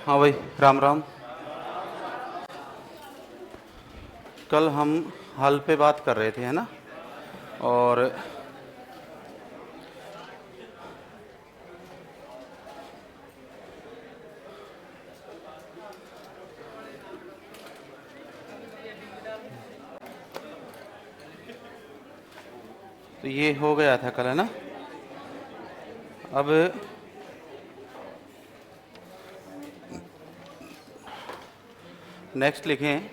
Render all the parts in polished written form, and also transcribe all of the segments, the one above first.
हाँ भाई, राम राम। कल हम हल पे बात कर रहे थे, है ना? और तो ये हो गया था कल, है ना? अब नेक्स्ट लिखें,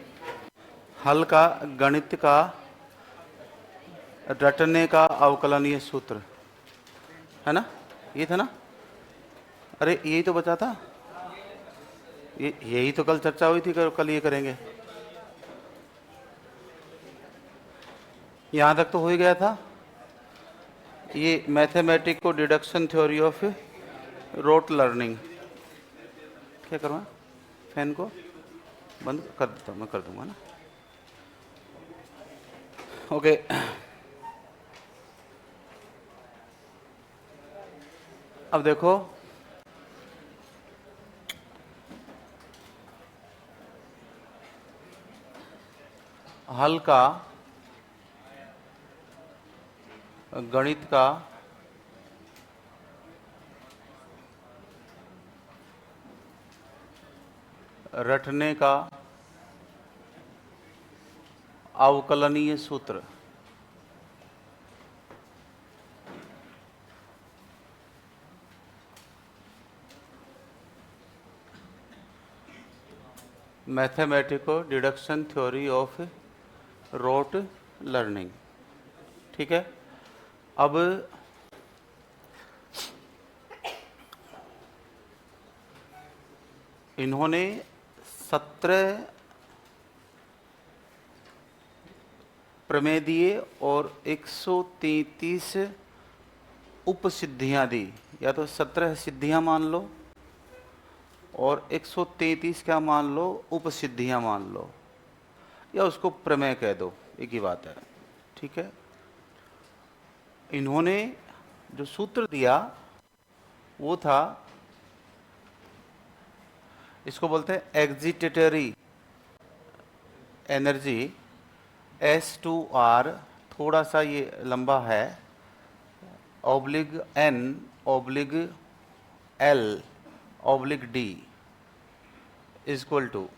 हल का गणित का रटने का अवकलनीय सूत्र, है ना? ये था ना? अरे यही तो बचा था। यही तो कल चर्चा हुई थी, कल ये करेंगे। यहाँ तक तो हो ही गया था। ये मैथमेटिक को deduction theory of rote learning. क्या करवा, फैन को बंद कर देता हूँ, मैं कर दूंगा ना। ओके। अब देखो, हल का गणित का रटने का अवकलनीय सूत्र। Mathematico deduction theory of rote learning. ठीक है। अब इन्होंने 17 प्रमेय दिए और 133 उपसिद्धियां दी। या तो 17 सिद्धियां मान लो और 133 क्या मान लो, उपसिद्धियां मान लो, या उसको प्रमेय कह दो, एक ही बात है। ठीक है। इन्होंने जो सूत्र दिया वो था, इसको बोलते हैं एग्जिटेटरी एनर्जी, S2R, थोड़ा सा ये लंबा है, oblique N oblique L oblique D equal to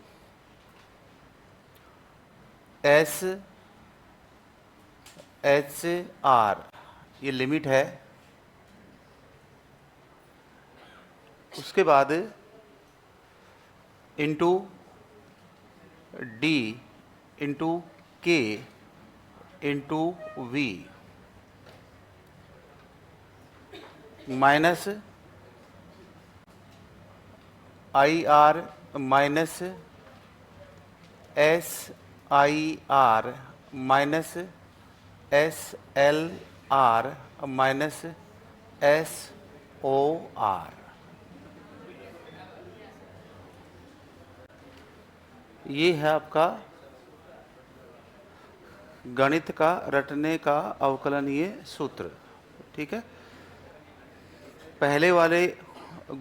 SHR, ये लिमिट है। उसके बाद into D into K into V minus IR minus SIR minus SLR minus SOR। ये है आपका गणित का रटने का अवकलनीय सूत्र। ठीक है। पहले वाले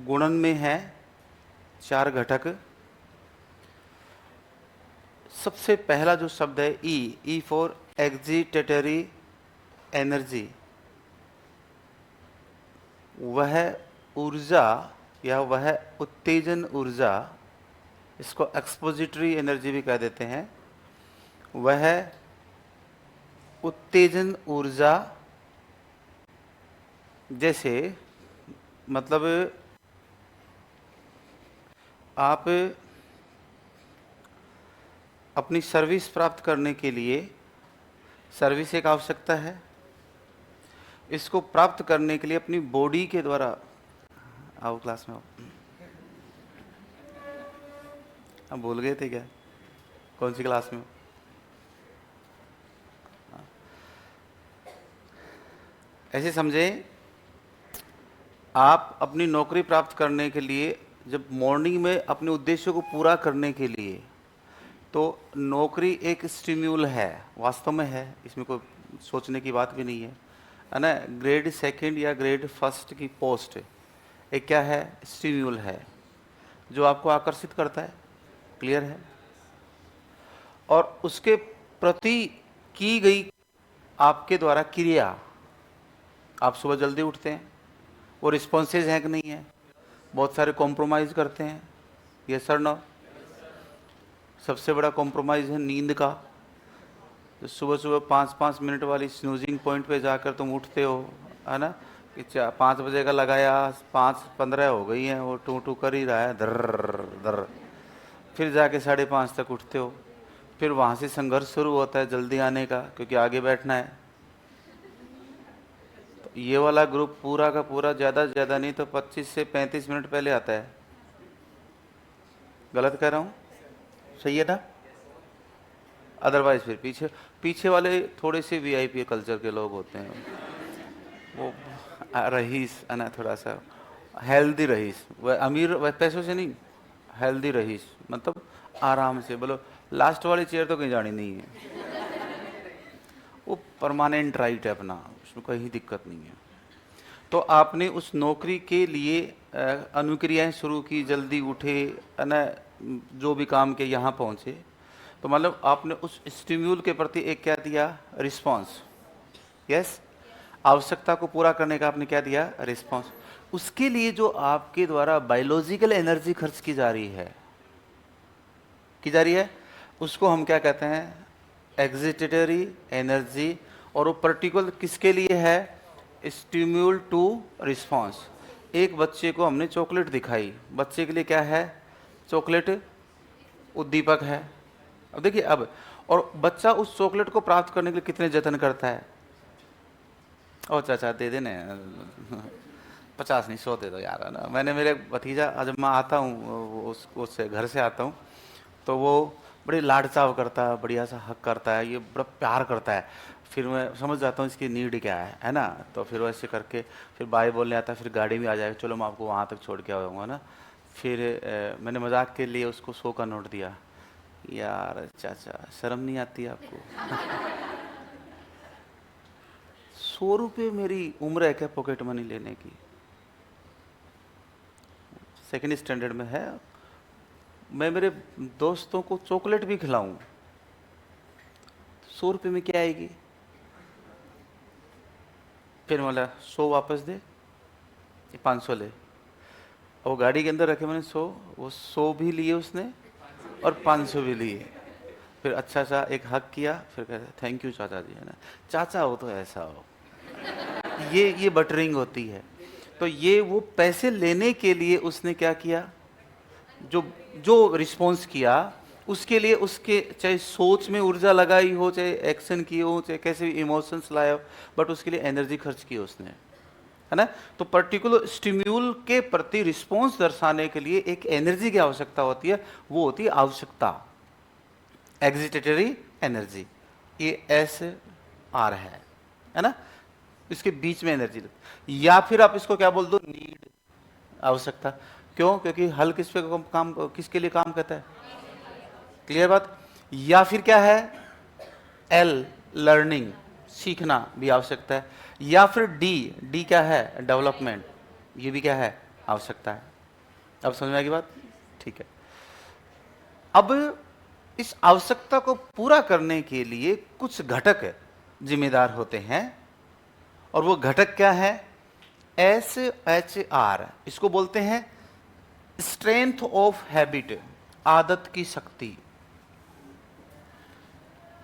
गुणन में है 4 घटक। सबसे पहला जो शब्द है ई फॉर एग्जिटेटरी एनर्जी, वह ऊर्जा या वह उत्तेजन ऊर्जा, इसको एक्सपोजिटरी एनर्जी भी कह देते हैं, वह उत्तेजन ऊर्जा, जैसे मतलब आप अपनी सर्विस प्राप्त करने के लिए, सर्विस एक आवश्यकता है, इसको प्राप्त करने के लिए अपनी बॉडी के द्वारा, आओ क्लास में आओ। आप भूल गए थे क्या, कौन सी क्लास में हो? ऐसे समझे, आप अपनी नौकरी प्राप्त करने के लिए, जब मॉर्निंग में अपने उद्देश्य को पूरा करने के लिए, तो नौकरी एक स्टिम्यूल है, वास्तव में है, इसमें कोई सोचने की बात भी नहीं है ना? ग्रेड सेकंड या ग्रेड फर्स्ट की पोस्ट एक क्या है, स्टिम्यूल है। जो आपको आकर्षित करता है। क्लियर है? और उसके प्रति की गई आपके द्वारा क्रिया, आप सुबह जल्दी उठते हैं, वो रिस्पॉन्सेज हैं कि नहीं है? बहुत सारे कॉम्प्रोमाइज़ करते हैं, ये सर नो? सबसे बड़ा कॉम्प्रोमाइज़ है नींद का। तो सुबह सुबह 5-5 मिनट वाली स्नूजिंग पॉइंट पे जाकर तुम उठते हो, है ना, कि 5 बजे का लगाया, 5:15 हो गई हैं, वो टू टू कर ही रहा है, दर्र दर्र। फिर जाके 5:30 तक उठते हो, फिर वहाँ से संघर्ष शुरू होता है जल्दी आने का, क्योंकि आगे बैठना है। तो ये वाला ग्रुप पूरा का पूरा ज़्यादा से ज़्यादा नहीं तो 25 से 35 मिनट पहले आता है। गलत कह रहा हूँ? सही है ना? अदरवाइज फिर पीछे पीछे वाले थोड़े से वीआईपी कल्चर के लोग होते हैं, वो रईस है ना, थोड़ा सा हेल्दी रईस, वह अमीर वह पैसों से नहीं, हेल्दी रईस मतलब आराम से, बोलो लास्ट वाली चेयर तो कहीं जानी नहीं है, वो परमानेंट राइट है अपना, उसमें कहीं दिक्कत नहीं है। तो आपने उस नौकरी के लिए अनुक्रियाएं शुरू की, जल्दी उठे, है ना, जो भी काम के यहाँ पहुँचे, तो मतलब आपने उस स्टिम्यूल के प्रति एक क्या दिया? रिस्पॉन्स। यस, आवश्यकता को पूरा करने का आपने क्या दिया? रिस्पॉन्स। उसके लिए जो आपके द्वारा बायोलॉजिकल एनर्जी खर्च की जा रही है, उसको हम क्या कहते हैं? एग्जिटेटरी एनर्जी। और वो पर्टिकुलर किसके लिए है? स्टिम्यूल टू रिस्पॉन्स। एक बच्चे को हमने चॉकलेट दिखाई, बच्चे के लिए क्या है? चॉकलेट उद्दीपक है। अब देखिए, अब और बच्चा उस चॉकलेट को प्राप्त करने के लिए कितने जतन करता है? ओ चाचा दे देने 50 नहीं 100 दे दो यार, है ना। मैंने मेरे भतीजा, जब मैं आता हूँ उससे घर से आता हूँ, तो वो बड़ी लाड चाव करता है, बढ़िया सा हक करता है, ये बड़ा प्यार करता है। फिर मैं समझ जाता हूँ इसकी नीड क्या है ना। तो फिर वैसे करके फिर बाय बोलने आता है, फिर गाड़ी में आ जाएगा, चलो मैं आपको वहाँ तक छोड़ के आऊँगा ना। फिर मैंने मजाक के लिए उसको 100 का नोट दिया। यार चाचा शर्म नहीं आती आपको? 100 रुपये मेरी उम्र है क्या पॉकेट मनी लेने की? सेकेंड स्टैंडर्ड में है, मैं मेरे दोस्तों को चॉकलेट भी खिलाऊं, 100 रुपये में क्या आएगी? फिर बोला 100 वापस दे, 500 ले। वो गाड़ी के अंदर रखे मैंने 100, वो 100 भी लिए उसने और 500 भी लिए। फिर अच्छा सा एक हक किया, फिर कहते थैंक यू चाचा जी, है ना। चाचा हो तो ऐसा हो, ये बटरिंग होती है। तो ये वो पैसे लेने के लिए उसने क्या किया? जो जो रिस्पॉन्स किया, उसके लिए उसके चाहे सोच में ऊर्जा लगाई हो, चाहे एक्शन की हो, चाहे कैसे भी इमोशंस लाए हो, बट उसके लिए एनर्जी खर्च की उसने, है ना। तो पर्टिकुलर स्टिम्यूल के प्रति रिस्पॉन्स दर्शाने के लिए एक एनर्जी की आवश्यकता होती है, वो होती है आवश्यकता, एग्जिटेटरी एनर्जी। ये SR है ना। इसके बीच में एनर्जी, या फिर आप इसको क्या बोल दो? नीड, आवश्यकता। क्यों? क्योंकि हल किस पे काम, किसके लिए काम करता है? क्लियर बात? या फिर क्या है? L, लर्निंग, सीखना भी आवश्यकता है। या फिर D क्या है? डेवलपमेंट, ये भी क्या है? आवश्यकता है। अब समझ में आएगी बात? ठीक है। अब इस आवश्यकता को पूरा करने के लिए कुछ घटक जिम्मेदार होते हैं, और वो घटक क्या है? SHR, इसको बोलते हैं स्ट्रेंथ ऑफ हैबिट, आदत की शक्ति।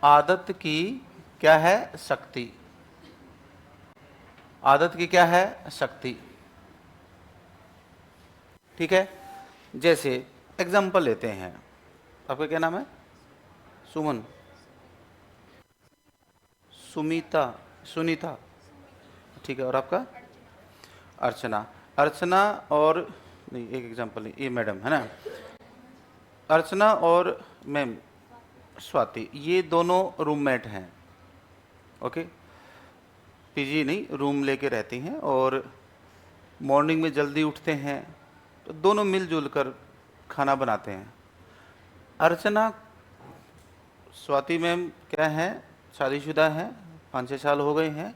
आदत की क्या है? शक्ति। आदत की क्या है? शक्ति। ठीक है। जैसे एग्जांपल लेते हैं, आपका क्या नाम है? सुमन, सुमिता, सुनीता, ठीक है। और आपका? अर्चना। अर्चना और नहीं, एक एग्जांपल नहीं, ये मैडम है ना। अर्चना और मैम स्वाति, ये दोनों रूममेट हैं। ओके, पीजी नहीं, रूम लेके रहती हैं, और मॉर्निंग में जल्दी उठते हैं, तो दोनों मिलजुल कर खाना बनाते हैं। अर्चना, स्वाति मैम क्या है? शादीशुदा हैं, 5-6 साल हो गए हैं,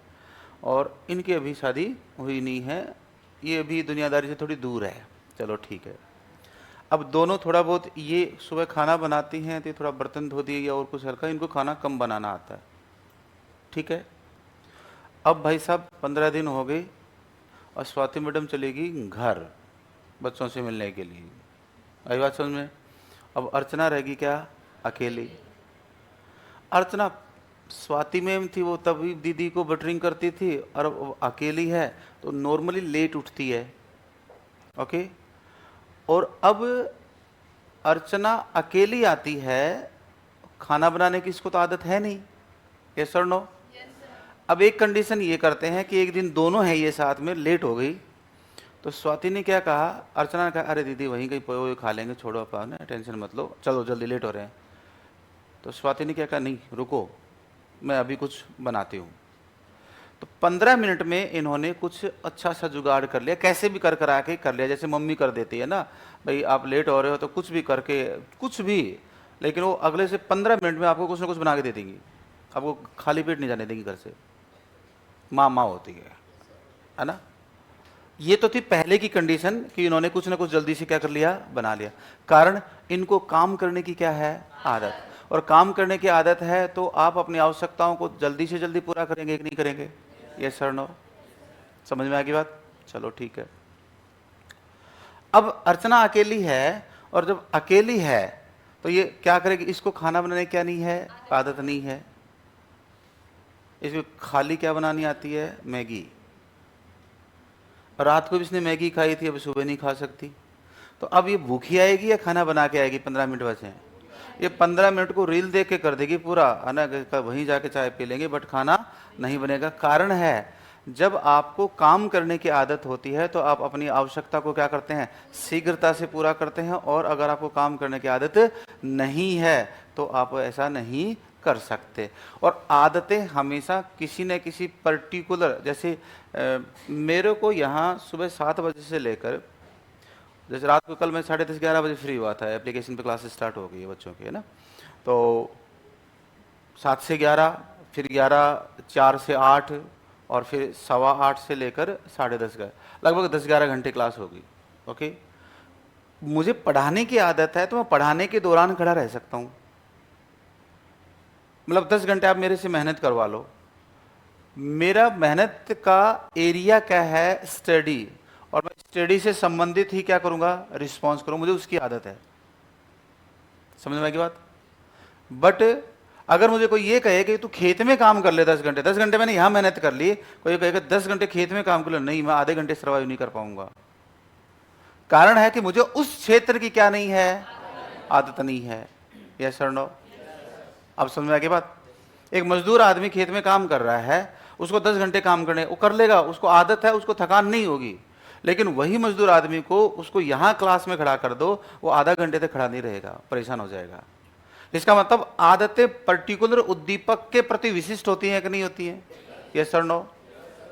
और इनकी अभी शादी हुई नहीं है, ये अभी दुनियादारी से थोड़ी दूर है। चलो ठीक है। अब दोनों थोड़ा बहुत, ये सुबह खाना बनाती हैं तो ये थोड़ा बर्तन धो दिए या और कुछ हल्का, इनको खाना कम बनाना आता है, ठीक है। अब भाई साहब 15 दिन हो गए और स्वाति मैडम चलेगी घर बच्चों से मिलने के लिए, आई बात समझ में। अब अर्चना रहेगी क्या, अकेली। अर्चना, स्वाति मैम थी वो तभी दीदी को बटरिंग करती थी, और अब वो अकेली है तो नॉर्मली लेट उठती है, ओके। और अब अर्चना अकेली आती है, खाना बनाने की इसको तो आदत है नहीं, यस और नो। अब एक कंडीशन ये करते हैं कि एक दिन दोनों हैं ये साथ में, लेट हो गई तो स्वाति ने क्या कहा, अर्चना ने कहा अरे दीदी वहीं कहीं पोए हुए खा लेंगे, छोड़ो अपन, टेंशन मत लो, चलो जल्दी लेट हो रहे हैं। तो स्वाति ने क्या कहा, नहीं रुको मैं अभी कुछ बनाती हूँ। तो 15 मिनट में इन्होंने कुछ अच्छा सा जुगाड़ कर लिया, कैसे भी कर करा के कर लिया, जैसे मम्मी कर देती है ना, भाई आप लेट हो रहे हो तो कुछ भी करके, कुछ भी, लेकिन वो अगले से 15 मिनट में आपको कुछ ना कुछ बना के दे देंगी, आपको खाली पेट नहीं जाने देंगी घर से। माँ होती है ना। ये तो थी पहले की कंडीशन कि इन्होंने कुछ ना कुछ जल्दी से क्या कर लिया, बना लिया। कारण इनको काम करने की क्या है, आदत। और काम करने की आदत है तो आप अपनी आवश्यकताओं को जल्दी से जल्दी पूरा करेंगे कि नहीं करेंगे, यस सर नो। समझ में आ गई बात, चलो ठीक है। अब अर्चना अकेली है, और जब अकेली है तो ये क्या करेगी, इसको खाना बनाने क्या नहीं है, आदत नहीं है। इसको खाली क्या बनानी आती है, मैगी। रात को भी इसने मैगी खाई थी, अब सुबह नहीं खा सकती। तो अब ये भूखी आएगी या खाना बना के आएगी, 15 मिनट बचे हैं, ये 15 मिनट को रील देख के कर देगी पूरा, है ना, वहीं जाके चाय पी लेंगे, बट खाना नहीं बनेगा। कारण है जब आपको काम करने की आदत होती है तो आप अपनी आवश्यकता को क्या करते हैं, शीघ्रता से पूरा करते हैं। और अगर आपको काम करने की आदत नहीं है तो आप ऐसा नहीं कर सकते। और आदतें हमेशा किसी न किसी पर्टिकुलर, जैसे मेरे को यहाँ सुबह 7 बजे से लेकर, जैसे रात को कल मैं 10:30-11 बजे फ्री हुआ था, एप्लीकेशन पे क्लासेस स्टार्ट हो गई है बच्चों की, है ना। तो 7 से 11, फिर 11, 4 से 8, और फिर 8:15 से लेकर 10:30 का, लगभग 10-11 घंटे क्लास होगी, ओके। मुझे पढ़ाने की आदत है तो मैं पढ़ाने के दौरान खड़ा रह सकता हूँ, मतलब 10 घंटे आप मेरे से मेहनत करवा लो, मेरा मेहनत का एरिया क्या है, स्टडी, और मैं स्टडी से संबंधित ही क्या करूंगा, रिस्पॉन्स करूं, मुझे उसकी आदत है। समझ में आएगी बात। बट अगर मुझे कोई ये कहे कि तू खेत में काम कर ले 10 घंटे, 10 घंटे मैंने यहां मेहनत कर ली, कोई कहेगा 10 घंटे खेत में काम कर ले, नहीं मैं आधे घंटे सर्वाइव नहीं कर पाऊंगा। कारण है कि मुझे उस क्षेत्र की क्या नहीं है, आदत नहीं है, यस सर नो। अब समझ में आ गई बात। एक मजदूर आदमी खेत में काम कर रहा है, उसको 10 घंटे काम करने, वो कर लेगा, उसको आदत है, उसको थकान नहीं होगी। लेकिन वही मजदूर आदमी को उसको यहां क्लास में खड़ा कर दो, वो आधा घंटे तक खड़ा नहीं रहेगा, परेशान हो जाएगा। इसका मतलब आदतें पर्टिकुलर उद्दीपक के प्रति विशिष्ट होती हैं कि नहीं होती हैं, यस सर नो।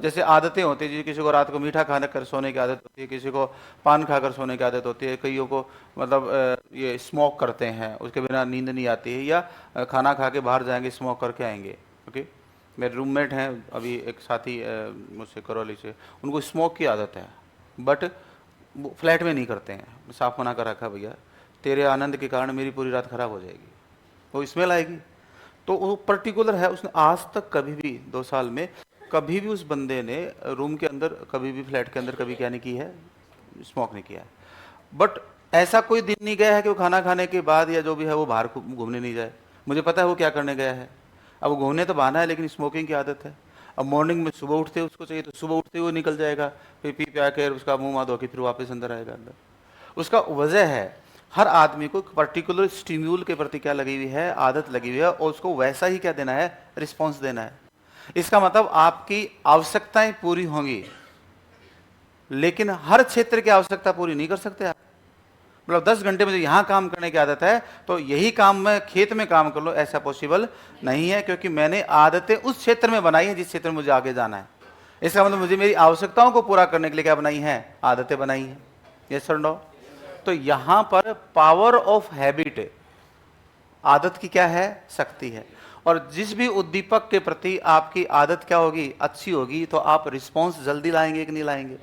जैसे आदतें होती है, किसी को रात को मीठा खाने कर सोने की आदत होती है, किसी को पान खाकर सोने की आदत होती है, कईयों को मतलब ये स्मोक करते हैं, उसके बिना नींद नहीं आती है, या खाना खा के बाहर जाएंगे स्मोक करके आएंगे, ओके। मेरे रूममेट हैं अभी एक साथी मुझसे करौली से, उनको स्मोक की आदत है, बट वो फ्लैट में नहीं करते हैं, साफ मना कर रखा, भैया तेरे आनंद के कारण मेरी पूरी रात खराब हो जाएगी, वो स्मेल आएगी। तो वो पर्टिकुलर है, उसने आज तक कभी भी 2 साल में कभी भी उस बंदे ने रूम के अंदर, कभी भी फ्लैट के अंदर कभी क्या नहीं की है, स्मोक नहीं किया है। बट ऐसा कोई दिन नहीं गया है कि वो खाना खाने के बाद या जो भी है वो बाहर घूमने नहीं जाए, मुझे पता है वो क्या करने गया है। अब घूमने तो बहाना है, लेकिन स्मोकिंग की आदत है। अब मॉर्निंग में सुबह उठते उसको चाहिए तो सुबह उठते हुए निकल जाएगा, फिर पी प्या कर उसका मुंह माँ धो के फिर वापस अंदर आएगा अंदर। उसका वजह है, हर आदमी को पर्टिकुलर स्टिम्यूल के प्रति क्या लगी हुई है, आदत लगी हुई है, और उसको वैसा ही क्या देना है, रिस्पॉन्स देना है। इसका मतलब आपकी आवश्यकताएं पूरी होंगी, लेकिन हर क्षेत्र की आवश्यकता पूरी नहीं कर सकते आप। मतलब 10 घंटे मुझे यहां काम करने की आदत है तो यही काम मैं खेत में काम कर लो, ऐसा पॉसिबल नहीं है, क्योंकि मैंने आदतें उस क्षेत्र में बनाई है जिस क्षेत्र में मुझे आगे जाना है। इसका मतलब मुझे मेरी आवश्यकताओं को पूरा करने के लिए क्या बनाई है, आदतें बनाई है, यस सर नो। तो यहां पर पावर ऑफ हैबिट, आदत की क्या है, शक्ति है। और जिस भी उद्दीपक के प्रति आपकी आदत क्या होगी, अच्छी होगी, तो आप रिस्पॉन्स जल्दी लाएंगे कि नहीं लाएंगे,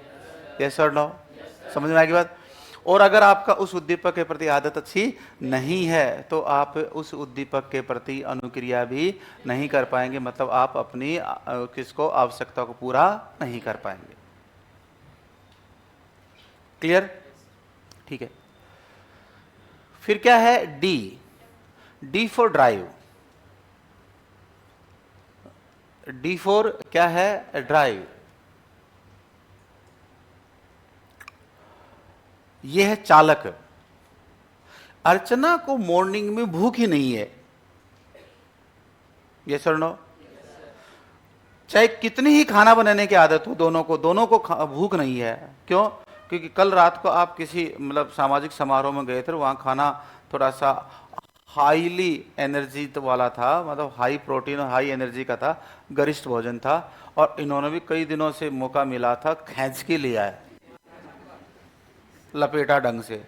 यस सर नो। समझ में आएगी बात। और अगर आपका उस उद्दीपक के प्रति आदत अच्छी नहीं है तो आप उस उद्दीपक के प्रति अनुक्रिया भी नहीं कर पाएंगे, मतलब आप अपनी किसको आवश्यकता को पूरा नहीं कर पाएंगे। क्लियर? ठीक है। फिर क्या है? D. D for drive. D for क्या है? ड्राइव। यह है चालक। अर्चना को मॉर्निंग में भूख ही नहीं है, ये सर नो? चाहे कितनी ही खाना बनाने की आदत हो दोनों को भूख नहीं है। क्यों? क्योंकि कल रात को आप किसी मतलब सामाजिक समारोह में गए थे, वहां खाना थोड़ा सा हाईली एनर्जी वाला था, मतलब हाई प्रोटीन और हाई एनर्जी का था, गरिष्ठ भोजन था, और इन्होंने भी कई दिनों से मौका मिला था, खींच के लिया है, लपेटा ढंग से।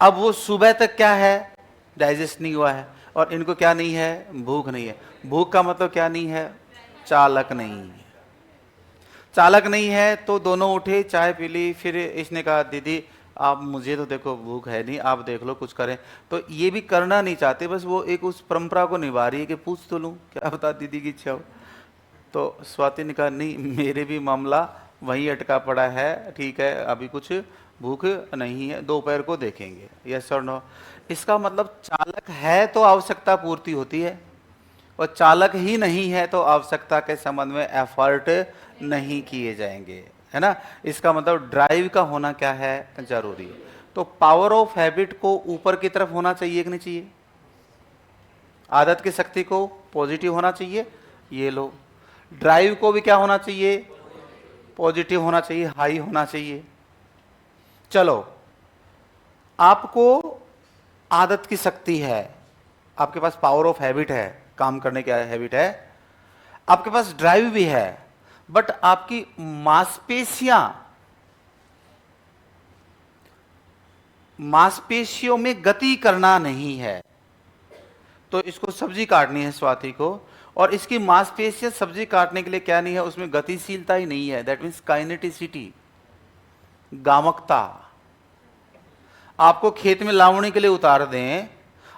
अब वो सुबह तक क्या है? डाइजेस्ट नहीं हुआ है, और इनको क्या नहीं है? भूख नहीं है। भूख का मतलब क्या नहीं है? चालक नहीं है। चालक नहीं है तो दोनों उठे, चाय पी ली, फिर इसने कहा दीदी आप, मुझे तो देखो भूख है नहीं, आप देख लो कुछ करें। तो ये भी करना नहीं चाहते, बस वो एक उस परंपरा को निभा रही है कि पूछ तो लूं, क्या बता दीदी की इच्छा हो। तो स्वाति ने कहा नहीं, मेरे भी मामला वहीं अटका पड़ा है, ठीक है, अभी कुछ भूख नहीं है, दोपहर को देखेंगे। यस और नो? इसका मतलब चालक है तो आवश्यकता पूर्ति होती है, और चालक ही नहीं है तो आवश्यकता के संबंध में एफर्ट नहीं किए जाएंगे, है ना? इसका मतलब ड्राइव का होना क्या है? जरूरी है। तो पावर ऑफ हैबिट को ऊपर की तरफ होना चाहिए कि नहीं चाहिए? आदत की शक्ति को पॉजिटिव होना चाहिए। ये लो, ड्राइव को भी क्या होना चाहिए? पॉजिटिव होना चाहिए, हाई होना चाहिए। चलो, आपको आदत की शक्ति है, आपके पास पावर ऑफ हैबिट है, काम करने की हैबिट है, आपके पास ड्राइव भी है, बट आपकी मांसपेशियों में गति करना नहीं है। तो इसको सब्जी काटनी है स्वाति को, और इसकी मांसपेशियां सब्जी काटने के लिए क्या नहीं है? उसमें गतिशीलता ही नहीं है। दैट मीन्स काइनेटिसिटी, गामकता। आपको खेत में लावणी के लिए उतार दें,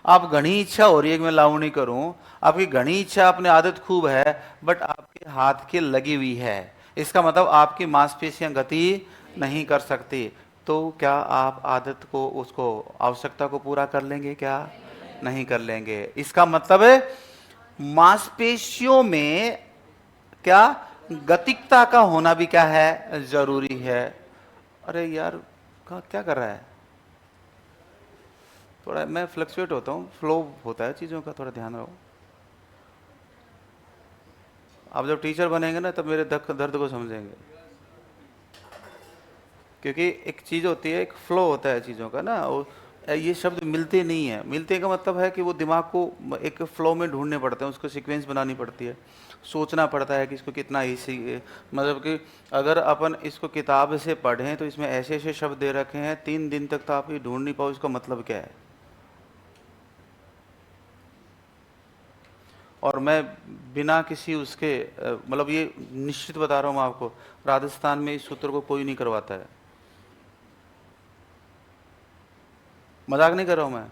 आप घनी इच्छा हो रही है कि मैं लावणी करूं, आपकी घनी इच्छा, अपनी आदत खूब है, बट आपके हाथ के लगी हुई है, इसका मतलब आपकी मांसपेशियां गति नहीं कर सकती। तो क्या आप आदत को, उसको, आवश्यकता को पूरा कर लेंगे? क्या नहीं कर लेंगे। इसका मतलब है मांसपेशियों में क्या गतिकता का होना भी क्या है? जरूरी है। अरे यार, क्या कर रहा है? थोड़ा मैं फ्लक्चुएट होता हूँ, फ्लो होता है चीज़ों का, थोड़ा ध्यान रहो। आप जब टीचर बनेंगे ना तब मेरे दर्द को समझेंगे, क्योंकि एक चीज़ होती है, एक फ्लो होता है चीज़ों का ना, ये शब्द मिलते नहीं है। मिलते का मतलब है कि वो दिमाग को एक फ्लो में ढूंढने पड़ते हैं, उसको सीक्वेंस बनानी पड़ती है, सोचना पड़ता है कि इसको कितना इसी, मतलब कि अगर अपन इसको किताब से पढ़ें तो इसमें ऐसे ऐसे शब्द दे रखे हैं, 3 दिन तक तो आप ये ढूंढ नहीं पाओ इसका मतलब क्या है। और मैं बिना किसी उसके, मतलब ये निश्चित बता रहा हूँ मैं आपको, राजस्थान में इस सूत्र को कोई नहीं करवाता है। मजाक नहीं कर रहा हूँ मैं,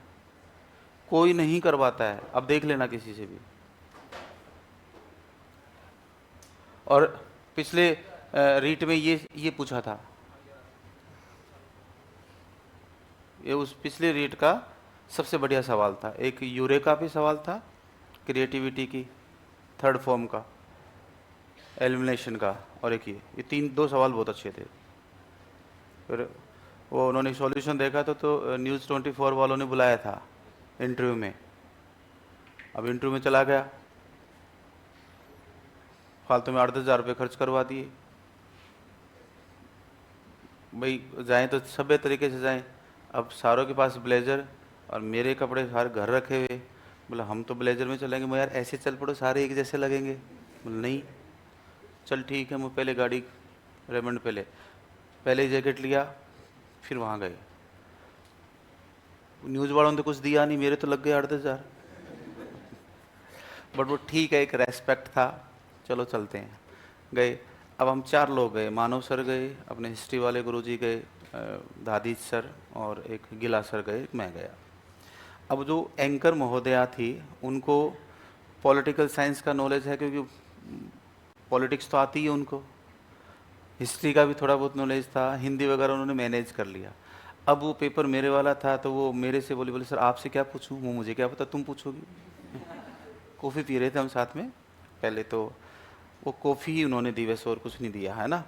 कोई नहीं करवाता है, अब देख लेना किसी से भी। और पिछले रीट में ये पूछा था, ये उस पिछले रीट का सबसे बढ़िया सवाल था। एक यूरेका पे सवाल था, क्रिएटिविटी की थर्ड फॉर्म का, एलिमिनेशन का, और एक ये 2 सवाल बहुत अच्छे थे। फिर वो उन्होंने सॉल्यूशन देखा तो न्यूज़ 24 वालों ने बुलाया था इंटरव्यू में। अब इंटरव्यू में चला गया, फालतू में 8-10 हज़ार रुपये खर्च करवा दिए। भाई जाएं तो सभ्य तरीके से जाएं। अब सारों के पास ब्लेजर और मेरे कपड़े सारे घर रखे हुए, बोला हम तो ब्लेजर में चलेंगे। मैं यार ऐसे चल पड़ो, सारे एक जैसे लगेंगे। बोला नहीं, चल ठीक है। मैं पहले गाड़ी रेमंड पहले जैकेट लिया, फिर वहाँ गए। न्यूज़ वालों ने तो कुछ दिया नहीं, मेरे तो लग गए 8-10 हज़ार। बट वो ठीक है, एक रेस्पेक्ट था, चलो चलते हैं। गए। अब हम 4 लोग गए, मानव सर गए, अपने हिस्ट्री वाले गुरुजी गए, दादी सर और एक गिला सर गए, एक मैं गया। अब जो एंकर महोदया थी उनको पॉलिटिकल साइंस का नॉलेज है, क्योंकि पॉलिटिक्स तो आती है उनको, हिस्ट्री का भी थोड़ा बहुत नॉलेज था, हिंदी वगैरह उन्होंने मैनेज कर लिया। अब वो पेपर मेरे वाला था तो वो मेरे से बोले सर आपसे क्या पूछूं, वो मुझे क्या पता, तुम पूछोगी। कॉफ़ी पी रहे थे हम साथ में, पहले तो वो कॉफ़ी ही उन्होंने दी, वैसे और कुछ नहीं दिया है ना।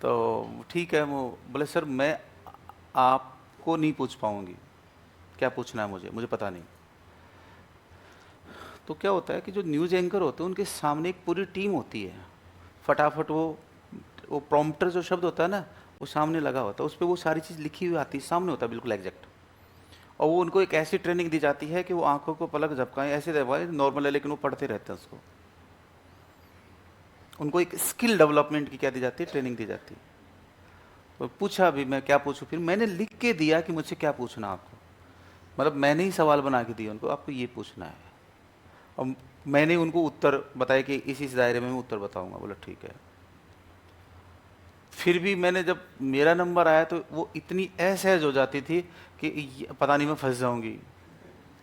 तो ठीक है, वो बोले सर मैं आपको नहीं पूछ पाऊंगी, क्या पूछना है मुझे, मुझे पता नहीं। तो क्या होता है कि जो न्यूज़ एंकर होते हैं उनके सामने एक पूरी टीम होती है, फटाफट वो प्रॉम्प्टर जो शब्द होता है ना, वो सामने लगा होता है, उस पर वो सारी चीज़ लिखी हुई आती है, सामने होता है बिल्कुल एग्जैक्ट। और वो उनको एक ऐसी ट्रेनिंग दी जाती है कि वो आंखों को पलक झपकाएं, ऐसे दबाएं नॉर्मल है लेकिन वो पढ़ते रहते हैं उसको। उनको एक स्किल डेवलपमेंट की क्या दी जाती है, ट्रेनिंग दी जाती है। तो पूछा भी मैं क्या पूछूं, फिर मैंने लिख के दिया कि मुझसे क्या पूछना आपको, मतलब मैंने ही सवाल बना के दिया उनको, आपको ये पूछना है। और मैंने उनको उत्तर बताया कि इस दायरे में मैं उत्तर बताऊंगा, बोला ठीक है। फिर भी मैंने जब मेरा नंबर आया तो वो इतनी असहज हो जाती थी कि पता नहीं मैं फंस जाऊंगी,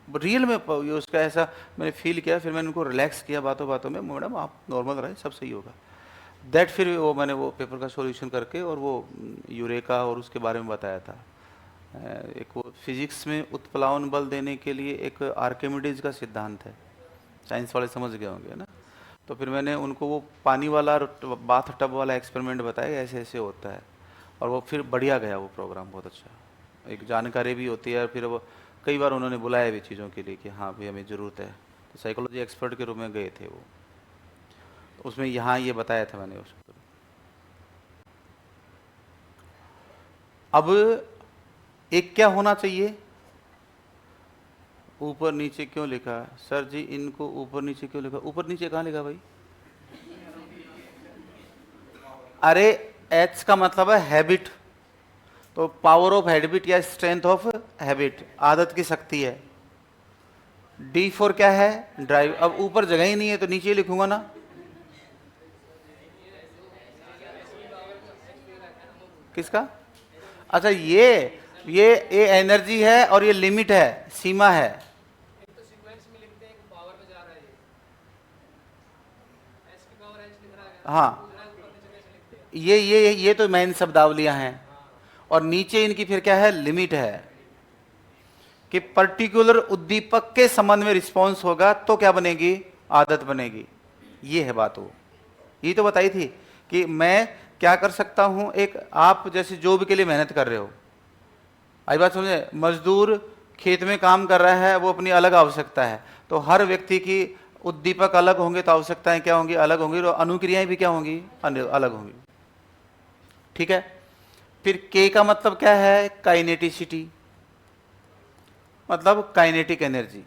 रियल में ये उसका ऐसा मैंने फील किया। फिर मैंने उनको रिलैक्स किया बातों बातों में, मैडम आप नॉर्मल रहे, सब सही होगा। दैट फिर वो मैंने वो पेपर का सॉल्यूशन करके और वो यूरेका और उसके बारे में बताया था। एक वो फिजिक्स में उत्प्लावन बल देने के लिए एक आर्किमिडीज का सिद्धांत है, साइंस वाले समझ गए होंगे ना। तो फिर मैंने उनको वो पानी वाला बाथ टब वाला एक्सपेरिमेंट बताया, ऐसे ऐसे होता है। और वो फिर बढ़िया गया वो प्रोग्राम, बहुत अच्छा, एक जानकारी भी होती है। और फिर वो कई बार उन्होंने बुलाया भी चीज़ों के लिए कि हाँ भाई हमें ज़रूरत है, तो साइकोलॉजी एक्सपर्ट के रूप में गए थे वो। तो उसमें यहाँ ये बताया था मैंने उसको। अब एक क्या होना चाहिए, ऊपर नीचे क्यों लिखा सर जी, इनको ऊपर नीचे क्यों लिखा, ऊपर नीचे कहाँ लिखा भाई? अरे एच का मतलब है हैबिट, तो पावर ऑफ हैबिट या स्ट्रेंथ ऑफ हैबिट, आदत की शक्ति है। डी फॉर क्या है, ड्राइव। अब ऊपर जगह ही नहीं है तो नीचे लिखूंगा ना। किसका? अच्छा ये एनर्जी है और ये लिमिट है, सीमा है। हाँ, ये तो मेन शब्दावलियां हैं। और नीचे इनकी फिर क्या है, लिमिट है कि पर्टिकुलर उद्दीपक के संबंध में रिस्पॉन्स होगा तो क्या बनेगी, आदत बनेगी। ये है बात। वो ये तो बताई थी कि मैं क्या कर सकता हूं, एक आप जैसे जॉब के लिए मेहनत कर रहे हो, आई बात समझे, मजदूर खेत में काम कर रहा है, वो अपनी अलग आवश्यकता है। तो हर व्यक्ति की उद्दीपक अलग होंगे तो आवश्यकताएं क्या होंगी, अलग होंगी, और अनुक्रियाएं भी क्या होंगी, अलग होंगी। ठीक है। फिर के का मतलब क्या है, काइनेटिसिटी, मतलब काइनेटिक एनर्जी,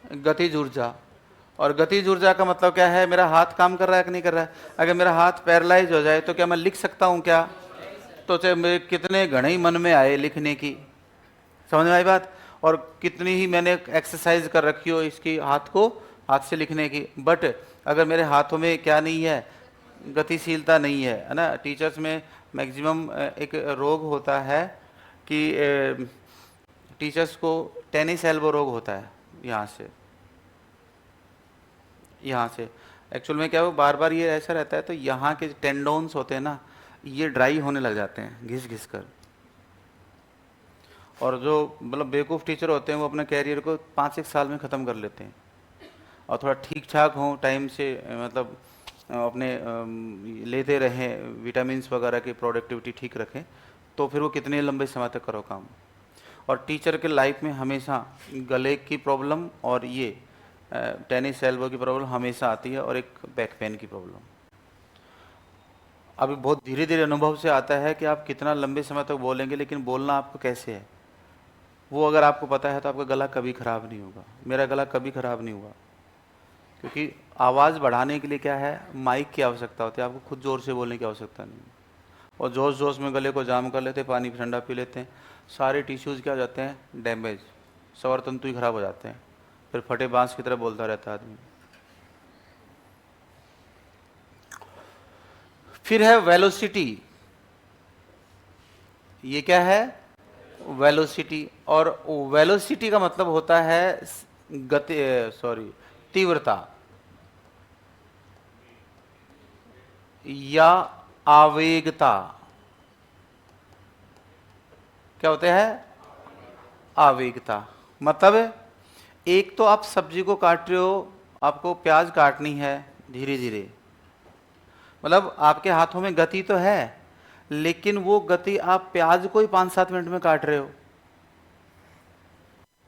गतिज ऊर्जा। और गतिज ऊर्जा का मतलब क्या है, मेरा हाथ काम कर रहा है कि नहीं कर रहा है। अगर मेरा हाथ पैरालाइज हो जाए तो क्या मैं लिख सकता हूं क्या? तो चाहे मेरे कितने घणे ही मन में आए लिखने की, समझ में आई बात, और कितनी ही मैंने एक्सरसाइज कर रखी हो इसकी हाथ को, हाथ से लिखने की, बट अगर मेरे हाथों में क्या नहीं है, गतिशीलता नहीं है ना। टीचर्स में मैक्सिमम एक रोग होता है कि टीचर्स को टेनिस एल्बो रोग होता है, यहाँ से एक्चुअल में क्या, वो बार बार ये ऐसा रहता है, तो यहाँ के टेंडोन्स होते हैं ना, ये ड्राई होने लग जाते हैं घिस घिस कर। और जो मतलब बेवकूफ़ टीचर होते हैं वो अपने कैरियर को 5-1 साल में ख़त्म कर लेते हैं। और थोड़ा ठीक ठाक हों टाइम से, मतलब अपने लेते रहें विटामिन्स वगैरह की, प्रोडक्टिविटी ठीक रखें, तो फिर वो कितने लंबे समय तक करो काम। और टीचर के लाइफ में हमेशा गले की प्रॉब्लम और ये टेनिस एल्बो की प्रॉब्लम हमेशा आती है, और एक बैक पेन की प्रॉब्लम। अभी बहुत धीरे धीरे अनुभव से आता है कि आप कितना लंबे समय तक बोलेंगे, लेकिन बोलना आपको कैसे है वो अगर आपको पता है तो आपका गला कभी ख़राब नहीं होगा। मेरा गला कभी ख़राब नहीं हुआ, क्योंकि आवाज़ बढ़ाने के लिए क्या है, माइक की आवश्यकता होती है, आपको खुद ज़ोर से बोलने की आवश्यकता नहीं। और जोश जोश में गले को जाम कर लेते हैं, पानी ठंडा पी लेते हैं, सारे टिश्यूज़ क्या हो जाते हैं, डैमेज, स्वर तंतु ही खराब हो जाते हैं, फिर फटे बांस की तरह बोलता रहता है आदमी। फिर है वेलोसिटी, ये क्या है, वेलोसिटी। और वेलोसिटी का मतलब होता है गति, सॉरी, तीव्रता या आवेगता। क्या होते हैं, आवेगता। मतलब एक तो आप सब्जी को काट रहे हो, आपको प्याज काटनी है धीरे धीरे, मतलब आपके हाथों में गति तो है, लेकिन वो गति आप प्याज को ही 5-7 मिनट में काट रहे हो।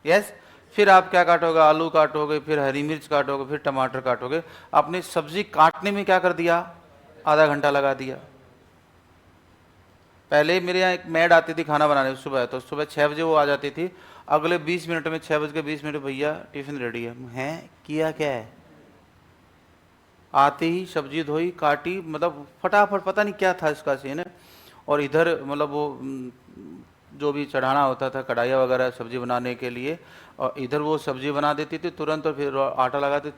यस। फिर आप क्या काटोगे, आलू काटोगे, फिर हरी मिर्च काटोगे, फिर टमाटर काटोगे। आपने सब्जी काटने में क्या कर दिया, आधा घंटा लगा दिया। पहले मेरे यहाँ एक मैड आती थी खाना बनाने सुबह, तो सुबह 6 बजे वो आ जाती थी, अगले 20 मिनट में 6:20 भैया टिफिन रेडी है। हैं, किया क्या है, आते ही सब्जी धोई काटी, मतलब फटाफट, पता नहीं क्या था इसका सीन है। और इधर मतलब वो जो भी चढ़ाना होता था कढ़ाइया वगैरह सब्जी बनाने के लिए, और इधर वो सब्जी बना देती थी तुरंत, और फिर आटा लगाते,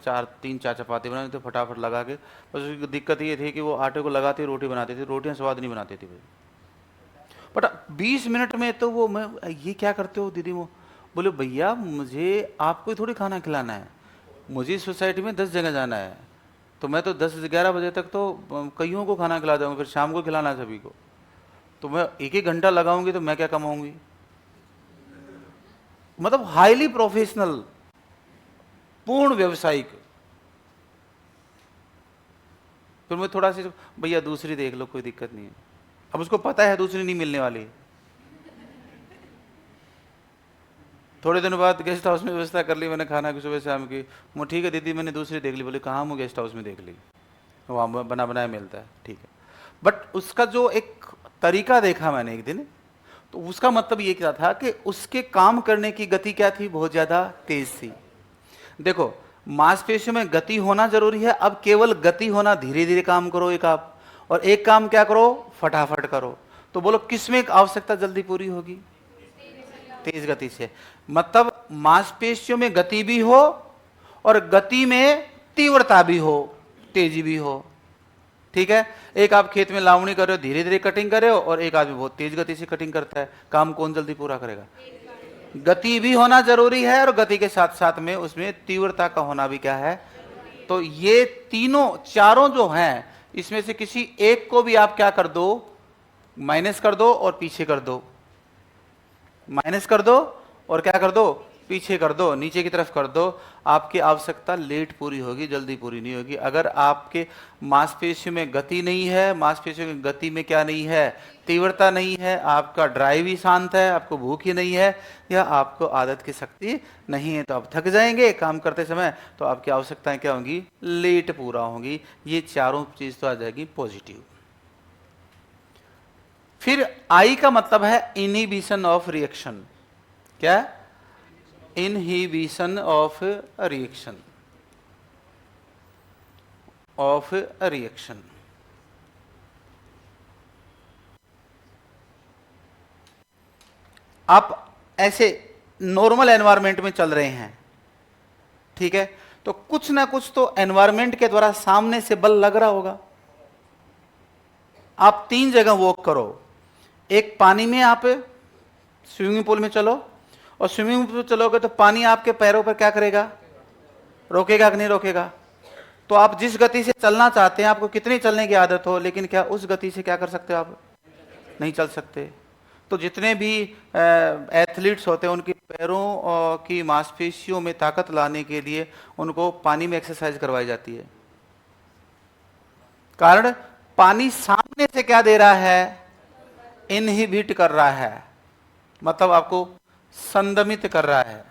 3-4 चपाती बनाते थे फटाफट लगा के। बस उसकी दिक्कत ये थी कि वो आटे को लगाती रोटी बनाती थी, रोटियां स्वाद नहीं बनाती थी भाई। बट 20 मिनट में तो वो, मैं, ये क्या करते हो दीदी, वो बोले भैया मुझे आपको ही थोड़ी खाना खिलाना है, मुझे सोसाइटी में 10 जगह जाना है, तो मैं तो 10-11 बजे तक तो कईयों को खाना खिला दूंगा, फिर शाम को खिलाना है सभी को, तो मैं 1-1 घंटा लगाऊंगी तो मैं क्या कमाऊंगी। मतलब हाईली प्रोफेशनल, पूर्ण व्यवसायिक। फिर मैं थोड़ा सी, भैया दूसरी देख लो कोई दिक्कत नहीं है, अब उसको पता है दूसरी नहीं मिलने वाली। थोड़े दिनों बाद गेस्ट हाउस में व्यवस्था कर ली मैंने खाना की सुबह शाम की। वो ठीक है दीदी मैंने दूसरी देख ली, बोले कहाँ, मैं गेस्ट हाउस में देख ली, वहाँ बना बनाया मिलता है, ठीक है। बट उसका जो एक तरीका देखा मैंने एक दिन, तो उसका मतलब ये क्या था कि उसके काम करने की गति क्या थी, बहुत ज्यादा तेज थी। देखो, मांसपेशियों में गति होना जरूरी है, अब केवल गति होना, धीरे धीरे काम करो एक आप, और एक काम क्या करो, फटाफट करो। तो बोलो किसमें आवश्यकता जल्दी पूरी होगी, तेज गति से। मतलब मांसपेशियों में गति भी हो और गति में तीव्रता भी हो, तेजी भी हो। ठीक है, एक आप खेत में लावणी कर रहे हो, धीरे धीरे कटिंग कर रहे हो, और एक आदमी बहुत तेज गति से कटिंग करता है, काम कौन जल्दी पूरा करेगा। गति भी होना जरूरी है, और गति के साथ साथ में उसमें तीव्रता का होना भी क्या है। तो ये तीनों चारों जो हैं, इसमें से किसी एक को भी आप क्या कर दो, माइनस कर दो और पीछे कर दो, माइनस कर दो और क्या कर दो, पीछे कर दो, नीचे की तरफ कर दो, आपकी आवश्यकता लेट पूरी होगी, जल्दी पूरी नहीं होगी। अगर आपके मांसपेशियों में गति नहीं है, मांसपेशियों की गति में क्या नहीं है, तीव्रता नहीं है, आपका ड्राइव ही शांत है, आपको भूख ही नहीं है, या आपको आदत की शक्ति नहीं है, तो आप थक जाएंगे काम करते समय, तो आपकी आवश्यकताएं क्या होंगी, लेट पूरा होंगी। ये चारों चीज तो आ जाएगी पॉजिटिव। फिर आई का मतलब है इनहिबिशन ऑफ रिएक्शन। क्या, inhibition of reaction, of reaction. आप ऐसे नॉर्मल एनवायरनमेंट में चल रहे हैं, ठीक है, तो कुछ ना कुछ तो एनवायरनमेंट के द्वारा सामने से बल लग रहा होगा। आप 3 जगह वॉक करो, एक पानी में आप स्विमिंग पूल में चलो, और स्विमिंग पूल चलोगे तो पानी आपके पैरों पर क्या करेगा, रोकेगा कि नहीं रोकेगा। तो आप जिस गति से चलना चाहते हैं, आपको कितनी चलने की आदत हो, लेकिन क्या उस गति से क्या कर सकते हो आप, नहीं चल सकते। तो जितने भी एथलीट्स होते हैं, उनके पैरों की मांसपेशियों में ताकत लाने के लिए उनको पानी में एक्सरसाइज करवाई जाती है। कारण पानी सामने से क्या दे रहा है, इनहिबिट कर रहा है, मतलब आपको संदमित कर रहा है।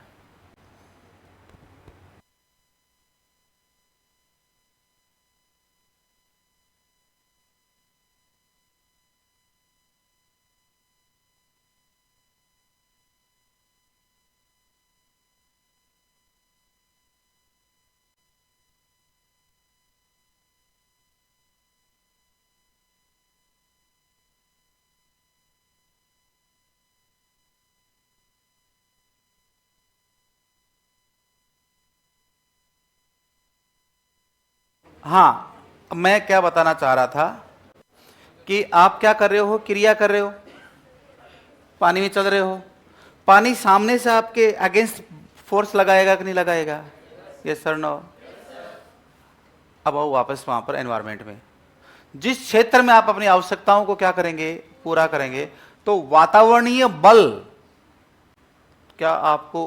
हाँ, मैं क्या बताना चाह रहा था कि आप क्या कर रहे हो, क्रिया कर रहे हो, पानी में चल रहे हो, पानी सामने से आपके अगेंस्ट फोर्स लगाएगा कि नहीं लगाएगा? Yes sir no? अब आओ वापस वहां पर एनवायरमेंट में, जिस क्षेत्र में आप अपनी आवश्यकताओं को क्या करेंगे, पूरा करेंगे, तो वातावरणीय बल क्या आपको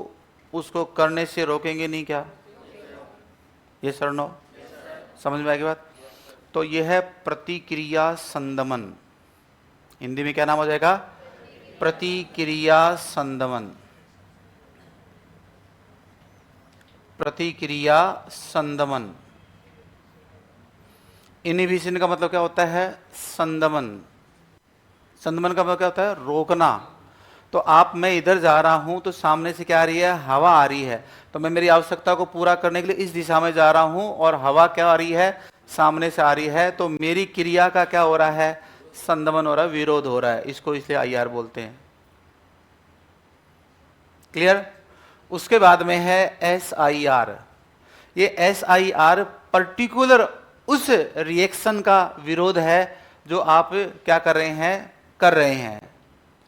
उसको करने से रोकेंगे नहीं क्या? ये सर नो? समझ में आएगी बात? तो यह है प्रतिक्रिया संदमन। हिंदी में क्या नाम हो जाएगा? प्रतिक्रिया संदमन। प्रतिक्रिया संदमन। इनहिबिशन का मतलब क्या होता है? संदमन। संदमन का मतलब क्या होता है? रोकना। तो आप, मैं इधर जा रहा हूं तो सामने से क्या आ रही है? हवा आ रही है, तो मैं मेरी आवश्यकता को पूरा करने के लिए इस दिशा में जा रहा हूं और हवा क्या आ रही है? सामने से आ रही है, तो मेरी क्रिया का क्या हो रहा है? संदमन हो रहा है, विरोध हो रहा है। इसको इसलिए IR बोलते हैं। क्लियर? उसके बाद में है SIR। ये SIR पर्टिकुलर उस रिएक्शन का विरोध है जो आप क्या कर रहे हैं? कर रहे हैं।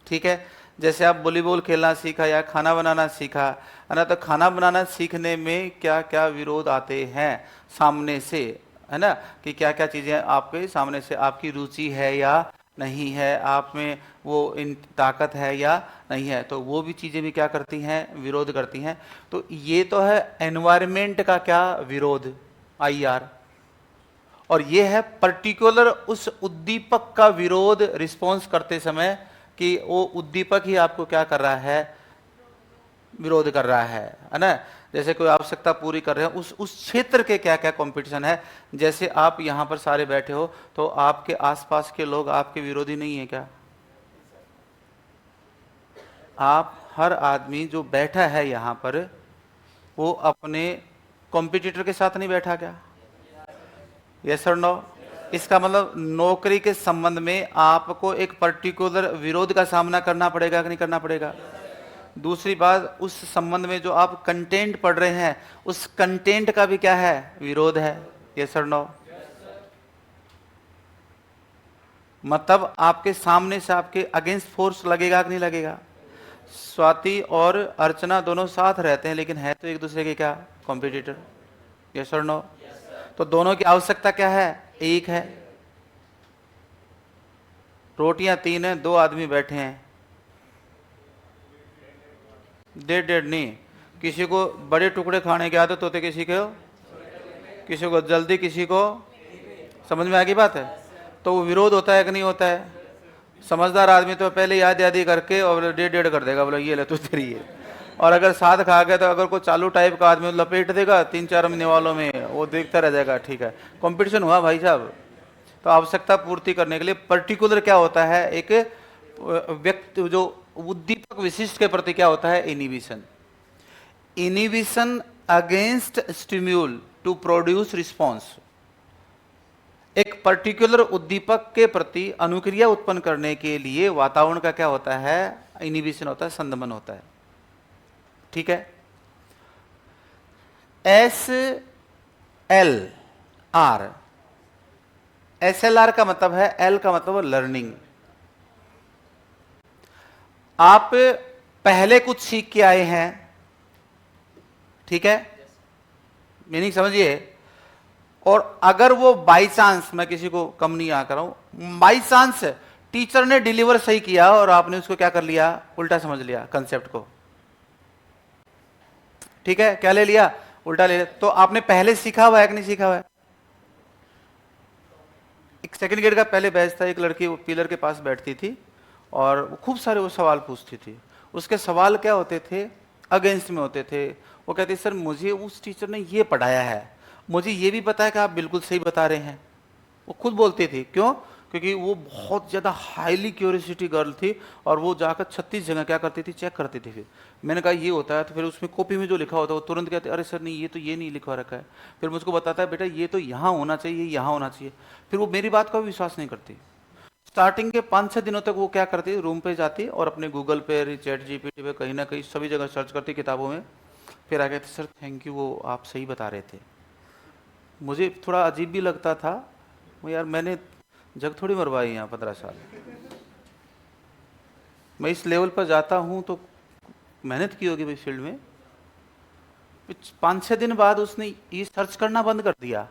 ठीक है? जैसे आप वॉलीबॉल खेलना सीखा या खाना बनाना सीखा है ना, तो खाना बनाना सीखने में क्या क्या विरोध आते हैं सामने से, है ना, कि क्या क्या चीजें आपके सामने से, आपकी रुचि है या नहीं है, आप में वो इन ताकत है या नहीं है, तो वो भी चीजें भी क्या करती हैं? विरोध करती हैं। तो ये तो है एनवायरमेंट का क्या विरोध? IR। और ये है पर्टिकुलर उस उद्दीपक का विरोध रिस्पॉन्स करते समय, कि वो उद्दीपक ही आपको क्या कर रहा है? विरोध कर रहा है ना। जैसे कोई आवश्यकता पूरी कर रहे हैं, उस क्षेत्र के क्या क्या कंपटीशन है। जैसे आप यहाँ पर सारे बैठे हो, तो आपके आसपास के लोग आपके विरोधी नहीं है क्या? आप हर आदमी जो बैठा है यहाँ पर, वो अपने कॉम्पिटिटर के साथ नहीं बैठा क्या? यस और नो? इसका मतलब नौकरी के संबंध में आपको एक पर्टिकुलर विरोध का सामना करना पड़ेगा कि नहीं करना पड़ेगा? दूसरी बात, उस संबंध में जो आप कंटेंट पढ़ रहे हैं, उस कंटेंट का भी क्या है? विरोध है। यस और नो? मतलब आपके सामने से आपके अगेंस्ट फोर्स लगेगा कि नहीं लगेगा? स्वाति और अर्चना दोनों साथ रहते हैं, लेकिन है तो एक दूसरे के क्या? कॉम्पिटिटर। यस और नो? तो दोनों की आवश्यकता क्या है? एक है। रोटियां 3 हैं, 2 आदमी बैठे हैं, डेढ़ नहीं, किसी को बड़े टुकड़े खाने की आदत होती, किसी को जल्दी, किसी को। समझ में आ गई बात है? तो वो विरोध होता है कि नहीं होता है? समझदार आदमी तो पहले याद यादी करके और डेढ़ कर देगा, बोला ये ले तू तेरी है। और अगर साथ खा गया तो अगर कोई चालू टाइप का आदमी लपेट देगा 3-4 महीने वालों में, वो देखता रह जाएगा। ठीक है, कंपटीशन हुआ भाई साहब। तो आवश्यकता पूर्ति करने के लिए पर्टिकुलर क्या होता है? एक व्यक्ति जो उद्दीपक विशिष्ट के प्रति क्या होता है? Inhibition. Inhibition against stimulus to produce response. एक पर्टिकुलर उद्दीपक के प्रति अनुक्रिया उत्पन्न करने के लिए वातावरण का क्या होता है? इनहिबिशन होता है, संदमन होता है। ठीक है? SLR। SLR का मतलब है, L का मतलब लर्निंग। आप पहले कुछ सीख के आए हैं, ठीक है, मीनिंग समझिए। और अगर वो बाई चांस, मैं किसी को कम नहीं आ कर रहा हूं, बाई चांस टीचर ने डिलीवर सही किया और आपने उसको क्या कर लिया? उल्टा समझ लिया कंसेप्ट को। ठीक है, क्या ले लिया? उल्टा ले लिया। तो आपने पहले सीखा हुआ है कि नहीं सीखा हुआ है? एक सेकंड ग्रेड का पहले बैच था, एक लड़की वो पिलर के पास बैठती थी और वो खूब सारे वो सवाल पूछती थी। उसके सवाल क्या होते थे? अगेंस्ट में होते थे। वो कहती, सर मुझे उस टीचर ने ये पढ़ाया है, मुझे ये भी पता है कि आप बिल्कुल सही बता रहे हैं। वो खुद बोलती थी। क्यों? क्योंकि वो बहुत ज़्यादा हाईली क्यूरियोसिटी गर्ल थी और वो जाकर 36 जगह क्या करती थी? चेक करती थी। फिर मैंने कहा ये होता है, तो फिर उसमें कॉपी में जो लिखा होता है वो तुरंत कहते, अरे सर नहीं, ये तो ये नहीं लिखा रखा है। फिर मुझको बताता है, बेटा ये तो यहाँ होना चाहिए, यहाँ होना चाहिए। फिर वो मेरी बात का भी विश्वास नहीं करती। स्टार्टिंग के 5-6 दिनों तक वो क्या करती, रूम पे जाती और अपने गूगल पे, चैट GPT पे, कहीं ना कहीं सभी जगह सर्च करती किताबों में। फिर आ गए थे, सर थैंक यू, वो आप सही बता रहे थे। मुझे थोड़ा अजीब भी लगता था, वो यार मैंने जग थोड़ी मरवाई यहाँ 15 साल। मैं इस लेवल पर जाता हूँ तो मेहनत की होगी भाई फील्ड में। 5-6 दिन बाद उसने ये सर्च करना बंद कर दिया।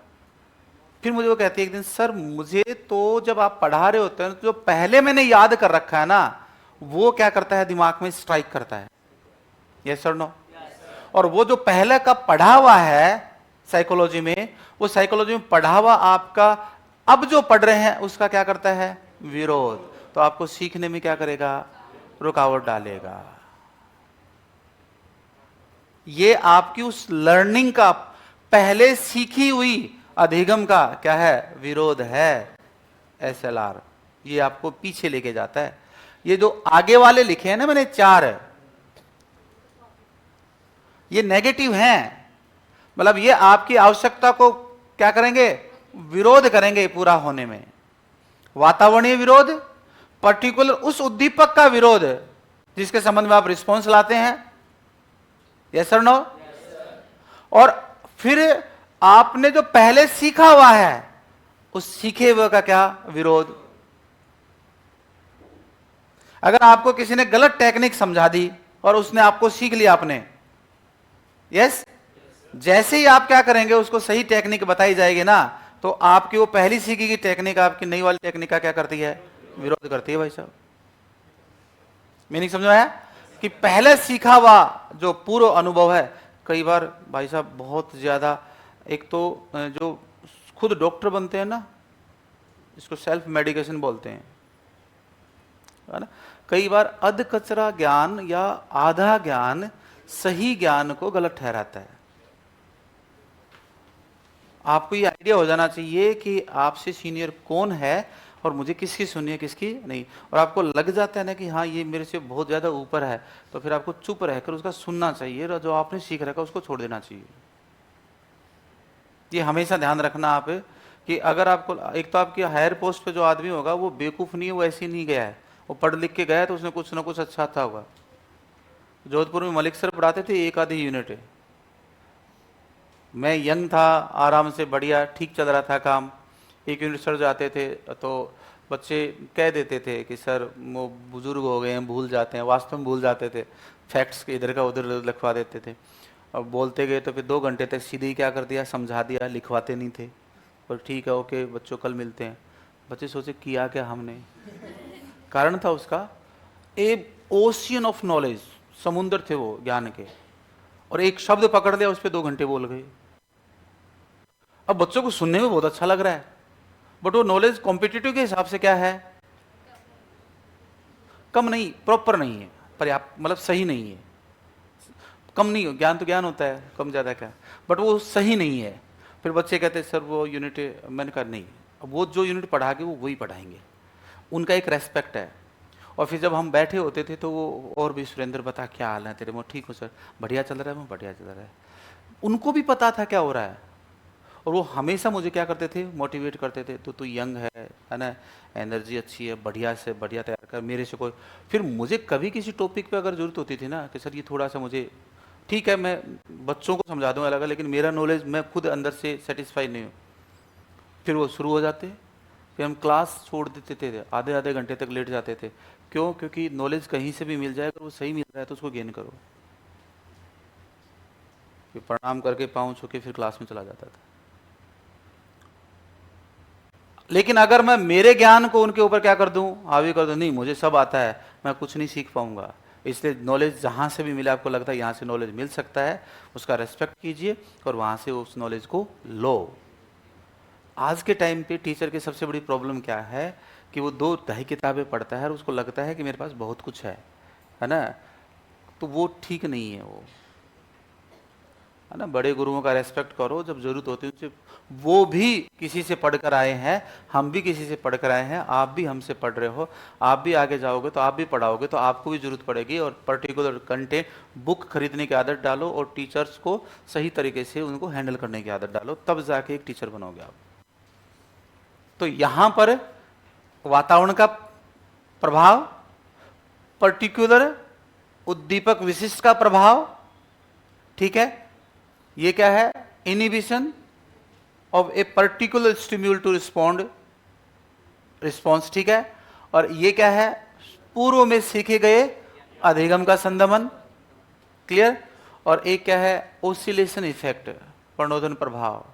फिर मुझे वो कहती है एक दिन, सर मुझे तो जब आप पढ़ा रहे होते हैं तो जो पहले मैंने याद कर रखा है ना, वो क्या करता है, दिमाग में स्ट्राइक करता है। यस और नो? और वो जो पहले का पढ़ा हुआ है साइकोलॉजी में, वो साइकोलॉजी में पढ़ा हुआ आपका अब जो पढ़ रहे हैं उसका क्या करता है, विरोध। तो आपको सीखने में क्या करेगा, रुकावट डालेगा। ये आपकी उस लर्निंग का, पहले सीखी हुई अधिगम का क्या है, विरोध है, SLR। ये आपको पीछे लेके जाता है। ये जो आगे वाले लिखे हैं ना मैंने 4, ये नेगेटिव हैं। मतलब ये आपकी आवश्यकता को क्या करेंगे, विरोध करेंगे पूरा होने में। वातावरणीय विरोध, पर्टिकुलर उस उद्दीपक का विरोध जिसके संबंध में आप रिस्पॉन्स लाते हैं। यस और नो? और फिर आपने जो पहले सीखा हुआ है उस सीखे हुए का क्या, विरोध। अगर आपको किसी ने गलत टेक्निक समझा दी और उसने आपको सीख लिया आपने, यस, जैसे ही आप क्या करेंगे, उसको सही टेक्निक बताई जाएगी ना, तो आपकी वो पहली सीखी की टेक्निक आपकी नई वाली टेक्निक का क्या करती है, विरोध करती है। भाई साहब मीनिंग समझ में आया? कि पहले सीखा हुआ जो पूर्व अनुभव है, कई बार भाई साहब बहुत ज्यादा, एक तो जो खुद डॉक्टर बनते हैं ना, इसको सेल्फ मेडिकेशन बोलते हैं, है ना। कई बार अध कचरा ज्ञान या आधा ज्ञान सही ज्ञान को गलत ठहराता है। आपको ये आइडिया हो जाना चाहिए कि आपसे सीनियर कौन है और मुझे किसकी सुननी है किसकी नहीं। और आपको लग जाता है ना कि हाँ ये मेरे से बहुत ज्यादा ऊपर है, तो फिर आपको चुप रहकर उसका सुनना चाहिए और जो आपने सीख रखा उसको छोड़ देना चाहिए। ये हमेशा ध्यान रखना आप कि अगर आपको, एक तो आपकी हायर पोस्ट पे जो आदमी होगा वो बेवकूफ नहीं है, वो ऐसे ही नहीं गया है, वो पढ़ लिख के गया है तो उसने कुछ ना कुछ अच्छा था होगा। जोधपुर में मलिक सर पढ़ाते थे, एक आधी यूनिट है। मैं यंग था, आराम से बढ़िया ठीक चल रहा था काम। एक यूनिट सर जाते थे तो बच्चे कह देते थे कि सर वो बुजुर्ग हो गए हैं, भूल जाते हैं। वास्तव में भूल जाते थे, फैक्ट्स के इधर का उधर लिखवा देते थे। अब बोलते गए तो फिर 2 घंटे तक सीधे ही क्या कर दिया, समझा दिया, लिखवाते नहीं थे। और ठीक है ओके बच्चों कल मिलते हैं। बच्चे सोचे किया क्या हमने। कारण था उसका, ए ओशियन ऑफ नॉलेज, समुद्र थे वो ज्ञान के, और एक शब्द पकड़ लिया उस पर 2 घंटे बोल गए। अब बच्चों को सुनने में बहुत अच्छा लग रहा है, बट वो नॉलेज कॉम्पिटिटिव के हिसाब से क्या है, कम नहीं, प्रॉपर नहीं है, पर्याप्त, मतलब सही नहीं है। कम नहीं, ज्ञान तो ज्ञान होता है, कम ज्यादा क्या, बट वो सही नहीं है। फिर बच्चे कहते हैं सर वो यूनिट, मैंने कहा नहीं, अब वो जो यूनिट पढ़ागे वो वही पढ़ाएंगे, उनका एक रेस्पेक्ट है। और फिर जब हम बैठे होते थे तो वो, और भी सुरेंद्र बता क्या हाल है तेरे, मैं ठीक हूँ सर, बढ़िया चल रहा है, मैं बढ़िया चल रहा है। उनको भी पता था क्या हो रहा है, और वो हमेशा मुझे क्या करते थे, मोटिवेट करते थे, तो तू यंग है ना, एनर्जी अच्छी है, बढ़िया से बढ़िया तैयार कर, मेरे से कोई। फिर मुझे कभी किसी टॉपिक पे अगर जरूरत होती थी ना कि सर ये थोड़ा सा मुझे, ठीक है मैं बच्चों को समझा दूंगा अलग, लेकिन मेरा नॉलेज मैं खुद अंदर से सेटिस्फाई नहीं हूँ, फिर वो शुरू हो जाते। फिर हम क्लास छोड़ देते थे, आधे आधे घंटे तक लेट जाते थे। क्यों? क्योंकि नॉलेज कहीं से भी मिल जाए, अगर वो सही मिल रहा है तो उसको गेन करो। फिर प्रणाम करके पाँव छू के फिर क्लास में चला जाता था। लेकिन अगर मैं मेरे ज्ञान को उनके ऊपर क्या कर दूं, हावी कर दूं, नहीं मुझे सब आता है, मैं कुछ नहीं सीख पाऊंगा। इसलिए नॉलेज जहां से भी मिले, आपको लगता है यहां से नॉलेज मिल सकता है, उसका रेस्पेक्ट कीजिए और वहां से उस नॉलेज को लो। आज के टाइम पे टीचर की सबसे बड़ी प्रॉब्लम क्या है कि वो 2-2.5 किताबें पढ़ता है और उसको लगता है कि मेरे पास बहुत कुछ है ना, तो वो ठीक नहीं है, वो है ना। बड़े गुरुओं का रेस्पेक्ट करो, जब जरूरत होती है उनसे, वो भी किसी से पढ़कर आए हैं, हम भी किसी से पढ़कर आए हैं, आप भी हमसे पढ़ रहे हो, आप भी आगे जाओगे तो आप भी पढ़ाओगे, तो आपको भी जरूरत पड़ेगी। और पर्टिकुलर कंटेंट बुक खरीदने की आदत डालो और टीचर्स को सही तरीके से उनको हैंडल करने की आदत डालो, तब जाके एक टीचर बनोगे आप। तो यहां पर वातावरण का प्रभाव, पर्टिकुलर उद्दीपक विशिष्ट का प्रभाव, ठीक है, ये क्या है, inhibition of a particular stimulus to respond response, ठीक है। और ये क्या है, पूर्व में सीखे गए अधिगम का संदमन, क्लियर। और एक क्या है, ओसिलेशन इफेक्ट, प्रणोदन प्रभाव।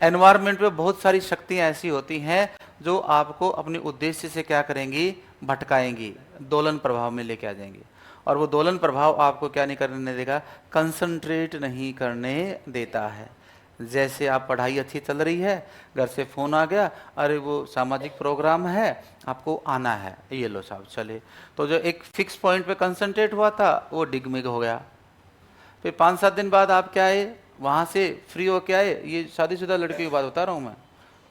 एनवायरमेंट में बहुत सारी शक्तियां ऐसी होती हैं जो आपको अपने उद्देश्य से क्या करेंगी, भटकाएंगी, दोलन प्रभाव में लेके आ जाएंगी। और वो दोलन प्रभाव आपको क्या नहीं करने देगा, कंसंट्रेट नहीं करने देता है। जैसे आप पढ़ाई अच्छी चल रही है, घर से फोन आ गया, अरे वो सामाजिक प्रोग्राम है आपको आना है, ये लो साहब चले, तो जो एक फिक्स पॉइंट पे कंसंट्रेट हुआ था वो डिगमिग हो गया। फिर 5-7 दिन बाद आप क्या आए, वहाँ से फ्री हो के आए। ये शादीशुदा लड़की की बात बता रहा हूँ मैं,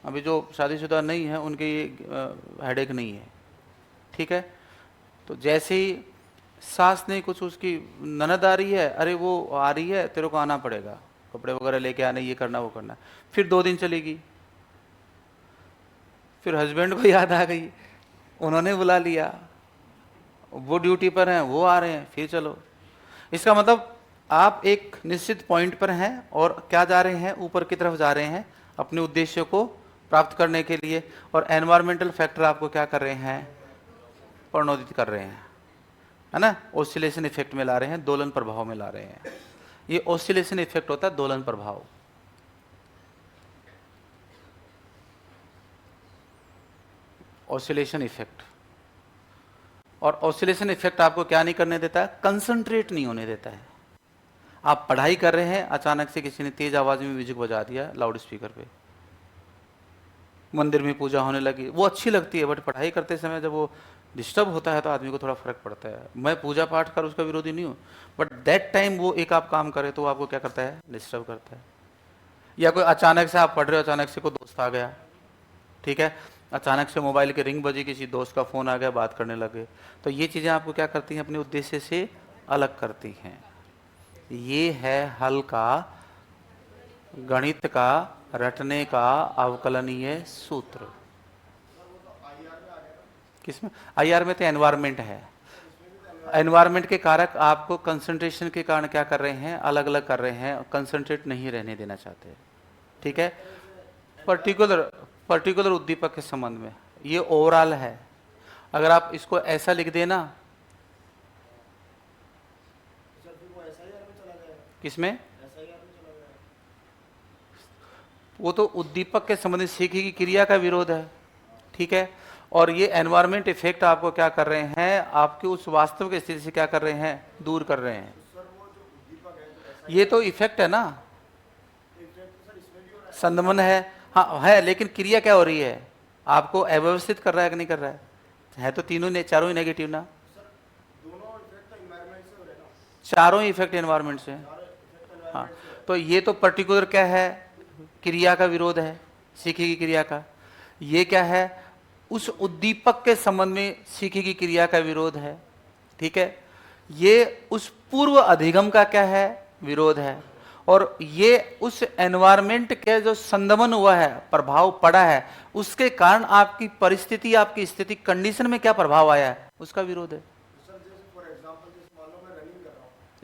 अभी जो शादीशुदा नहीं है उनके ये हेडेक नहीं है, ठीक है। तो जैसे ही सास ने कुछ, उसकी ननद आ रही है, अरे वो आ रही है तेरे को आना पड़ेगा, कपड़े वगैरह लेके आने, ये करना वो करना। फिर 2 दिन चलेगी, फिर हस्बैंड को याद आ गई, उन्होंने बुला लिया, वो ड्यूटी पर हैं, वो आ रहे हैं, फिर चलो। इसका मतलब आप एक निश्चित पॉइंट पर हैं और क्या जा रहे हैं, ऊपर की तरफ जा रहे हैं अपने उद्देश्य को प्राप्त करने के लिए। और एनवायरमेंटल फैक्टर आपको क्या कर रहे हैं, प्रणोदित कर रहे हैं, है ना, ऑसिलेशन इफेक्ट में ला रहे हैं, दोलन प्रभाव में ला रहे हैं। ये ऑसिलेशन इफेक्ट होता है, दोलन प्रभाव। Oscillation effect. और ऑसिलेशन इफेक्ट आपको क्या नहीं करने देता है, कंसंट्रेट नहीं होने देता है। आप पढ़ाई कर रहे हैं, अचानक से किसी ने तेज आवाज में म्यूजिक बजा दिया लाउड स्पीकर पे, मंदिर में पूजा होने लगी, वो अच्छी लगती है, बट पढ़ाई करते समय जब वो डिस्टर्ब होता है तो आदमी को थोड़ा फर्क पड़ता है। मैं पूजा पाठ कर उसका विरोधी नहीं हूँ, बट दैट टाइम वो एक आप काम करे तो आपको क्या करता है, डिस्टर्ब करता है। या कोई अचानक से आप पढ़ रहे हो, अचानक से कोई दोस्त आ गया, ठीक है, अचानक से मोबाइल की रिंग बजी, किसी दोस्त का फोन आ गया, बात करने लगे, तो ये चीजें आपको क्या करती हैं, अपने उद्देश्य से अलग करती हैं। ये है हल का, गणित का रटने का अवकलनीय सूत्र। किसमें, आईआर में तो एनवायरमेंट है। एनवायरमेंट के कारक आपको कंसंट्रेशन के कारण क्या कर रहे हैं, अलग अलग कर रहे हैं, कंसंट्रेट नहीं रहने देना चाहते, ठीक है। पर्टिकुलर उद्दीपक के संबंध में ये ओवरऑल है। अगर आप इसको ऐसा लिख देना, किसमें, वो तो उद्दीपक के संबंधित सीखी की क्रिया का विरोध है, ठीक है। और ये एनवायरमेंट इफेक्ट आपको क्या कर रहे हैं, आपकी उस वास्तविक स्थिति से क्या कर रहे हैं, दूर कर रहे हैं। ये तो इफेक्ट है ना, संदमन है, हाँ है, लेकिन क्रिया क्या हो रही है, आपको अव्यवस्थित कर रहा है कि नहीं कर रहा है तो तीनों ने, चारों ही नेगेटिव ना, चारों ही इफेक्ट एनवायरमेंट से। हाँ, तो ये तो पर्टिकुलर क्या है, क्रिया का विरोध है, सीखी की क्रिया का। ये क्या है, उस उद्दीपक के संबंध में सीखी की क्रिया का विरोध है, ठीक है। ये उस पूर्व अधिगम का क्या है, विरोध है। और ये उस एनवायरमेंट के जो संदमन हुआ है, प्रभाव पड़ा है, उसके कारण आपकी परिस्थिति, आपकी स्थिति, कंडीशन में क्या प्रभाव आया है, उसका विरोध है।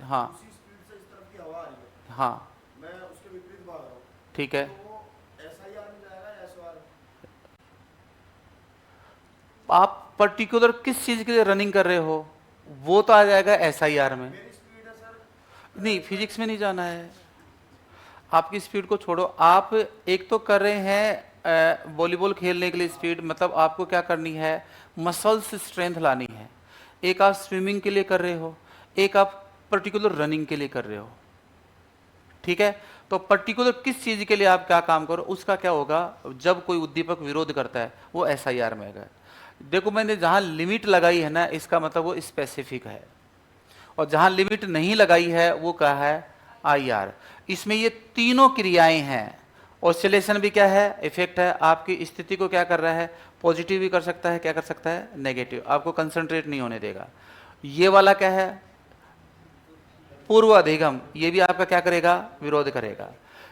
हाँ हाँ, ठीक है। आप पर्टिकुलर किस चीज के लिए रनिंग कर रहे हो, वो तो आ जाएगा एसआईआर में। नहीं, फिजिक्स में नहीं जाना है, आपकी स्पीड को छोड़ो। आप एक तो कर रहे हैं वॉलीबॉल खेलने के लिए स्पीड, मतलब आपको क्या करनी है, मसल्स स्ट्रेंथ लानी है। एक आप स्विमिंग के लिए कर रहे हो, एक आप पर्टिकुलर रनिंग के लिए कर रहे हो, ठीक है। तो पर्टिकुलर किस चीज के लिए आप क्या काम करो, उसका क्या होगा, जब कोई उद्दीपक विरोध करता है वो एसआईआर में आएगा। देखो मैंने जहां लिमिट लगाई है ना, इसका मतलब वो स्पेसिफिक है, और जहां लिमिट नहीं लगाई है वो क्या है, आईआर। इसमें ये तीनों क्रियाएं हैं। ऑसिलेशन भी क्या है, इफेक्ट है, आपकी स्थिति को क्या कर रहा है, पॉजिटिव भी कर सकता है, क्या कर सकता है, नेगेटिव, आपको कंसंट्रेट नहीं होने देगा। ये वाला क्या है, पूर्व अधिगम, ये भी आपका क्या करेगा, विरोध करेगा।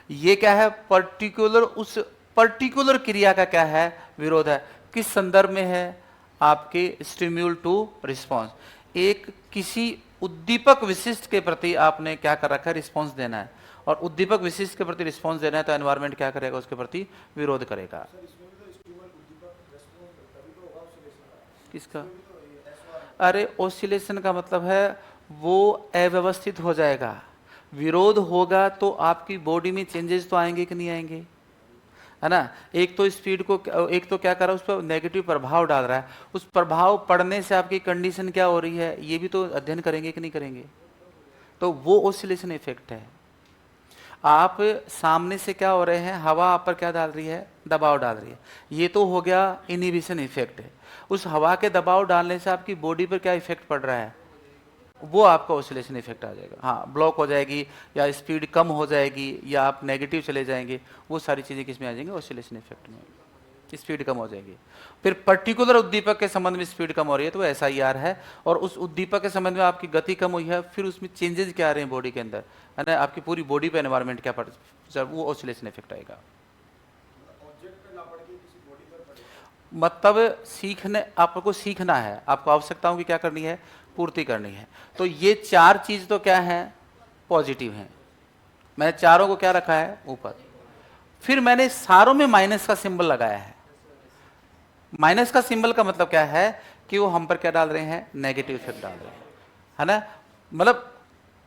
ये क्या है, पर्टिकुलर, उस पर्टिकुलर क्रिया का क्या है, विरोध है। किस संदर्भ में है, आपके स्टिम्यूल टू रिस्पॉन्स, एक किसी उद्दीपक विशिष्ट के प्रति आपने क्या कर रखा है, रिस्पॉन्स देना है, और उद्दीपक विशिष्ट के प्रति रिस्पॉन्स देना है, तो एनवायरमेंट क्या करेगा, उसके प्रति विरोध करेगा। किसका? अरे ऑसिलेशन का मतलब है वो अव्यवस्थित हो जाएगा, विरोध होगा तो आपकी बॉडी में चेंजेस तो आएंगे कि नहीं आएंगे, है ना। एक तो स्पीड को, एक तो क्या कर रहा है, उस पर नेगेटिव प्रभाव डाल रहा है, उस प्रभाव पड़ने से आपकी कंडीशन क्या हो रही है, ये भी तो अध्ययन करेंगे कि नहीं करेंगे। तो वो ऑसिलेशन इफेक्ट है। आप सामने से क्या हो रहे हैं, हवा आप पर क्या डाल रही है, दबाव डाल रही है, ये तो हो गया इनहिबिशन इफेक्ट है। उस हवा के दबाव डालने से आपकी बॉडी पर क्या इफेक्ट पड़ रहा है, वो आपका ऑसिलेशन इफेक्ट आ जाएगा। हाँ, ब्लॉक हो जाएगी या स्पीड कम हो जाएगी या आप नेगेटिव चले जाएंगे, वो सारी चीजें किसमें आ जाएंगी, ऑसिलेशन इफेक्ट में। स्पीड कम हो जाएगी। फिर पर्टिकुलर उद्दीपक के संबंध में स्पीड कम हो रही है तो SIR है, और उस उद्दीपक के संबंध में आपकी गति कम हुई है, फिर उसमें चेंजेस क्या आ रहे हैं बॉडी के अंदर, है ना, आपकी पूरी बॉडी पे एनवायरमेंट क्या पड़, वो ऑसिलेशन इफेक्ट आएगा। मतलब सीखने, आपको सीखना है, आपको आवश्यकताओं की क्या करनी है, पूर्ति करनी है। तो ये चार चीज तो क्या है, पॉजिटिव है। मैंने चारों को क्या रखा है, ऊपर। फिर मैंने सारों में माइनस का सिंबल लगाया है। माइनस का सिंबल का मतलब क्या है कि वो हम पर क्या डाल रहे हैं, नेगेटिव इफेक्ट डाल रहे हैं, है ना। मतलब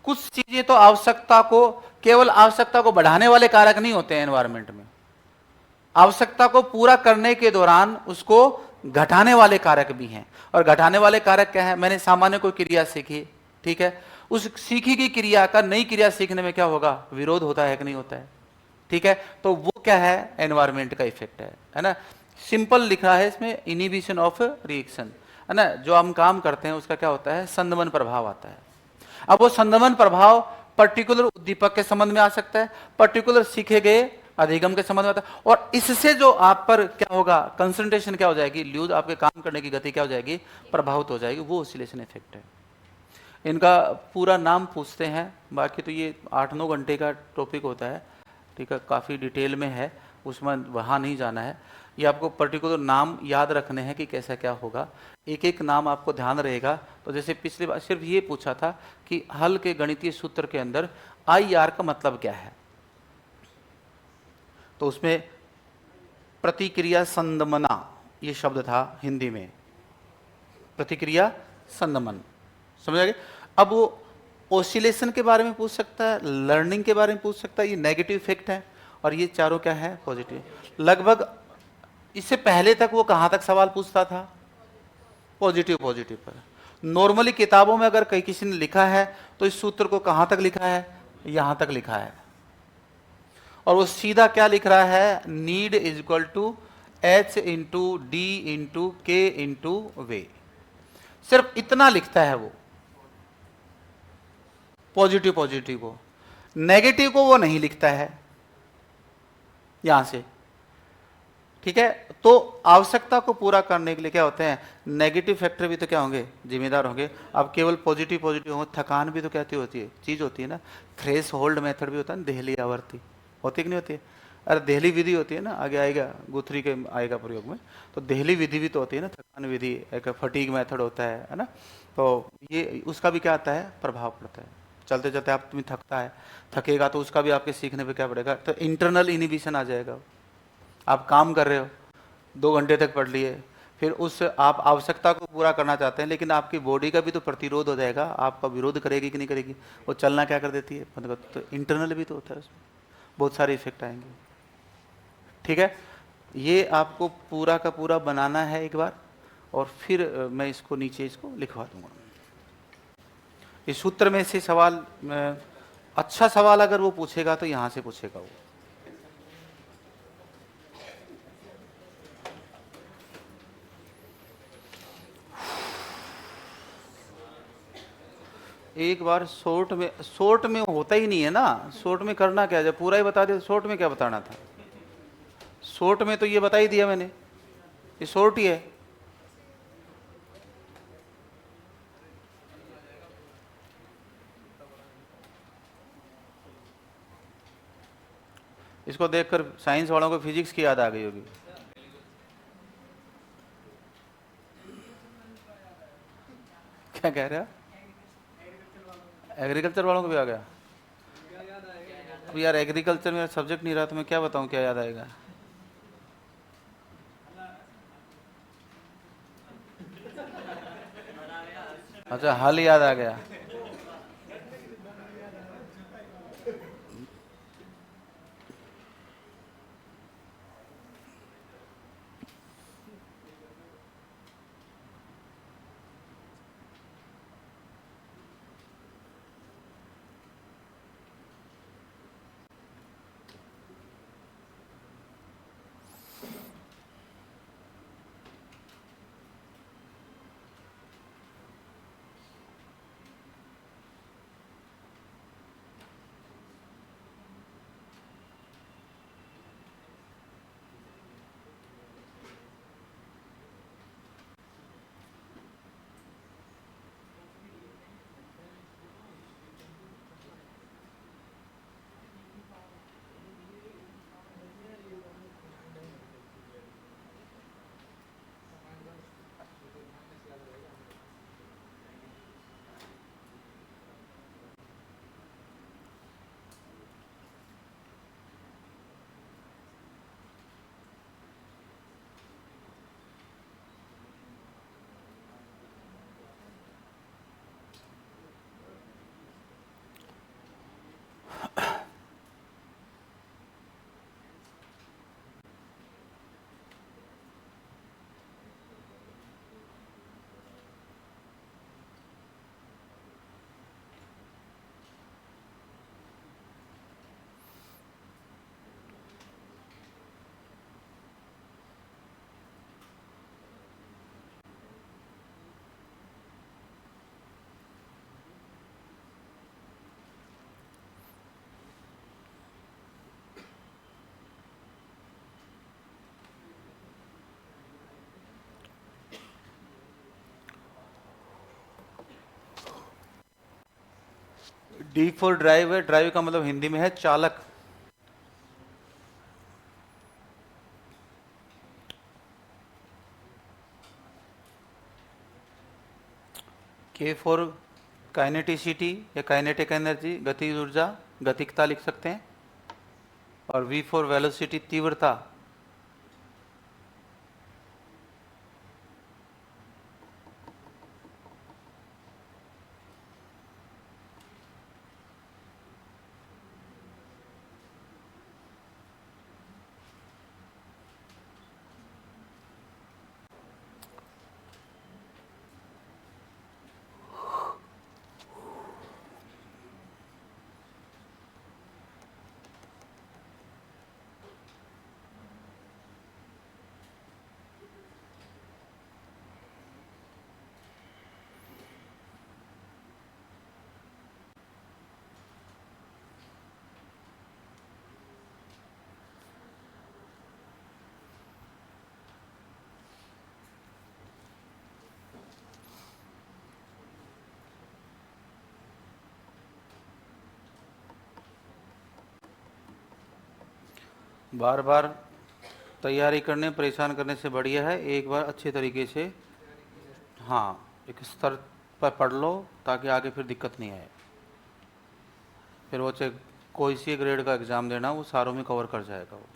कुछ चीजें तो आवश्यकता को, केवल आवश्यकता को बढ़ाने वाले कारक नहीं होते हैं एनवायरनमेंट में, आवश्यकता को पूरा करने के दौरान उसको घटाने वाले कारक भी हैं। और घटाने वाले कारक क्या है, मैंने सामान्य कोई क्रिया सीखी, ठीक है, उस सीखी की क्रिया का नई क्रिया सीखने में क्या होगा, विरोध होता है कि नहीं होता है, ठीक है। तो वो क्या है, एनवायरमेंट का इफेक्ट है ना। सिंपल लिखा है इसमें, इनिबिशन ऑफ रिएक्शन, है ना। जो हम काम करते हैं उसका क्या होता है, संदमन प्रभाव आता है। अब वो संदमन प्रभाव पर्टिकुलर उद्दीपक के संबंध में आ सकता है, पर्टिकुलर सीखे गए अधिगम के संबंध में आता है, और इससे जो आप पर क्या होगा, कंसंट्रेशन क्या हो जाएगी, ल्यूज, आपके काम करने की गति क्या हो जाएगी, प्रभावित हो जाएगी, वो ऑसिलेशन इफेक्ट है। इनका पूरा नाम पूछते हैं, बाकी तो ये 8-9 घंटे का टॉपिक होता है, ठीक है, काफ़ी डिटेल में है, उसमें वहाँ नहीं जाना है। ये आपको पर्टिकुलर नाम याद रखने हैं कि कैसा क्या होगा, एक एक नाम आपको ध्यान रहेगा। तो जैसे पिछली बार सिर्फ ये पूछा था कि हल के गणितीय सूत्र के अंदर IR का मतलब क्या है, तो उसमें प्रतिक्रिया संदमना ये शब्द था हिंदी में, प्रतिक्रिया संदमन, समझ आ गया। अब वो ऑसिलेशन के बारे में पूछ सकता है, लर्निंग के बारे में पूछ सकता है, ये नेगेटिव इफेक्ट है, और ये चारों क्या है, पॉजिटिव। लगभग इससे पहले तक वो कहां तक सवाल पूछता था, पॉजिटिव पॉजिटिव पर। नॉर्मली किताबों में अगर कहीं किसी ने लिखा है तो इस सूत्र को कहां तक लिखा है, यहां तक लिखा है, और वो सीधा क्या लिख रहा है, need is equal to H into D into K into V, सिर्फ इतना लिखता है वो, पॉजिटिव पॉजिटिव को, नेगेटिव को वो नहीं लिखता है यहां से, ठीक है। तो आवश्यकता को पूरा करने के लिए क्या होते हैं, नेगेटिव फैक्टर भी तो क्या होंगे, जिम्मेदार होंगे। अब केवल पॉजिटिव पॉजिटिव होंगे, थकान भी तो क्या होती है, चीज होती है ना। थ्रेश होल्ड मेथड भी होता है ना, देहली आवर्ती होती कि नहीं होती है, अरे देहली विधि होती है ना, आगे आएगा गुथरी के आएगा प्रयोग में, तो देहली विधि भी तो होती है ना, थकान विधि, एक फटीग मेथड होता है ना। तो ये उसका भी क्या आता है, प्रभाव पड़ता है। चलते चलते आप तुम्हें थकता है, थकेगा तो उसका भी आपके सीखने पे क्या पड़ेगा, तो इंटरनल इनिबिशन आ जाएगा। आप काम कर रहे हो, 2 घंटे तक पढ़ लिए, फिर उस आप आवश्यकता को पूरा करना चाहते हैं, लेकिन आपकी बॉडी का भी तो प्रतिरोध हो जाएगा, आपका विरोध करेगी कि नहीं करेगी, वो चलना क्या कर देती है, तो इंटरनल भी तो होता है, उसमें बहुत सारे इफेक्ट आएंगे, ठीक है। ये आपको पूरा का पूरा बनाना है एक बार, और फिर मैं इसको नीचे इसको लिखवा दूंगा। इस सूत्र में से सवाल, अच्छा सवाल अगर वो पूछेगा तो यहां से पूछेगा वो। एक बार शॉर्ट में होता ही नहीं है ना, शॉर्ट में करना क्या, जब पूरा ही बता दिया तो शॉर्ट में क्या बताना था। शॉर्ट में तो ये बता ही दिया मैंने, ये शॉर्ट ही है। इसको देखकर साइंस वालों को फिजिक्स की याद आ गई होगी। क्या कह रहे हो, एग्रीकल्चर वालों को भी आ गया। अब यार एग्रीकल्चर मेरा सब्जेक्ट नहीं रहा, तो मैं क्या बताऊं क्या याद आएगा। अच्छा, हल याद आ गया। डी फॉर ड्राइव है, ड्राइव का मतलब हिंदी में है चालक। के फॉर काइनेटिसिटी या काइनेटिक एनर्जी, गतिज ऊर्जा, गतिकता लिख सकते हैं। और वी फॉर वेलोसिटी, तीव्रता। बार बार तैयारी करने परेशान करने से बढ़िया है एक बार अच्छे तरीके से, हाँ, एक स्तर पर पढ़ लो ताकि आगे फिर दिक्कत नहीं आए। फिर वो चाहे कोई सी ग्रेड का एग्ज़ाम देना, वो सारों में कवर कर जाएगा वो।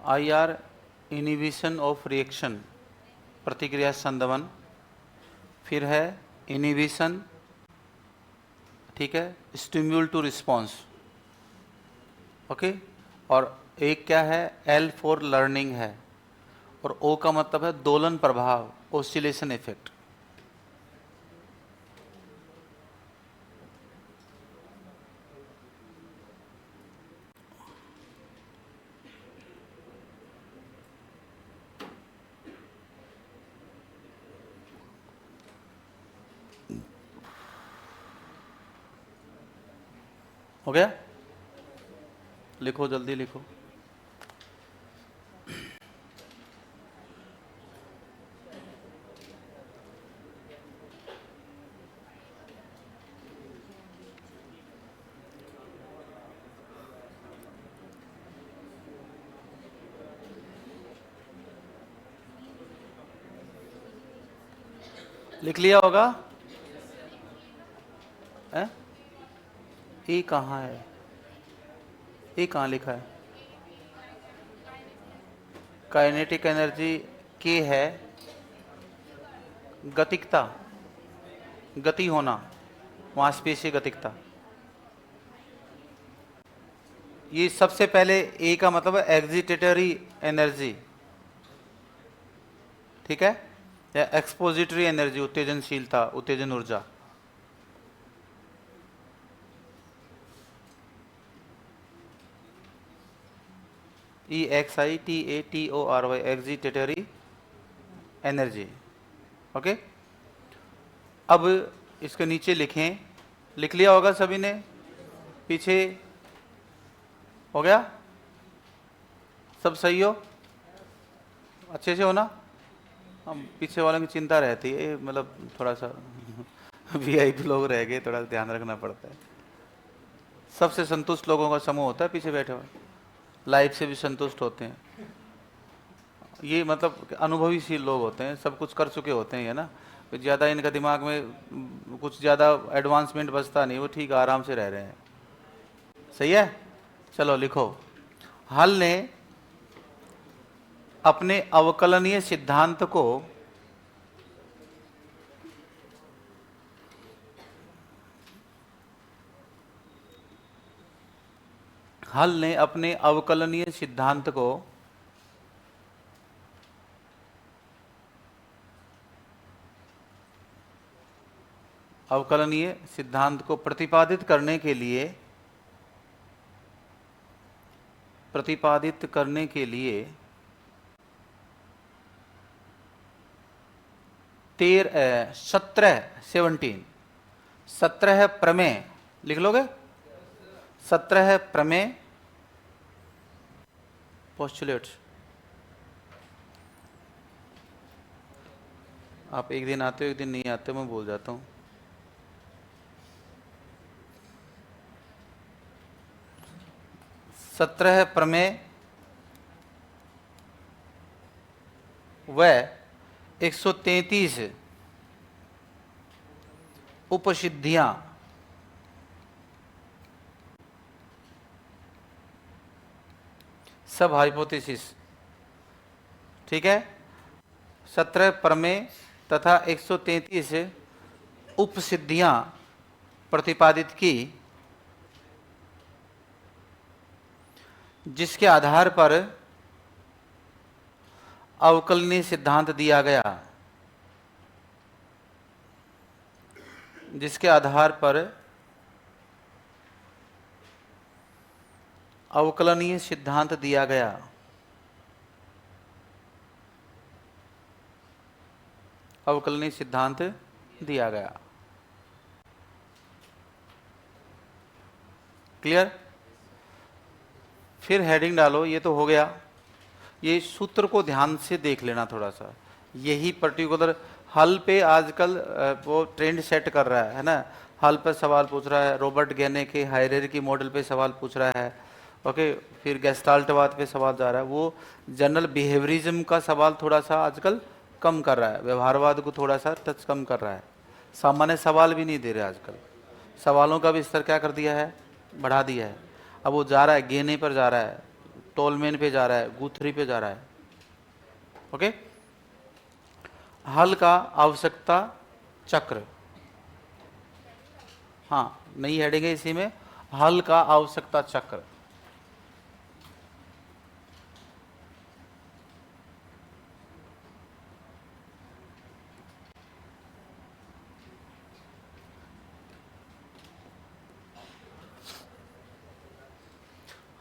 I R, inhibition of reaction, प्रतिक्रिया संदमन। फिर है इनिबिशन, ठीक है, स्टिम्यूल टू रिस्पॉन्स, ओके। और एक क्या है, एल फॉर लर्निंग है। और ओ का मतलब है दोलन प्रभाव, ओसिलेशन इफेक्ट। हो गया? लिखो, जल्दी लिखो। लिख लिया होगा? है? ए कहाँ है? ए कहाँ लिखा है? काइनेटिक एनर्जी के है गतिकता, गति होना, मांसपेशीय गतिकता। ये सबसे पहले ए का मतलब है एग्जिटेटरी एनर्जी, ठीक है, या एक्सपोजिटरी एनर्जी, उत्तेजनशीलता, उत्तेजन ऊर्जा। EXITATORY, एग्जिटेटरी energy. ओके, अब इसके नीचे लिखें। लिख लिया होगा सभी ने? पीछे हो गया? सब सही हो? अच्छे से हो ना? हम पीछे वालों की चिंता रहती है, मतलब थोड़ा सा VIP लोग रह गए, थोड़ा ध्यान रखना पड़ता है। सबसे संतुष्ट लोगों का समूह होता है पीछे बैठे हुए, लाइफ से भी संतुष्ट होते हैं। ये मतलब अनुभवीशील लोग होते हैं, सब कुछ कर चुके होते हैं, है ना। ज़्यादा इनका दिमाग में कुछ ज़्यादा एडवांसमेंट बचता नहीं, वो ठीक आराम से रह रहे हैं। सही है? चलो लिखो। हल ने अपने अवकलनीय सिद्धांत को हल ने अपने अवकलनीय सिद्धांत को अवकलनीय सिद्धांत को प्रतिपादित करने के लिए 17 प्रमेय लिख लोगे? 17 प्रमेय, पोस्टुलेट्स। आप एक दिन आते हो, एक दिन नहीं आते, मैं भूल जाता हूँ। सत्रह प्रमेय व 133 उपसिद्धियां, सब हाइपोथेसिस, ठीक है। 17 प्रमेय तथा 133 उपसिद्धियां प्रतिपादित की, जिसके आधार पर अवकलनीय सिद्धांत दिया गया, जिसके आधार पर अवकलनीय सिद्धांत दिया गया। अवकलनीय सिद्धांत दिया गया। क्लियर? फिर हेडिंग डालो। ये तो हो गया। ये सूत्र को ध्यान से देख लेना थोड़ा सा। यही पर्टिकुलर हल पे आजकल वो ट्रेंड सेट कर रहा है ना। हल पर सवाल पूछ रहा है, रॉबर्ट गेने के हायरार्की मॉडल पे सवाल पूछ रहा है। ओके, फिर गेस्टाल्टवाद पे सवाल जा रहा है। वो जनरल बिहेवियरिज्म का सवाल थोड़ा सा आजकल कम कर रहा है, व्यवहारवाद को थोड़ा सा टच कम कर रहा है। सामान्य सवाल भी नहीं दे रहे आजकल। सवालों का भी स्तर क्या कर दिया है, बढ़ा दिया है। अब वो जा रहा है, गेने पर जा रहा है, टोलमैन पे जा रहा है, गुथरी पे जा रहा है। ओके, हल का आवश्यकता चक्र, हाँ नई हेडिंग है इसी में, हल का आवश्यकता चक्र।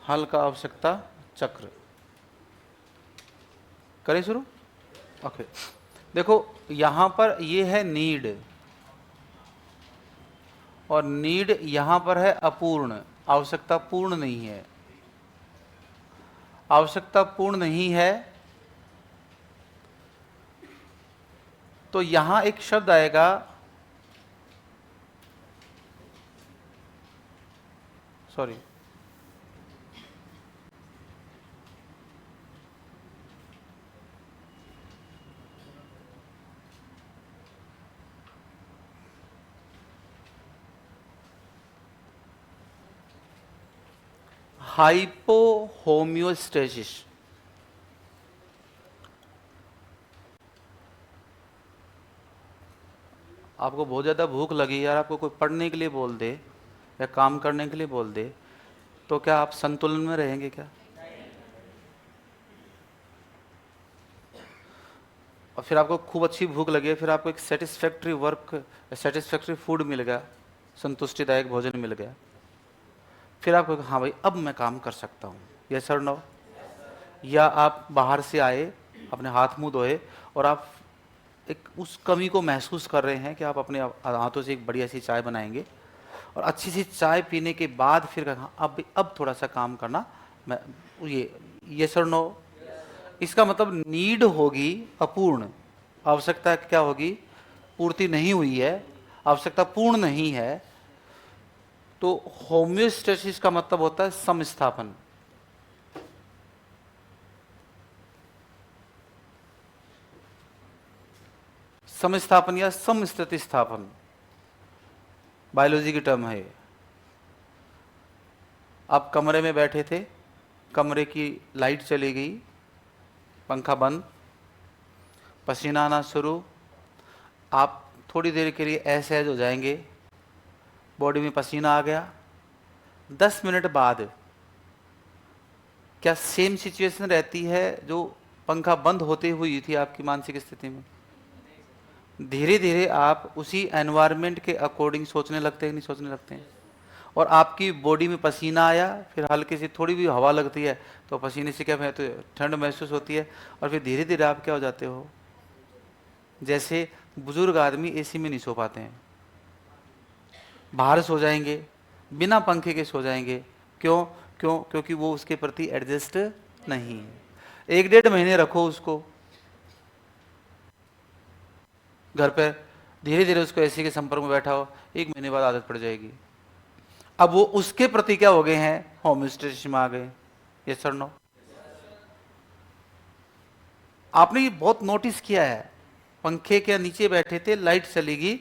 हल का आवश्यकता चक्र करें शुरू। ओके, देखो यहां पर ये है नीड, और नीड यहां पर है अपूर्ण। आवश्यकता पूर्ण नहीं है, आवश्यकता पूर्ण नहीं है, तो यहां एक शब्द आएगा सॉरी हाइपोहोमियोस्टेसिस। आपको बहुत ज़्यादा भूख लगी यार, आपको कोई पढ़ने के लिए बोल दे या काम करने के लिए बोल दे, तो क्या आप संतुलन में रहेंगे क्या? और फिर आपको खूब अच्छी भूख लगी, फिर आपको एक सेटिस्फैक्ट्री वर्क, सेटिस्फैक्ट्री फूड मिल गया, संतुष्टिदायक भोजन मिल गया, फिर आपको हाँ भाई अब मैं काम कर सकता हूँ, यस और नो? या आप बाहर से आए, अपने हाथ मुंह धोए और आप एक उस कमी को महसूस कर रहे हैं कि आप अपने हाथों से एक बढ़िया सी चाय बनाएंगे और अच्छी सी चाय पीने के बाद फिर कहा अब थोड़ा सा काम करना, मैं यस और नो? इसका मतलब नीड होगी अपूर्ण, आवश्यकता क्या होगी? पूर्ति नहीं हुई है, आवश्यकता पूर्ण नहीं है। तो होम्योस्टेसिस का मतलब होता है समस्थापन। समस्थापन या समस्थिति स्थापन बायोलॉजी की टर्म है। आप कमरे में बैठे थे, कमरे की लाइट चली गई, पंखा बंद, पसीना आना शुरू, आप थोड़ी देर के लिए असहज हो जाएंगे, बॉडी में पसीना आ गया, 10 मिनट बाद क्या सेम सिचुएशन रहती है जो पंखा बंद होते हुई थी आपकी मानसिक स्थिति में? धीरे धीरे आप उसी एनवायरनमेंट के अकॉर्डिंग सोचने लगते हैं, नहीं सोचने लगते हैं? और आपकी बॉडी में पसीना आया, फिर हल्की सी थोड़ी भी हवा लगती है तो पसीने से क्या तो ठंड महसूस होती है, और फिर धीरे धीरे आप क्या हो जाते हो? जैसे बुजुर्ग आदमी एसी में नहीं सो पाते हैं, बाहर सो जाएंगे, बिना पंखे के सो जाएंगे। क्यों? क्योंकि वो उसके प्रति एडजस्ट नहीं है। 1-1.5 महीने रखो उसको घर पे, धीरे धीरे उसको एसी के संपर्क में बैठा हो, 1 महीने बाद आदत पड़ जाएगी। अब वो उसके प्रति क्या हो गए हैं? होम्योस्टेसिस में आ गए, यस और नो? आपने ये बहुत नोटिस किया है, पंखे के नीचे बैठे थे, लाइट चली गई,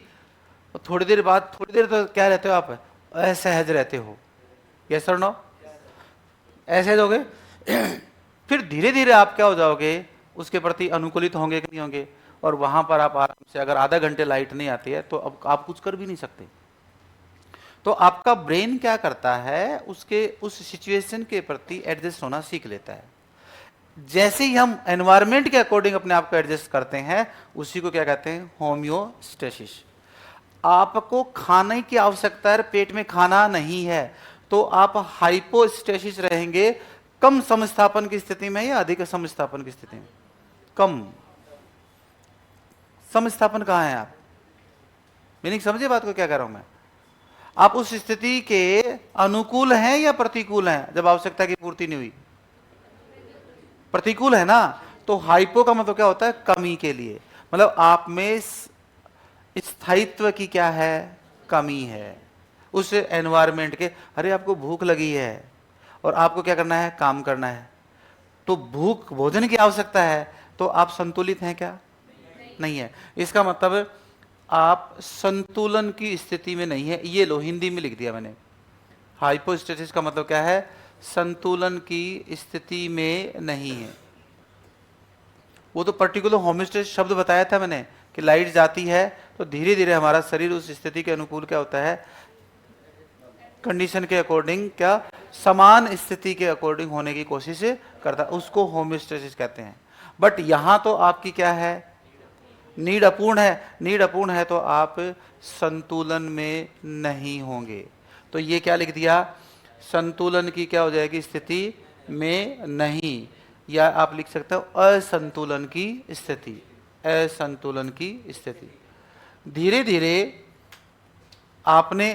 और थोड़ी देर बाद, थोड़ी देर तो क्या रहते हो आप? असहज रहते हो, यस और नो? असहज हो गए फिर धीरे धीरे आप क्या हो जाओगे? उसके प्रति अनुकूलित होंगे कि नहीं होंगे? और वहां पर आप आराम से, अगर आधा घंटे लाइट नहीं आती है तो अब आप कुछ कर भी नहीं सकते। तो आपका ब्रेन क्या करता है? उसके उस सिचुएशन के प्रति एडजस्ट होना सीख लेता है। जैसे ही हम एनवायरनमेंट के अकॉर्डिंग अपने आप को एडजस्ट करते हैं, उसी को क्या कहते हैं? होम्योस्टेसिस। आपको खाने की आवश्यकता है, पेट में खाना नहीं है, तो आप हाइपोस्टेसिस रहेंगे, कम समस्थापन की स्थिति में या अधिक समस्थापन की स्थिति में? कम समस्थापन कहाँ है आप? मीनिंग समझे बात को क्या कह रहा हूं मैं? आप उस स्थिति के अनुकूल हैं या प्रतिकूल हैं जब आवश्यकता की पूर्ति नहीं हुई? प्रतिकूल है ना। तो हाइपो का मतलब क्या होता है? कमी के लिए, मतलब आप में स्थायित्व की क्या है? कमी है उस एनवायरनमेंट के। अरे आपको भूख लगी है और आपको क्या करना है? काम करना है, तो भूख, भोजन की आवश्यकता है, तो आप संतुलित हैं क्या? नहीं है। इसका मतलब आप संतुलन की स्थिति में नहीं है। ये लो, हिंदी में लिख दिया मैंने। हाइपोस्टेसिस का मतलब क्या है? संतुलन की स्थिति में नहीं है। वो तो पर्टिकुलर होम्योस्टेसिस शब्द बताया था मैंने कि लाइट जाती है तो धीरे धीरे हमारा शरीर उस स्थिति के अनुकूल क्या होता है? कंडीशन के अकॉर्डिंग, क्या समान स्थिति के अकॉर्डिंग होने की कोशिश करता है, उसको होम्योस्टेसिस कहते हैं। बट यहां तो आपकी क्या है? नीड अपूर्ण है। नीड अपूर्ण है तो आप संतुलन में नहीं होंगे। तो ये क्या लिख दिया? संतुलन की क्या हो जाएगी? स्थिति में नहीं, या आप लिख सकते हो असंतुलन की स्थिति, असंतुलन की स्थिति। धीरे धीरे आपने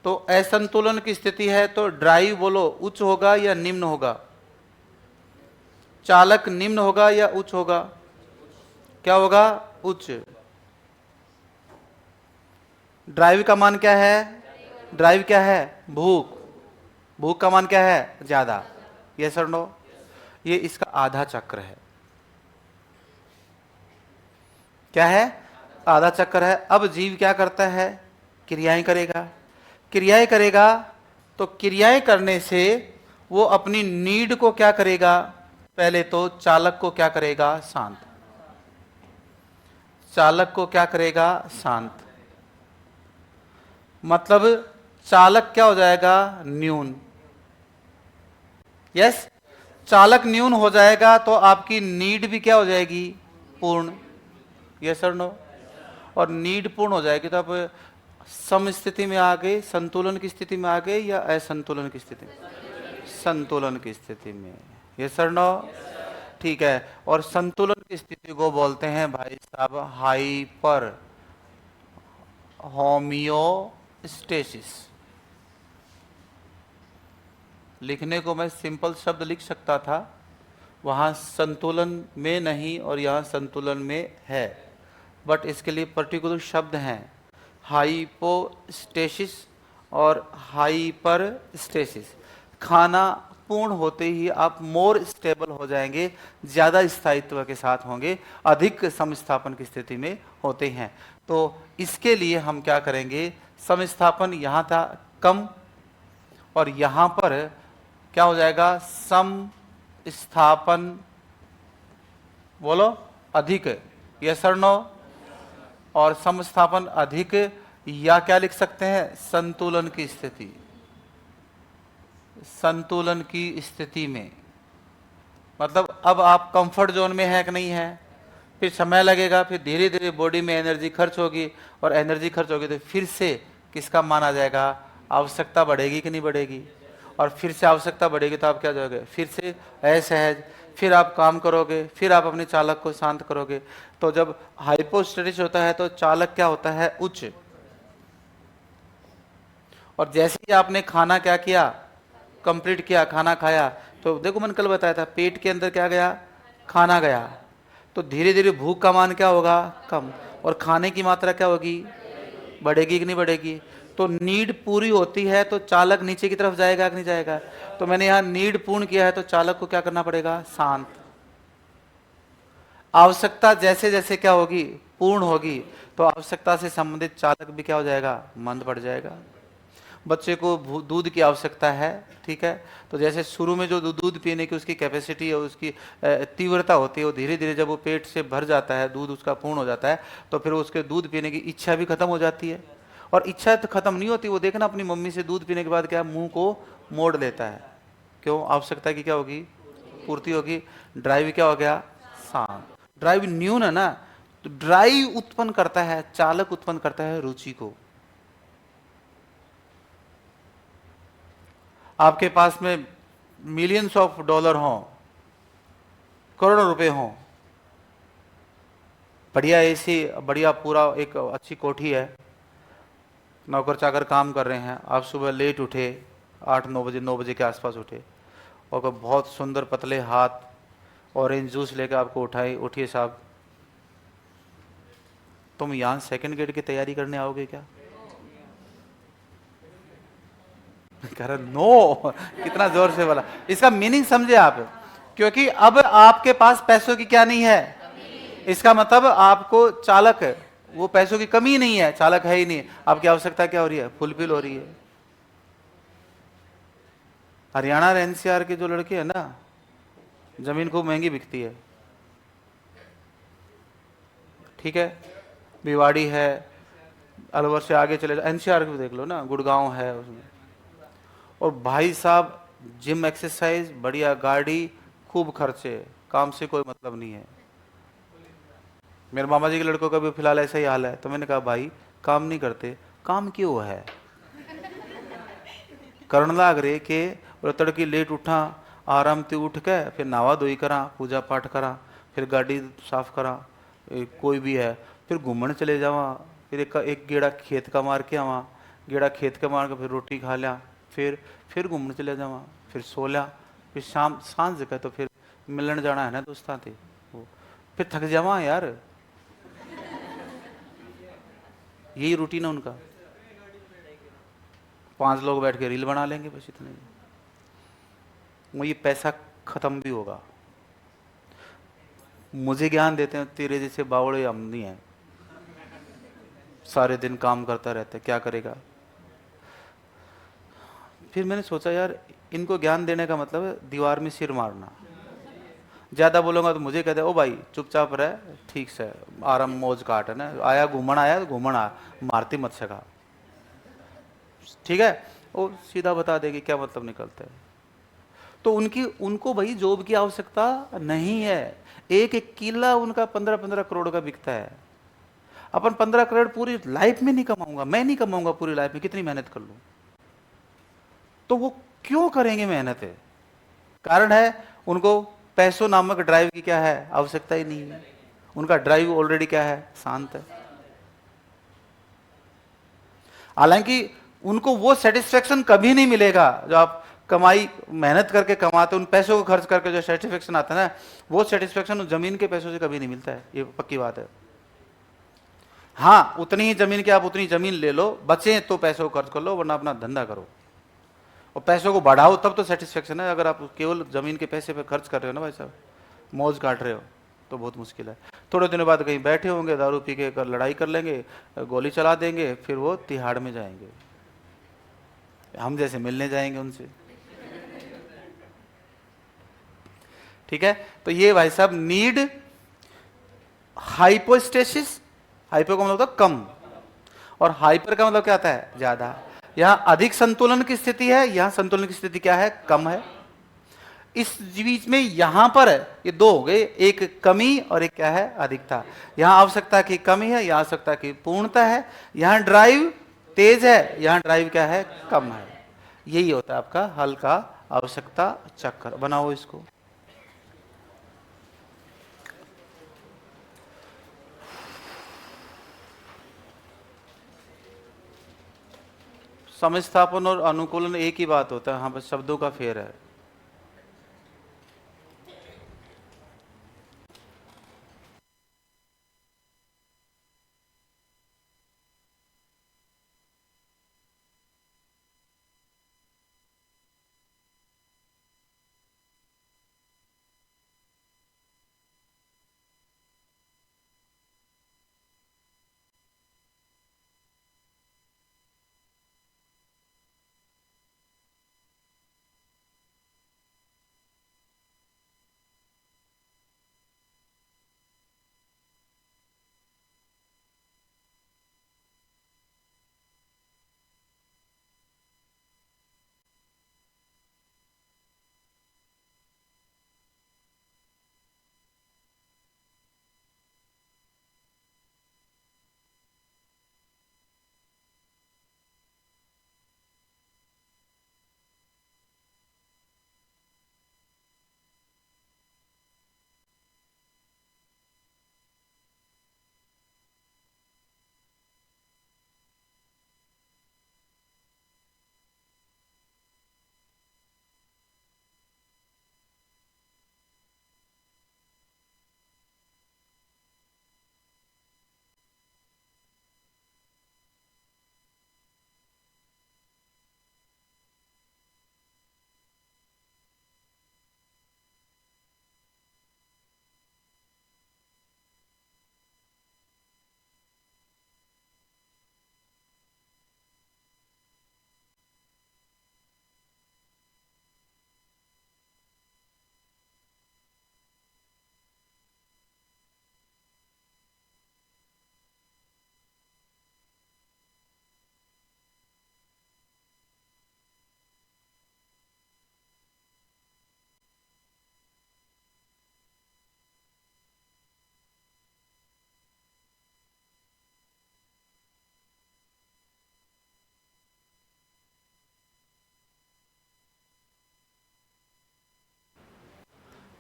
तो असंतुलन की स्थिति है तो ड्राइव बोलो उच्च होगा या निम्न होगा? चालक निम्न होगा या उच्च होगा? क्या होगा? उच्च। ड्राइव का मान क्या है? ड्राइव क्या है? भूख। भूख का मान क्या है? ज्यादा। यस और नो? ये इसका आधा चक्र है। क्या है? आधा चक्र है। अब जीव क्या करता है? क्रियाएं करेगा। क्रियाएं करेगा तो क्रियाएं करने से वो अपनी नीड को क्या करेगा? पहले तो चालक को क्या करेगा? शांत। चालक को क्या करेगा? शांत। मतलब चालक क्या हो जाएगा? न्यून। यस? चालक न्यून हो जाएगा तो आपकी नीड भी क्या हो जाएगी? पूर्ण। यस और नो? और नीड पूर्ण हो जाएगी तो आप सम स्थिति में आ गए, संतुलन की स्थिति में आ गए या असंतुलन की स्थिति में? संतुलन की स्थिति में। यस और नो? ठीक है। और संतुलन की स्थिति को बोलते हैं भाई साहब हाइपर होमियोस्टेसिस। लिखने को मैं सिंपल शब्द लिख सकता था, वहां संतुलन में नहीं और यहां संतुलन में है, बट इसके लिए पर्टिकुलर शब्द हैं, हाइपोस्टेसिस और हाइपर स्टेसिस। खाना पूर्ण होते ही आप मोर स्टेबल हो जाएंगे, ज्यादा स्थायित्व के साथ होंगे, अधिक समस्थापन की स्थिति में होते हैं। तो इसके लिए हम क्या करेंगे? समस्थापन यहां था कम और यहां पर क्या हो जाएगा? सम स्थापन बोलो अधिक। यस और नो? और समस्थापन अधिक या क्या लिख सकते हैं? संतुलन की स्थिति। संतुलन की स्थिति में मतलब अब आप कंफर्ट जोन में है कि नहीं है? फिर समय लगेगा, फिर धीरे धीरे बॉडी में एनर्जी खर्च होगी और एनर्जी खर्च होगी तो फिर से किसका मान आ जाएगा? आवश्यकता बढ़ेगी कि नहीं बढ़ेगी? और फिर से आवश्यकता बढ़ेगी तो आप क्या जाओगे? फिर से असहज, फिर आप काम करोगे, फिर आप अपने चालक को शांत करोगे। तो जब हाइपोस्टेटिस होता है तो चालक क्या होता है? उच्च। और जैसे ही आपने खाना क्या किया? कंप्लीट किया, खाना खाया, तो देखो मैंने कल बताया था पेट के अंदर क्या गया? खाना गया। तो धीरे धीरे भूख का मान क्या होगा? कम। और खाने की मात्रा क्या होगी? बढ़ेगी कि नहीं बढ़ेगी? तो नीड पूरी होती है तो चालक नीचे की तरफ जाएगा कि नहीं जाएगा? तो मैंने यहां नीड पूर्ण किया है तो चालक को क्या करना पड़ेगा? शांत। आवश्यकता जैसे जैसे क्या होगी? पूर्ण होगी तो आवश्यकता से संबंधित चालक भी क्या हो जाएगा? मंद बढ़ जाएगा। बच्चे को दूध की आवश्यकता है, ठीक है, तो जैसे शुरू में जो दूध पीने की उसकी कैपेसिटी है, उसकी तीव्रता होती है, वो धीरे धीरे जब वो पेट से भर जाता है, दूध उसका पूर्ण हो जाता है, तो फिर उसके दूध पीने की इच्छा भी खत्म हो जाती है। और इच्छा तो खत्म नहीं होती, वो देखना अपनी मम्मी से दूध पीने के बाद क्या मुंह को मोड़ लेता है। क्यों? आवश्यकता की क्या होगी? पूर्ति होगी। ड्राइव क्या हो गया? शांत। ड्राइव न्यून है ना, तो ड्राइव उत्पन्न करता है, चालक उत्पन्न करता है रुचि को। आपके पास में मिलियंस ऑफ डॉलर हों, करोड़ों रुपए हों, बढ़िया एसी, बढ़िया पूरा एक अच्छी कोठी है, नौकर चाकर काम कर रहे हैं, आप सुबह लेट उठे, 8-9 बजे, 9 बजे के आसपास उठे और कोई बहुत सुंदर पतले हाथ ऑरेंज जूस लेकर आपको उठाए, उठिए साहब, तुम यहाँ सेकंड गेट की तैयारी करने आओगे क्या? कह रहा नो। कितना जोर से बोला। इसका मीनिंग समझे आप? क्योंकि अब आपके पास पैसों की क्या नहीं है? इसका मतलब आपको चालक, वो पैसों की कमी नहीं है, चालक है ही नहीं, आपकी आवश्यकता क्या हो रही है? फुलफिल हो रही है। हरियाणा और एनसीआर के जो लड़के हैं ना, जमीन खूब महंगी बिकती है, ठीक है, भिवाड़ी है, अलवर से आगे चले जाओ, एनसीआर को देख लो ना, गुड़गांव है उसमें, और भाई साहब जिम, एक्सरसाइज, बढ़िया गाड़ी, खूब खर्चे, काम से कोई मतलब नहीं है। मेरे मामा जी के लड़कों का भी फिलहाल ऐसा ही हाल है। तो मैंने कहा भाई काम नहीं करते, काम क्यों है? करण लाग रे के और तड़की लेट उठा, आराम से उठ के फिर नहा धोई करा, पूजा पाठ करा, फिर गाड़ी साफ करा, कोई भी है, फिर घूमने चले जावा, फिर एक गेड़ा खेत का मार के आवा, गेड़ा खेत के मार के फिर रोटी खा लिया, फिर घूमने चले जावा, फिर सो लिया, फिर शाम सांझ का तो फिर मिलन जाना है ना दोस्तां थे, वो फिर थक जावा यार। यही रूटीन है उनका। 5 लोग बैठ के रील बना लेंगे, बस इतने ही। वो ये पैसा खत्म भी होगा। मुझे ज्ञान देते हैं तेरे जैसे बावड़े हम नहीं है, सारे दिन काम करता रहता है, क्या करेगा। फिर मैंने सोचा यार इनको ज्ञान देने का मतलब है दीवार में सिर मारना। ज्यादा बोलूंगा तो मुझे कहते ओ भाई चुपचाप रह, ठीक से आराम मौज काट, है ना, आया तो घूमन आ, मारती मत सका, ठीक है। वो सीधा बता देगी क्या मतलब निकलता है। तो उनको भाई जॉब की आवश्यकता नहीं है। एक एक किला उनका 15-15 करोड़ का बिकता है। अपन 15 करोड़ पूरी लाइफ में नहीं कमाऊंगा, मैं नहीं कमाऊंगा पूरी लाइफ में, कितनी मेहनत कर लूं। तो वो क्यों करेंगे मेहनत है? कारण है उनको पैसों नामक ड्राइव की क्या है, आवश्यकता ही नहीं है। उनका ड्राइव ऑलरेडी क्या है, शांत है। हालांकि उनको वो सेटिस्फेक्शन कभी नहीं मिलेगा जो आप कमाई मेहनत करके कमाते, उन पैसों को खर्च करके जो सेटिस्फेक्शन आता है ना, वो सेटिस्फेक्शन जमीन के पैसों से कभी नहीं मिलता है, ये पक्की बात है। हाँ, उतनी ही जमीन की आप उतनी जमीन ले लो, बचे तो पैसों को खर्च कर लो, वरना अपना धंधा करो और पैसों को बढ़ाओ, तब तो सेटिस्फेक्शन है। अगर आप केवल जमीन के पैसे पे खर्च कर रहे हो ना भाई साहब, मौज काट रहे हो, तो बहुत मुश्किल है। थोड़े दिनों बाद कहीं बैठे होंगे, दारू पी के लड़ाई कर लेंगे, गोली चला देंगे, फिर वो तिहाड़ में जाएंगे, हम जैसे मिलने जाएंगे उनसे, ठीक है। तो ये भाई साहब नीड हाइपोस्टेसिस, हाइपो का मतलब होता है कम, और हाइपर का मतलब क्या आता है, ज्यादा। यहां अधिक संतुलन की स्थिति है, यहां संतुलन की स्थिति क्या है, कम है। इस बीच में यहां पर ये दो हो गए, एक कमी और एक क्या है, अधिकता। यहां आवश्यकता की कमी है, यहां आवश्यकता की पूर्णता है। यहां ड्राइव तेज है, यहां ड्राइव क्या है, कम है। यही होता है आपका हल का आवश्यकता चक्र। बनाओ इसको। समस्थापन और अनुकूलन एक ही बात होता है, हाँ बस शब्दों का फेर है।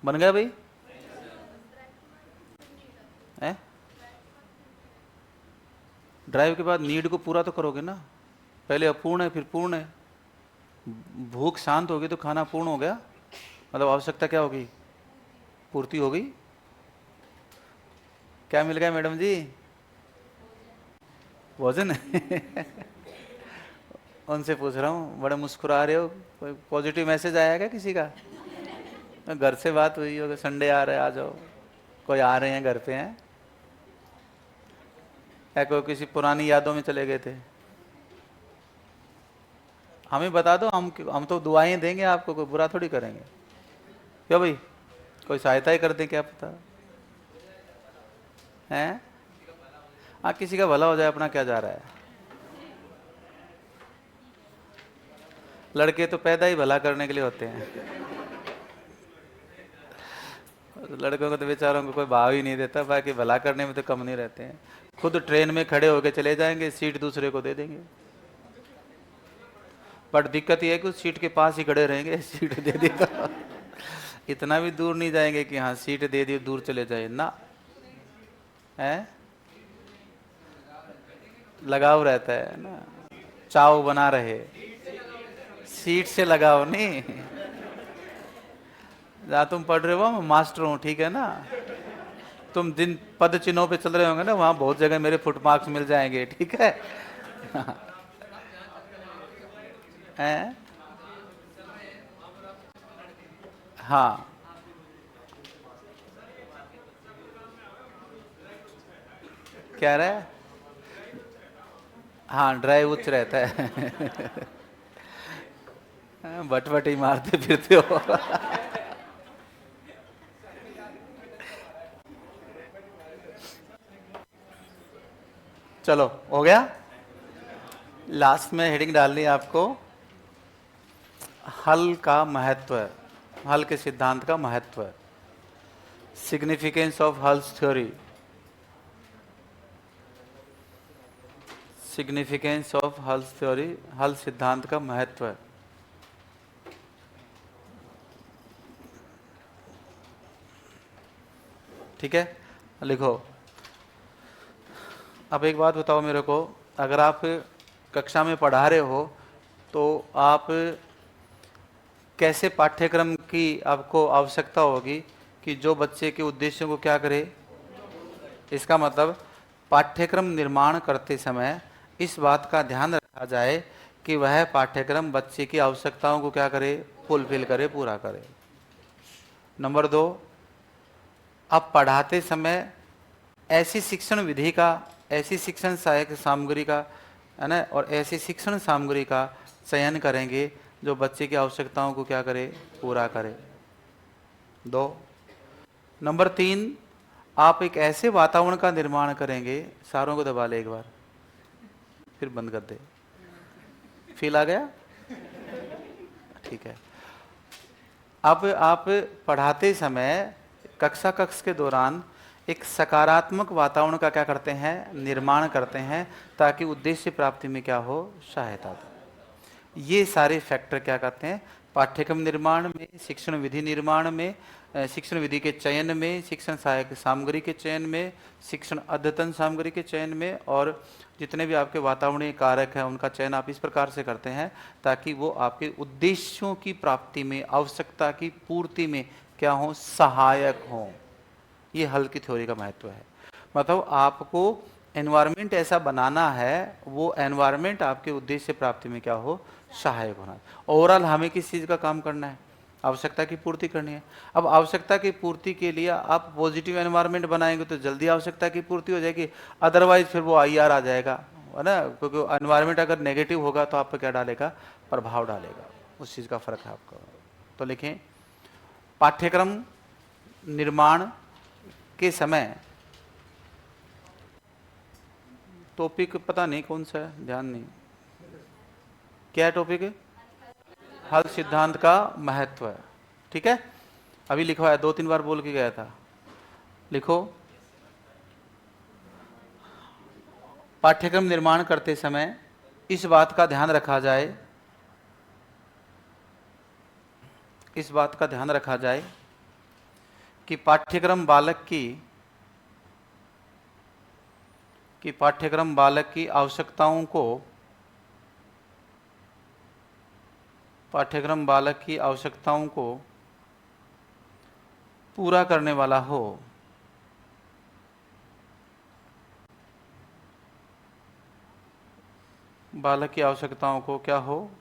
बन गया भाई है? ड्राइव के बाद नीड को पूरा तो करोगे ना, पहले अपूर्ण है फिर पूर्ण है। भूख शांत होगी तो खाना पूर्ण हो गया, मतलब आवश्यकता क्या होगी, पूर्ति हो गई। क्या मिल गया मैडम जी, भोजन उनसे पूछ रहा हूँ, बड़े मुस्कुरा रहे हो, कोई पॉजिटिव मैसेज आया क्या किसी का? घर से बात हुई होगी, संडे आ रहा है आ जाओ, कोई आ रहे हैं घर पे हैं, या कोई किसी पुरानी यादों में चले गए थे? हमें बता दो, हम तो दुआएं देंगे आपको, कोई बुरा थोड़ी करेंगे। क्यों भाई, कोई सहायता ही कर दें, क्या पता है। हाँ, किसी का भला हो जाए, अपना क्या जा रहा है। लड़के तो पैदा ही भला करने के लिए होते हैं। लड़कों को तो बेचारों को कोई भाव ही नहीं देता, बाकी भला करने में तो कम नहीं रहते हैं। खुद ट्रेन में खड़े होके चले जाएंगे, सीट दूसरे को दे देंगे। बट दिक्कत यह है कि उस सीट के पास ही खड़े रहेंगे, सीट दे दी तो इतना भी दूर नहीं जाएंगे कि हाँ सीट दे दी दूर चले जाए ना, है लगाव रहता है ना, चाव बना रहे, सीट से लगाव नहीं। जहाँ तुम पढ़ रहे हो मैं मास्टर हूँ, ठीक है ना, तुम जिन पद चिन्हों पे चल रहे होंगे ना, वहां बहुत जगह मेरे फुटमार्क्स मिल जाएंगे, ठीक है हैं? हाँ, क्या रहा है? हाँ, ड्राई उच्च रहता है बट ही मारते फिरते हो चलो हो गया। लास्ट में हेडिंग डालनी है आपको, हल का महत्व, हल के सिद्धांत का महत्व, significance of hulls theory, significance of hulls theory, हल सिद्धांत का महत्व। ठीक है, लिखो। अब एक बात बताओ मेरे को, अगर आप कक्षा में पढ़ा रहे हो तो आप कैसे पाठ्यक्रम की आपको आवश्यकता होगी कि जो बच्चे के उद्देश्यों को क्या करे। इसका मतलब पाठ्यक्रम निर्माण करते समय इस बात का ध्यान रखा जाए कि वह पाठ्यक्रम बच्चे की आवश्यकताओं को क्या करे, फुलफिल करे, पूरा करे। नंबर 2, अब पढ़ाते समय ऐसी शिक्षण विधि का, ऐसी शिक्षण सहायक सामग्री का, है ना, और ऐसी शिक्षण सामग्री का चयन करेंगे जो बच्चे की आवश्यकताओं को क्या करे, पूरा करे। 2, नंबर 3, आप एक ऐसे वातावरण का निर्माण करेंगे, सारों को दबा ले एक बार, फिर बंद कर दे, फील आ गया? ठीक है। अब आप पढ़ाते समय कक्ष के दौरान एक सकारात्मक वातावरण का क्या करते हैं, निर्माण करते हैं, ताकि उद्देश्य प्राप्ति में क्या हो, सहायता हो। ये सारे फैक्टर क्या कहते हैं, पाठ्यक्रम निर्माण में, शिक्षण विधि निर्माण में, शिक्षण विधि के चयन में, शिक्षण सहायक सामग्री के चयन में, शिक्षण अद्यतन सामग्री के चयन में, और जितने भी आपके वातावरणीय कारक हैं उनका चयन आप इस प्रकार से करते हैं ताकि वो आपके उद्देश्यों की प्राप्ति में, आवश्यकता की पूर्ति में क्या हो, सहायक हो। ये हल की थ्योरी का महत्व है। मतलब आपको एनवायरनमेंट ऐसा बनाना है, वो एनवायरनमेंट आपके उद्देश्य प्राप्ति में क्या हो, सहायक होना। ओवरऑल हमें किस चीज़ का काम करना है, आवश्यकता की पूर्ति करनी है। अब आवश्यकता की पूर्ति के लिए आप पॉजिटिव एनवायरनमेंट बनाएंगे तो जल्दी आवश्यकता की पूर्ति हो जाएगी, अदरवाइज फिर वो IR आ जाएगा, है ना, क्योंकि एनवायरनमेंट अगर नेगेटिव होगा तो आप पे क्या डालेगा, प्रभाव डालेगा, उस चीज़ का फर्क है आपका। तो लिखें, पाठ्यक्रम निर्माण के समय, टॉपिक पता नहीं कौन सा है, ध्यान नहीं, क्या है टॉपिक, हल सिद्धांत का महत्व है। ठीक है, अभी लिखवाया, 2-3 बार बोल के गया था। लिखो, पाठ्यक्रम निर्माण करते समय इस बात का ध्यान रखा जाए, इस बात का ध्यान रखा जाए कि पाठ्यक्रम बालक की आवश्यकताओं को पाठ्यक्रम बालक की आवश्यकताओं को पूरा करने वाला हो। बालक की आवश्यकताओं को क्या हो?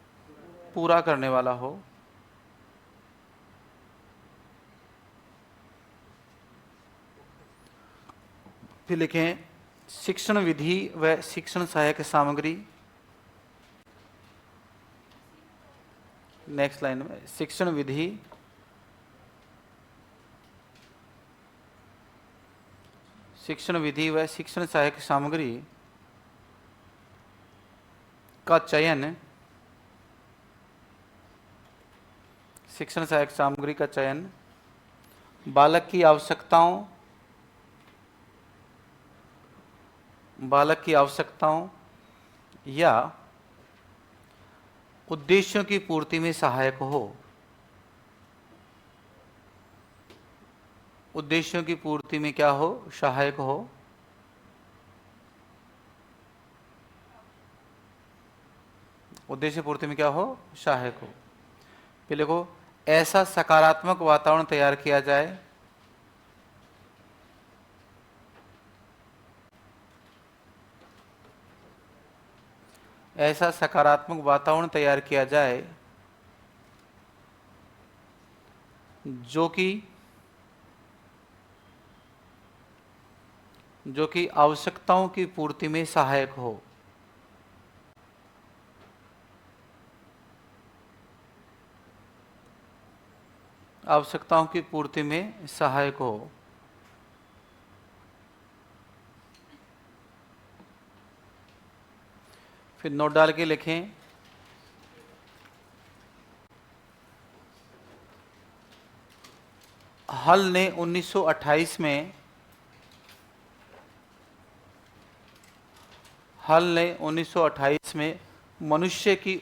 पूरा करने वाला हो। फिर लिखें शिक्षण विधि व शिक्षण सहायक सामग्री। नेक्स्ट लाइन में शिक्षण विधि व शिक्षण सहायक सामग्री का चयन, शिक्षण सहायक सामग्री का चयन बालक की आवश्यकताओं या उद्देश्यों की पूर्ति में सहायक हो। उद्देश्यों की पूर्ति में क्या हो? सहायक हो। उद्देश्य पूर्ति में क्या हो? सहायक हो। फिर लिखो ऐसा सकारात्मक वातावरण तैयार किया जाए ऐसा सकारात्मक वातावरण तैयार किया जाए जो कि आवश्यकताओं की पूर्ति में सहायक हो। आवश्यकताओं की पूर्ति में सहायक हो। फिर नोट डाल के लिखें हल ने 1928 में मनुष्य की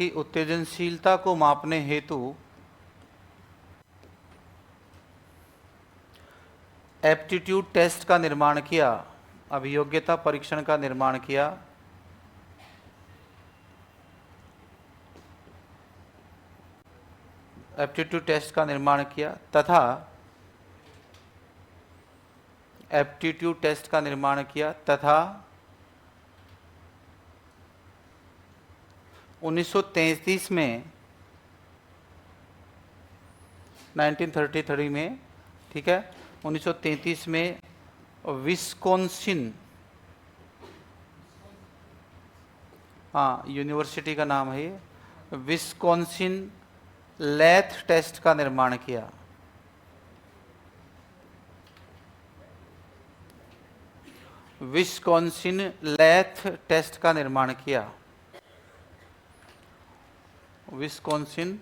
उत्तेजनशीलता को मापने हेतु एप्टीट्यूड टेस्ट का निर्माण किया, अभियोग्यता परीक्षण का निर्माण किया। एप्टीट्यूड टेस्ट का निर्माण किया तथा 1933 में 1933 में, ठीक है, 1933 में विस्कॉन्सिन, हाँ यूनिवर्सिटी का नाम है ये, विस्कॉन्सिन लेथ टेस्ट का निर्माण किया। विस्कॉन्सिन लेथ टेस्ट का निर्माण किया। विस्कॉन्सिन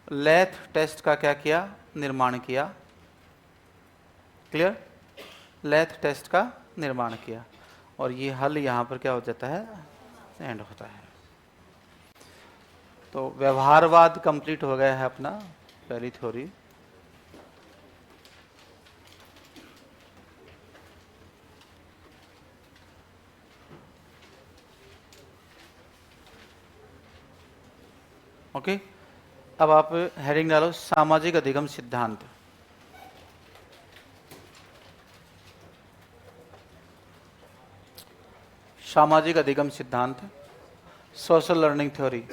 लेथ टेस्ट का क्या किया? निर्माण किया। क्लियर? लेथ टेस्ट का निर्माण किया और ये हल यहाँ पर क्या हो जाता है? एंड होता है। तो व्यवहारवाद कंप्लीट हो गया है अपना, पहली थ्योरी। ओके, अब आप हेडिंग डालो सामाजिक अधिगम सिद्धांत। सामाजिक अधिगम सिद्धांत, सोशल लर्निंग थ्योरी।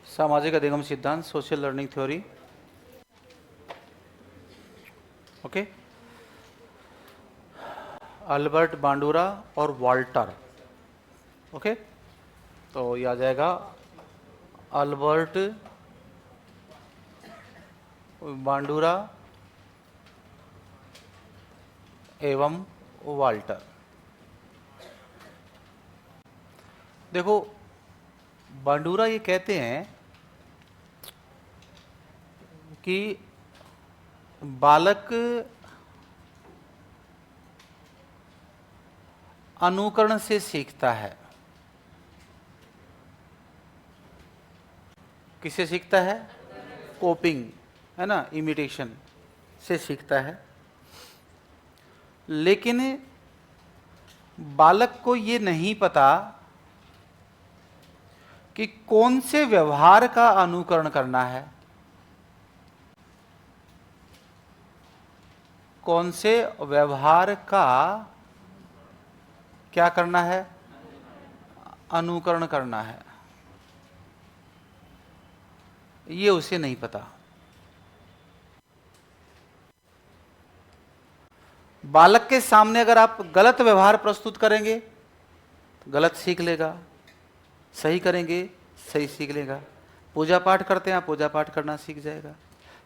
सामाजिक अधिगम सिद्धांत, social learning theory. Okay, Albert बांडुरा और वाल्टर। ओके, तो ये आ जाएगा अल्बर्ट बांडुरा एवं वाल्टर। देखो बांडुरा ये कहते हैं कि बालक अनुकरण से सीखता है। किससे सीखता है? कॉपिंग, है ना, इमिटेशन से सीखता है। लेकिन बालक को ये नहीं पता कि कौन से व्यवहार का अनुकरण करना है, कौन से व्यवहार का क्या करना है, अनुकरण करना है, ये उसे नहीं पता। बालक के सामने अगर आप गलत व्यवहार प्रस्तुत करेंगे तो गलत सीख लेगा, सही करेंगे सही सीख लेगा। पूजा पाठ करते हैं, आप पूजा पाठ करना सीख जाएगा,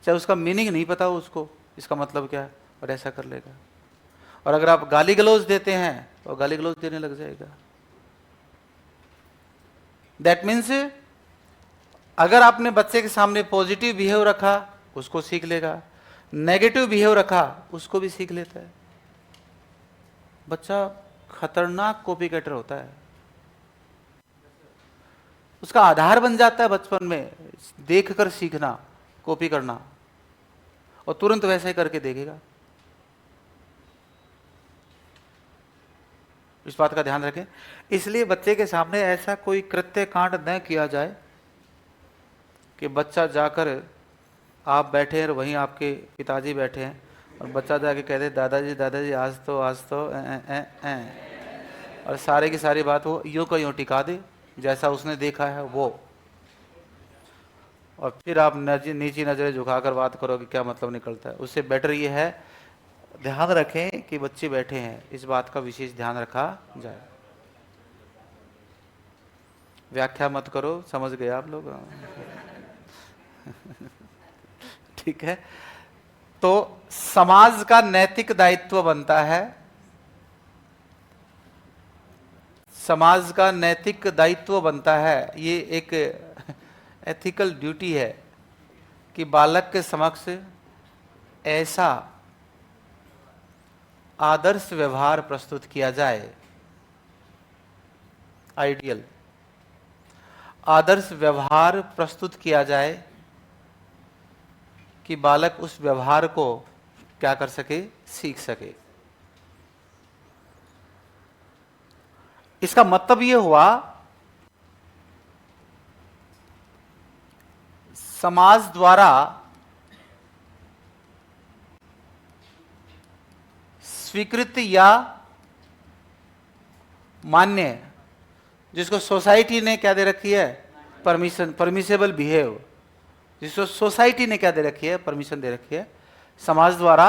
चाहे उसका मीनिंग नहीं पता हो उसको, इसका मतलब क्या है, और ऐसा कर लेगा। और अगर आप गाली गलौज देते हैं तो गाली गलौज देने लग जाएगा। दैट मीन्स अगर आपने बच्चे के सामने पॉजिटिव बिहेव रखा उसको सीख लेगा, नेगेटिव बिहेव रखा उसको भी सीख लेता है। बच्चा खतरनाक कॉपी कैटर होता है, उसका आधार बन जाता है बचपन में देखकर सीखना, कॉपी करना, और तुरंत वैसे ही करके देखेगा। इस बात का ध्यान रखें। इसलिए बच्चे के सामने ऐसा कोई कृत्य कांड न किया जाए कि बच्चा जाकर, आप बैठे हैं और वहीं आपके पिताजी बैठे हैं और बच्चा जाके कहते दादाजी दादाजी आज तो और सारे की सारी बात वो यूं को यूं टिका दे जैसा उसने देखा है वो, और फिर आप नीची नजरें झुकाकर बात करो कि क्या मतलब निकलता है। उससे बेटर ये है, ध्यान रखें कि बच्चे बैठे हैं, इस बात का विशेष ध्यान रखा जाए। व्याख्या मत करो, समझ गए आप लोग? ठीक है। तो समाज का नैतिक दायित्व बनता है, समाज का नैतिक दायित्व बनता है, ये एक एथिकल ड्यूटी है कि बालक के समक्ष ऐसा आदर्श व्यवहार प्रस्तुत किया जाए, आइडियल आदर्श व्यवहार प्रस्तुत किया जाए कि बालक उस व्यवहार को क्या कर सके, सीख सके। इसका मतलब यह हुआ समाज द्वारा स्वीकृत या मान्य, जिसको सोसाइटी ने क्या दे रखी है, परमिशन, परमिसेबल बिहेव, जिसको सोसाइटी ने क्या दे रखी है, परमिशन दे रखी है, समाज द्वारा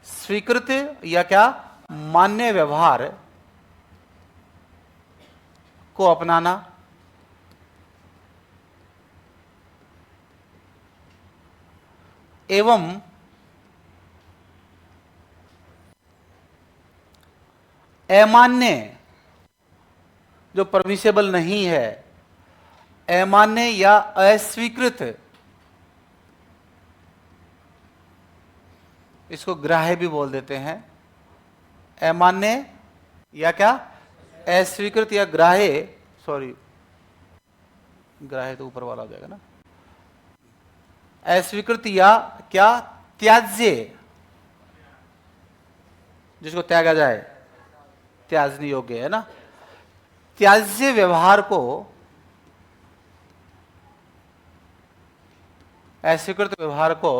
स्वीकृत या क्या मान्य व्यवहार को अपनाना, एवं अमान्य जो परमिसेबल नहीं है, अमान्य या अस्वीकृत, इसको ग्राह्य भी बोल देते हैं। अमान्य या क्या, अस्वीकृत या ग्राह्य, सॉरी ग्राह्य तो ऊपर वाला हो जाएगा ना, अस्वीकृत या क्या त्याज्य, जिसको त्यागा जाए, त्याजनी योग्य है ना, त्याज्य व्यवहार को, अस्वीकृत व्यवहार को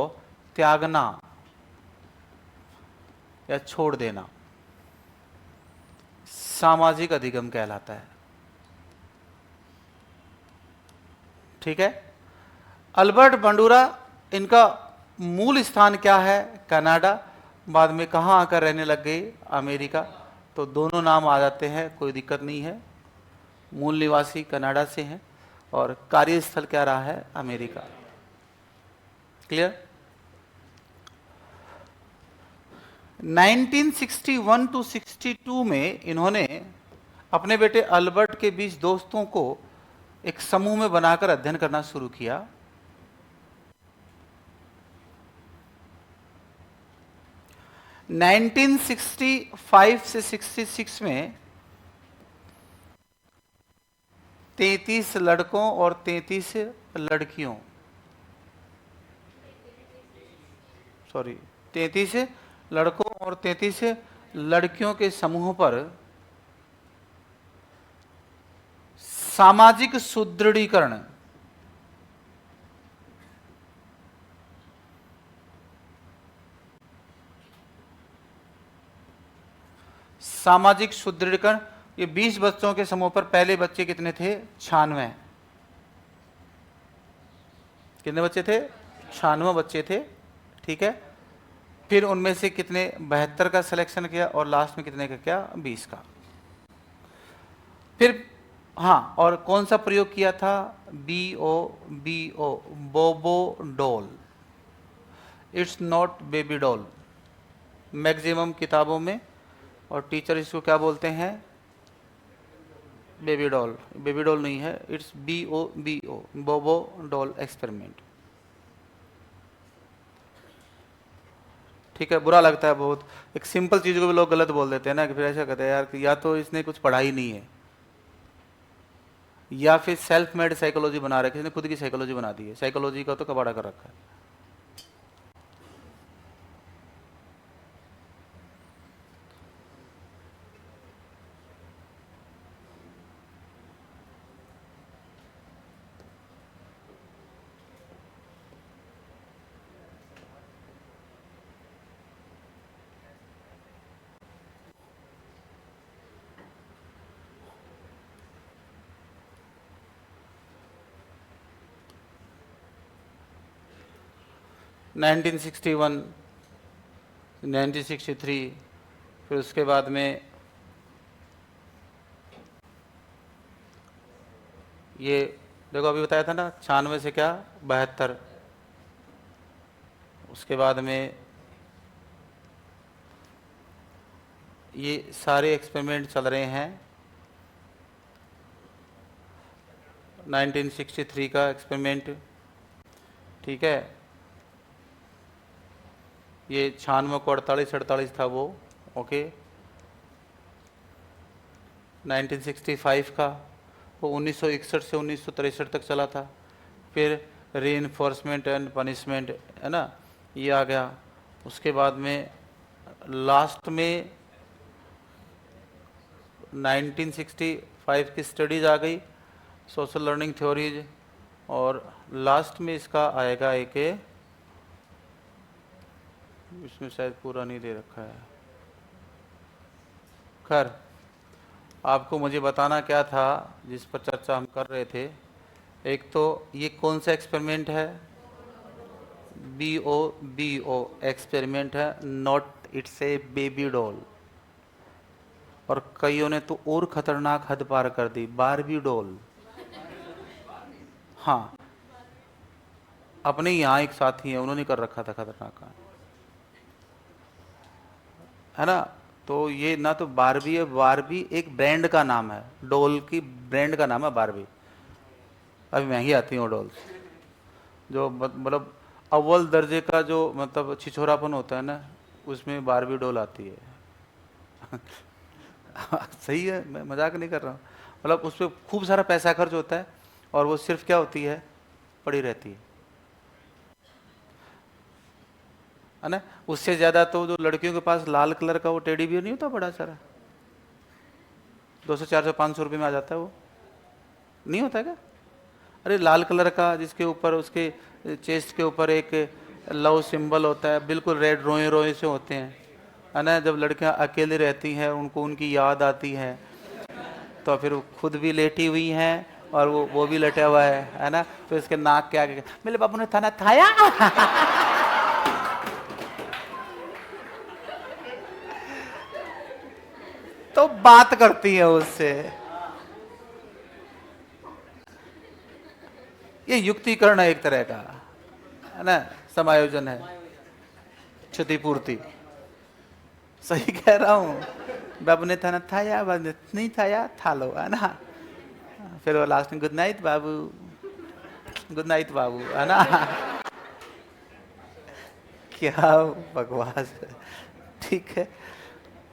त्यागना या छोड़ देना सामाजिक अधिगम कहलाता है। ठीक है। अल्बर्ट बंडूरा, इनका मूल स्थान क्या है, कनाडा, बाद में कहाँ आकर रहने लग गए, अमेरिका, तो दोनों नाम आ जाते हैं, कोई दिक्कत नहीं है। मूल निवासी कनाडा से हैं और कार्यस्थल क्या रहा है, अमेरिका। क्लियर। 1961 टू 62 में इन्होंने अपने बेटे अल्बर्ट के बीच दोस्तों को एक समूह में बनाकर अध्ययन करना शुरू किया। 1965 से 66 में 33 लड़कों और 33 लड़कियों, सॉरी 33 लड़कों और 33 लड़कियों के समूह पर सामाजिक सुदृढ़ीकरण, सामाजिक सुदृढ़ीकरण, ये 20 बच्चों के समूह पर पहले बच्चे कितने थे? 96। कितने बच्चे थे? 96 बच्चे थे, ठीक है। फिर उनमें से कितने 72 का सिलेक्शन किया और लास्ट में कितने का किया? 20 का। फिर हाँ, और कौन सा प्रयोग किया था? BO, बोबो doll, it's not baby doll, maximum किताबों में, और टीचर इसको क्या बोलते हैं? Baby doll. बेबी डॉल नहीं है, इट्स BO, बोबो डॉल एक्सपेरिमेंट। ठीक है, बुरा लगता है बहुत, एक सिंपल चीज को भी लोग गलत बोल देते हैं ना, कि फिर ऐसा कहते हैं यार कि या तो इसने कुछ पढ़ा ही नहीं है, या फिर सेल्फ मेड साइकोलॉजी बना रखी है, इसने खुद की साइकोलॉजी बना दी है, साइकोलॉजी का तो कबाड़ा कर रखा है। नाइनटीन 1963, फिर उसके बाद में ये देखो अभी बताया था ना, 96 से क्या 72, उसके बाद में ये सारे एक्सपेरिमेंट चल रहे हैं। 1963 का एक्सपेरिमेंट, ठीक है, ये 96 को 48 था वो, ओके। 1965 का वो 1961 से 1963 तक चला था। फिर रीइंफोर्समेंट एंड पनिशमेंट, है ना, ये आ गया। उसके बाद में लास्ट में 1965 की स्टडीज आ गई, सोशल लर्निंग थ्योरीज, और लास्ट में इसका आएगा एक, इसमें शायद पूरा नहीं दे रखा है। खैर, आपको मुझे बताना क्या था जिस पर चर्चा हम कर रहे थे, एक तो ये कौन सा एक्सपेरिमेंट है? BO एक्सपेरिमेंट है, not it's a baby doll. और कईयों ने तो और खतरनाक हद पार कर दी, बारबी डॉल। हाँ, अपने यहाँ एक साथी है, उन्होंने कर रखा था खतरनाक काम, है ना। तो ये ना तो बारबी है, बारबी एक ब्रांड का नाम है, डॉल की ब्रांड का नाम है बारबी। अभी महंगी आती हैं वो डॉल्स, जो मतलब अव्वल दर्जे का जो मतलब छिछोरापन होता है ना, उसमें बारबी डॉल आती है। सही है, मैं मजाक नहीं कर रहा हूँ। मतलब उस पर खूब सारा पैसा खर्च होता है, और वो सिर्फ क्या होती है? पड़ी रहती है ना। उससे ज्यादा तो जो लड़कियों के पास लाल कलर का वो टेडी बियर नहीं होता बड़ा सारा, 200 400 500 रुपये में आ जाता है, वो नहीं होता है क्या? अरे लाल कलर का, जिसके ऊपर उसके चेस्ट के ऊपर एक लव सिंबल होता है, बिल्कुल रेड रोए रोए से होते हैं, है ना। जब लड़कियां अकेली रहती हैं, उनको उनकी याद आती है, तो फिर वो खुद भी लेटी हुई हैं और वो भी लेटा हुआ है ना। फिर इसके नाक के आगे मेरे बाबू ने थाना थाया। तो बात करती है उससे। ये युक्तिकरण है एक तरह का, है ना, समायोजन है, क्षतिपूर्ति। सही कह रहा हूँ? बाबू ने थाना थाया, बाबू ने नहीं थाया, था लो, है ना। फिर वो लास्ट में गुड नाइट बाबू, गुड नाइट बाबू, है ना। क्या बकवास है। ठीक है।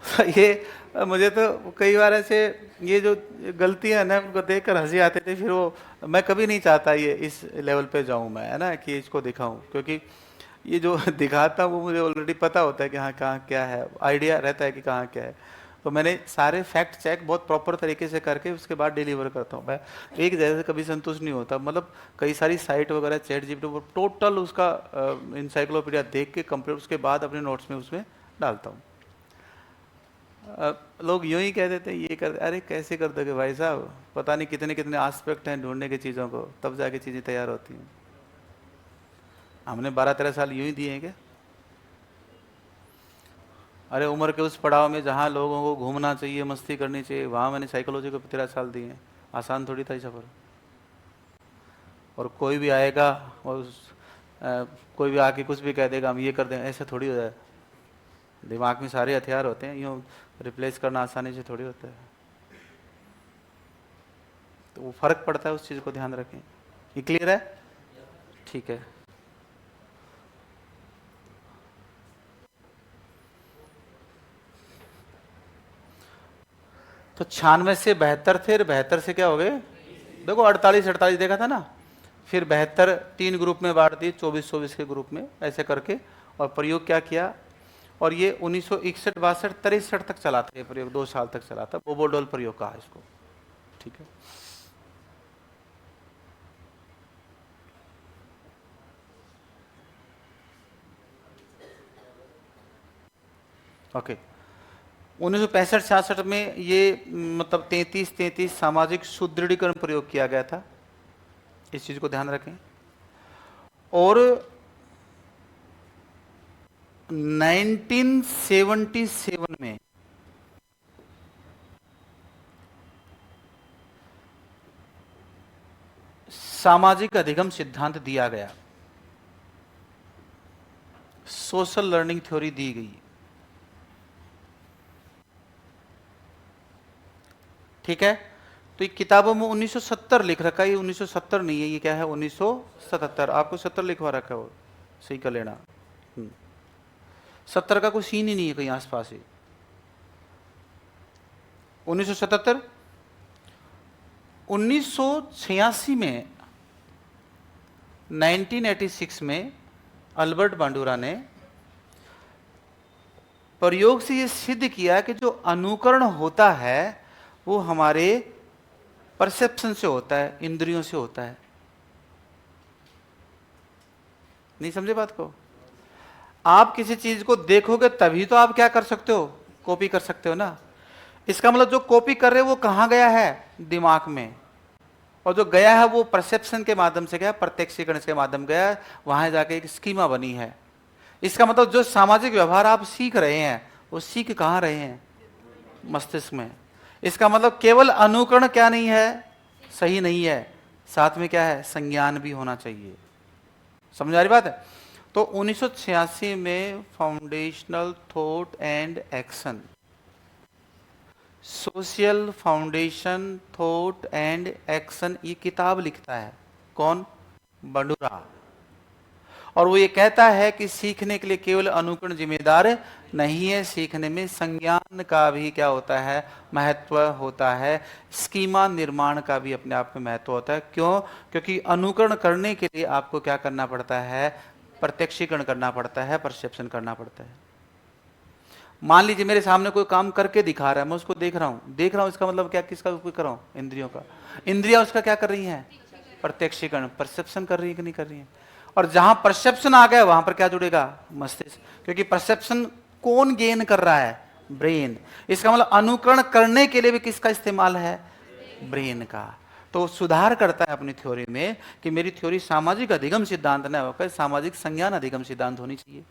तो ये मुझे तो कई बार ऐसे ये जो गलतियां है ना उनको देख कर हंसी आती थी, फिर वो मैं कभी नहीं चाहता ये इस लेवल पे जाऊं मैं, है ना, कि इसको दिखाऊं, क्योंकि ये जो दिखाता हूं वो मुझे ऑलरेडी पता होता है कि हाँ कहाँ क्या है, आइडिया रहता है कि कहाँ क्या है। तो मैंने सारे फैक्ट चेक बहुत प्रॉपर तरीके से करके उसके बाद डिलीवर करता हूँ मैं। एक जैसे से कभी संतुष्ट नहीं होता, मतलब कई सारी साइट वगैरह चैट जीपीटी पर टोटल उसका इंसाइक्लोपीडिया देख के कंप्लीट उसके बाद अपने नोट्स में उसमें डालता हूँ। लोग यूं ही कह देते हैं ये कर, अरे कैसे कर दोगे भाई साहब, पता नहीं कितने कितने एस्पेक्ट हैं ढूंढने की चीज़ों को, तब जाके चीज़ें तैयार होती हैं। हमने 12-13 साल यूं ही दिए हैं क्या? अरे उम्र के उस पड़ाव में जहाँ लोगों को घूमना चाहिए, मस्ती करनी चाहिए, वहाँ मैंने साइकोलॉजी को 13 साल दिए हैं। आसान थोड़ी था ये सफ़र। और कोई भी आएगा और कोई भी आके कुछ भी कह देगा हम ये कर देंगे, ऐसे थोड़ी हो जाए। दिमाग में सारे हथियार होते हैं, यूँ रिप्लेस करना आसानी से थोड़ी होता है। तो वो फर्क पड़ता है, उस चीज़ को ध्यान रखें। ये क्लियर है? ठीक है। तो 96 से 72 थे, 72 से क्या हो गए? देखो 48-48 देखा था ना, फिर 72 3 ग्रुप में बांट दिए, 24-24 के ग्रुप में ऐसे करके। और प्रयोग क्या किया, और ये 1961-62 तक चला था ये प्रयोग, 2 साल तक चला था, बोबोडोल प्रयोग कहा इसको। ठीक है। ओके। 1965-66 में ये मतलब 33-33 सामाजिक सुदृढ़ीकरण प्रयोग किया गया था, इस चीज को ध्यान रखें। और 1977 में सामाजिक अधिगम सिद्धांत दिया गया, सोशल लर्निंग थ्योरी दी गई। ठीक है। तो ये किताबों में 1970 लिख रखा है, ये 1970 नहीं है, ये क्या है 1977। आपको 70 लिखवा रखा है, वो सही कर लेना। 70 का कोई सीन ही नहीं है कहीं आसपास ही। 1977। 1986 में 1986 में अल्बर्ट बांडुरा ने प्रयोग से यह सिद्ध किया कि जो अनुकरण होता है वो हमारे परसेप्शन से होता है, इंद्रियों से होता है। नहीं समझे बात को? आप किसी चीज को देखोगे तभी तो आप क्या कर सकते हो, कॉपी कर सकते हो ना। इसका मतलब जो कॉपी कर रहे हो वो कहां गया है, दिमाग में, और जो गया है वो परसेप्शन के माध्यम से गया, प्रत्यक्षीकरण के माध्यम गया, वहां जाके एक स्कीमा बनी है। इसका मतलब जो सामाजिक व्यवहार आप सीख रहे हैं वो सीख कहां रहे हैं, मस्तिष्क में। इसका मतलब केवल अनुकरण क्या नहीं है, सही नहीं है, साथ में क्या है, संज्ञान भी होना चाहिए। समझ आ रही बात है? तो 1986 में foundational thought and action, social foundation thought and action, ये किताब लिखता है कौन, बंडूरा। और वो ये कहता है कि सीखने के लिए केवल अनुकरण जिम्मेदार नहीं है, सीखने में संज्ञान का भी क्या होता है, महत्व होता है। स्कीमा निर्माण का भी अपने आप में महत्व होता है। क्यों? क्योंकि अनुकरण करने के लिए आपको क्या करना पड़ता है, प्रत्यक्षीकरण करना पड़ता है, परसेप्शन करना पड़ता है। मान लीजिए मेरे सामने कोई काम करके दिखा रहा है, मैं उसको देख रहा हूं, इसका मतलब क्या, किसका उपयोग कर रहा हूं, इंद्रियों का। इंद्रियां उसका क्या कर रही हैं, प्रत्यक्षीकरण, परसेप्शन कर रही है कि नहीं कर रही है। और जहां परसेप्शन आ गया वहां पर क्या जुड़ेगा, मस्तिष्क, क्योंकि परसेप्शन कौन गेन कर रहा है, ब्रेन। इसका मतलब अनुकरण करने के लिए भी किसका इस्तेमाल है, ब्रेन का। तो सुधार करता है अपनी थ्योरी में कि मेरी थ्योरी सामाजिक अधिगम सिद्धांत न होकर सामाजिक संज्ञान अधिगम सिद्धांत होनी चाहिए।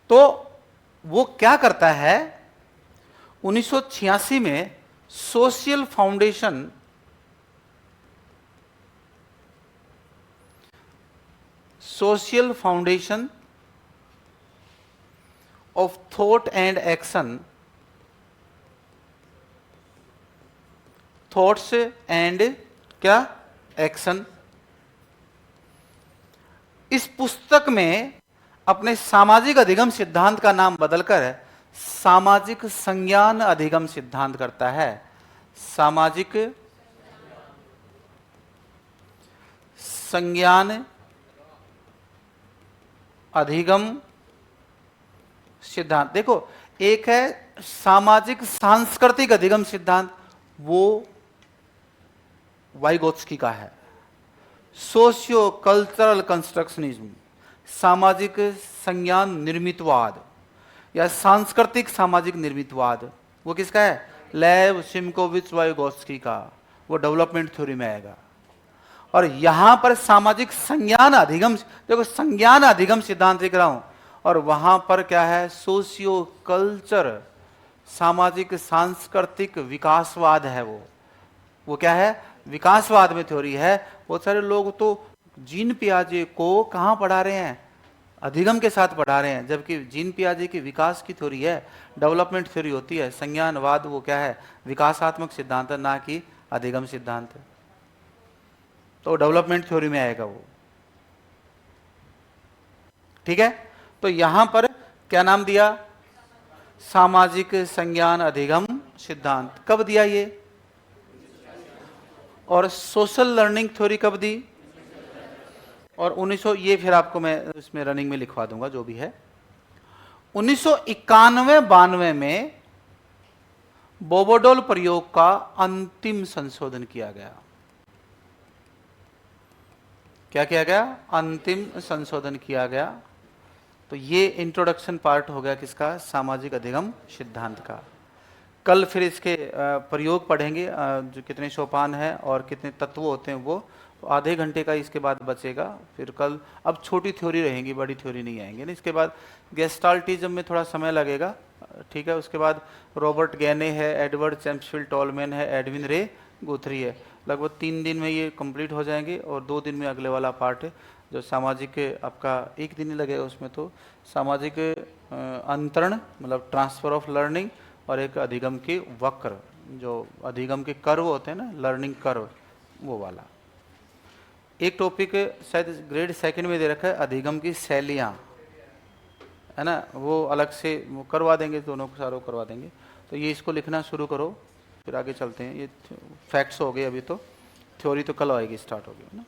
तो वो क्या करता है, 1986 में social foundation of thought and action, thoughts and क्या, एक्शन, इस पुस्तक में अपने सामाजिक अधिगम सिद्धांत का नाम बदलकर सामाजिक संज्ञान अधिगम सिद्धांत करता है। सामाजिक संज्ञान अधिगम सिद्धांत। देखो, एक है सामाजिक सांस्कृतिक अधिगम सिद्धांत, वो वाइगोत्स्की का है। सोशियो कल्चरल कंस्ट्रक्शनिज्म, सामाजिक संज्ञान निर्मितवाद या सांस्कृतिक सामाजिक निर्मितवाद, वो किसका है? लेव सिमकोविच वाइगोत्स्की का। वो डेवलपमेंट थ्योरी में आएगा। और यहां पर सामाजिक संज्ञान अधिगम, देखो संज्ञान अधिगम सिद्धांत लिख रहा हूं, और वहां पर क्या है? सोशियो कल्चर, सामाजिक सांस्कृतिक विकासवाद है। वो क्या है? विकासवाद में थ्योरी है। बहुत सारे लोग तो जीन पियाजे को कहां पढ़ा रहे हैं? अधिगम के साथ पढ़ा रहे हैं, जबकि जीन पियाजे की विकास की थ्योरी है, डेवलपमेंट थ्योरी होती है। संज्ञानवाद वो क्या है? विकासात्मक सिद्धांत है, ना कि अधिगम सिद्धांत है। तो डेवलपमेंट थ्योरी में आएगा वो। ठीक है, तो यहां पर क्या नाम दिया? सामाजिक संज्ञान अधिगम सिद्धांत। कब दिया ये? और सोशल लर्निंग थ्योरी कब दी? और 1900, ये फिर आपको मैं इसमें रनिंग में लिखवा दूंगा जो भी है। 1991-92 में बोबोडोल प्रयोग का अंतिम संशोधन किया गया। क्या किया गया? अंतिम संशोधन किया गया। तो ये इंट्रोडक्शन पार्ट हो गया किसका? सामाजिक अधिगम सिद्धांत का। कल फिर इसके प्रयोग पढ़ेंगे, जो कितने सोपान है और कितने तत्व होते हैं वो। तो आधे घंटे का इसके बाद बचेगा। फिर कल अब छोटी थ्योरी रहेंगी, बड़ी थ्योरी नहीं आएंगे ना। इसके बाद गेस्टाल्टिज्म में थोड़ा समय लगेगा, ठीक है। उसके बाद रॉबर्ट गैने है, एडवर्ड चैम्पफील्ड टॉलमैन है, एडविन रे गुथरी है। लगभग 3 दिन में ये कंप्लीट हो जाएंगे, और 2 दिन में अगले वाला पार्ट है जो सामाजिक, आपका 1 दिन ही लगेगा उसमें। तो सामाजिक अंतरण मतलब ट्रांसफर ऑफ लर्निंग, और एक अधिगम के वक्र, जो अधिगम के कर्व होते हैं ना, लर्निंग कर्व, वो वाला। एक टॉपिक शायद ग्रेड 2 में दे रखा है, अधिगम की शैलियाँ, है ना, वो अलग से वो करवा देंगे, दोनों को सारों करवा देंगे। तो ये इसको लिखना शुरू करो, फिर आगे चलते हैं। ये फैक्ट्स हो गए अभी, तो थ्योरी तो कल आएगी, स्टार्ट होगी, है ना।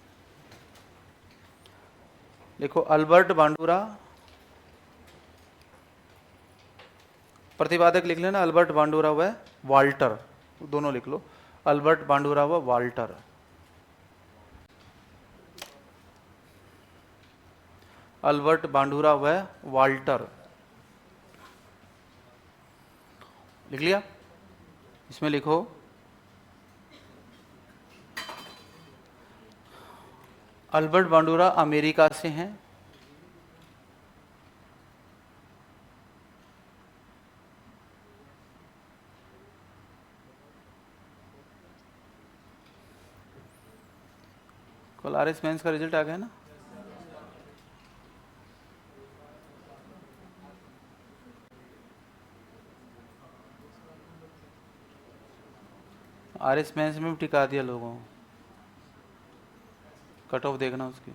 देखो, अल्बर्ट बांडुरा, प्रतिपादक लिख लेना, अल्बर्ट बांडुरा व वाल्टर, दोनों लिख लो, अल्बर्ट बांडुरा व वाल्टर। अल्बर्ट बांडुरा व वाल्टर लिख लिया? इसमें लिखो अल्बर्ट बांडुरा अमेरिका से हैं। कल आरएस मेंस का रिजल्ट आ गया ना? आरएस मेंस में भी टिका दिया लोगों को। कट ऑफ देखना उसकी।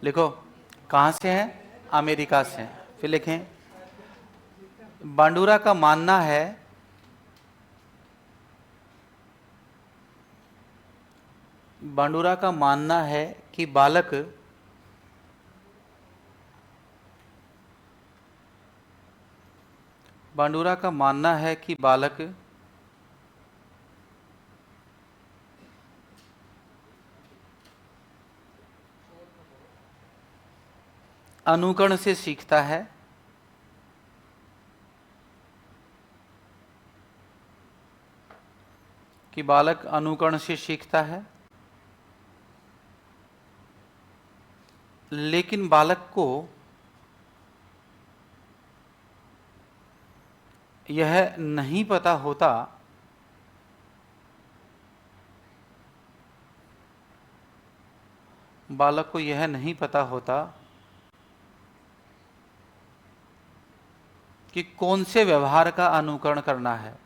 लिखो कहाँ से हैं? अमेरिका से हैं। फिर लिखें, बांडुरा का मानना है कि बालक अनुकरण से सीखता है, लेकिन बालक को यह नहीं पता होता कि कौन से व्यवहार का अनुकरण करना है।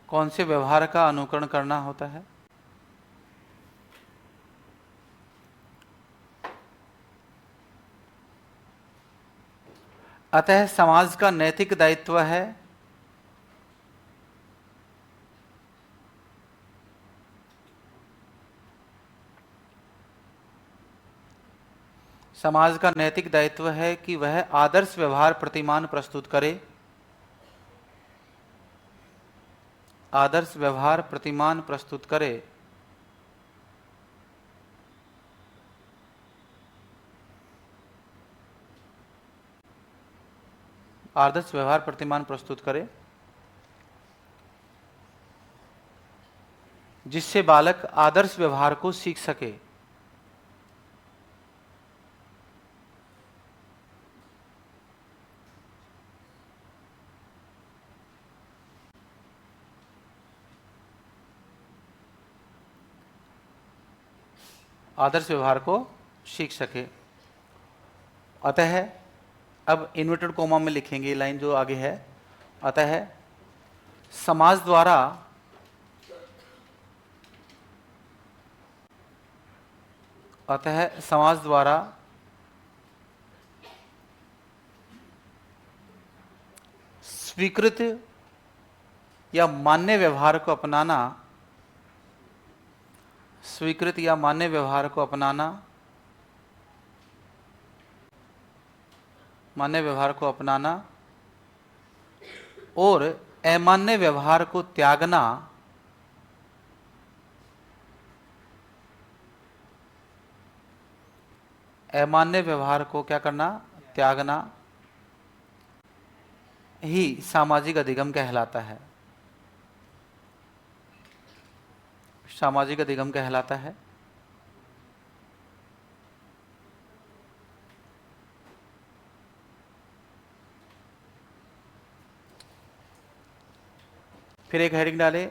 कौन से व्यवहार का अनुकरण करना होता है? अतः समाज का नैतिक दायित्व है समाज का नैतिक दायित्व है कि वह आदर्श व्यवहार प्रतिमान प्रस्तुत करे। आदर्श व्यवहार प्रतिमान प्रस्तुत करे। आदर्श व्यवहार प्रतिमान प्रस्तुत करे जिससे बालक आदर्श व्यवहार को सीख सके। आदर्श व्यवहार को सीख सके। अतः अब इन्वर्टेड कोमा में लिखेंगे लाइन जो आगे है। अतः समाज द्वारा स्वीकृत या मान्य व्यवहार को अपनाना और अमान्य व्यवहार को त्यागना क्या करना? त्यागना ही सामाजिक अधिगम कहलाता है। सामाजिक अधिगम कहलाता है। फिर एक हेडिंग डाले,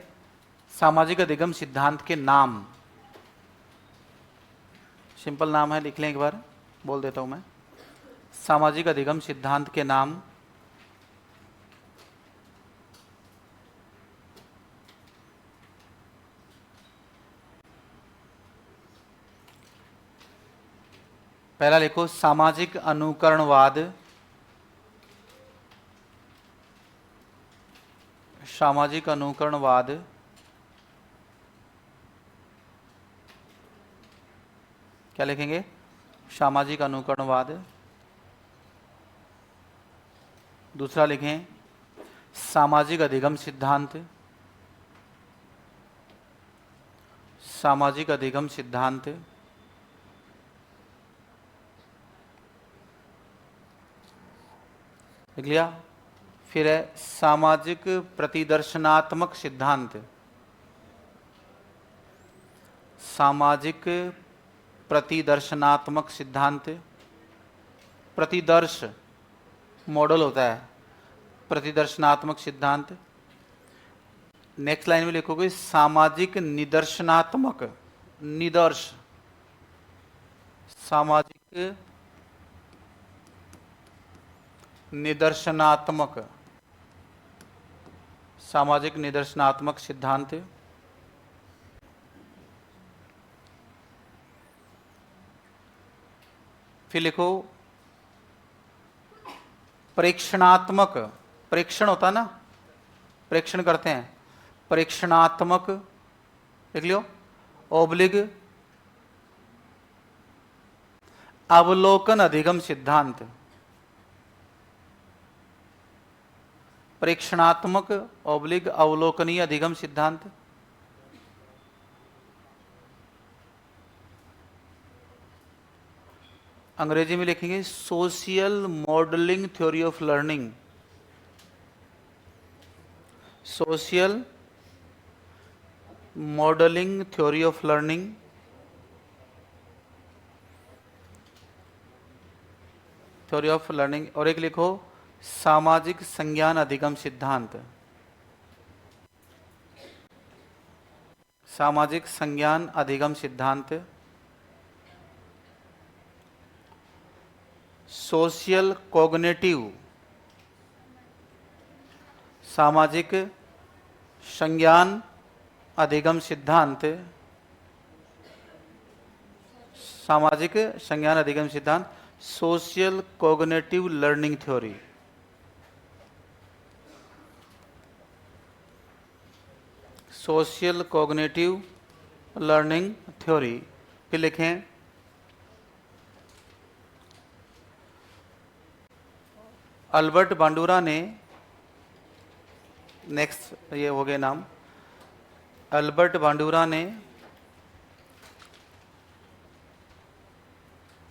सामाजिक अधिगम सिद्धांत के नाम। सिंपल नाम है, लिख लें एक बार, बोल देता हूं मैं। सामाजिक अधिगम सिद्धांत के नाम। पहला लिखो सामाजिक अनुकरणवाद। सामाजिक अनुकरणवाद क्या लिखेंगे? सामाजिक अनुकरणवाद। दूसरा लिखें सामाजिक अधिगम सिद्धांत। सामाजिक अधिगम सिद्धांत। लिख लिया? फिर है सामाजिक प्रतिदर्शनात्मक सिद्धांत। सामाजिक प्रतिदर्शनात्मक सिद्धांत। प्रतिदर्श मॉडल होता है, प्रतिदर्शनात्मक सिद्धांत। नेक्स्ट लाइन में लिखोगे सामाजिक निदर्शनात्मक। निदर्श, सामाजिक निदर्शनात्मक, सामाजिक निदर्शनात्मक सिद्धांत। फिर लिखो प्रेक्षणात्मक। प्रेक्षण होता ना, प्रेक्षण करते हैं, प्रेक्षणात्मक लिख लियो। ओब्लिग अवलोकन अधिगम सिद्धांत। प्रेक्षणात्मक ओब्लिग अवलोकनीय अधिगम सिद्धांत। अंग्रेजी में लिखेंगे social modelling theory of learning. Social modelling theory of learning. Theory of learning. और एक लिखो सामाजिक संज्ञान अधिगम सिद्धांत। सामाजिक संज्ञान अधिगम सिद्धांत। सोशियल कॉग्निटिव, सामाजिक संज्ञान अधिगम सिद्धांत, सामाजिक संज्ञान अधिगम सिद्धांत, social cognitive learning theory. Social cognitive learning theory. फिर लिखें अल्बर्ट बांडुरा ने, नेक्स्ट ये हो गए नाम, अल्बर्ट बांडुरा ने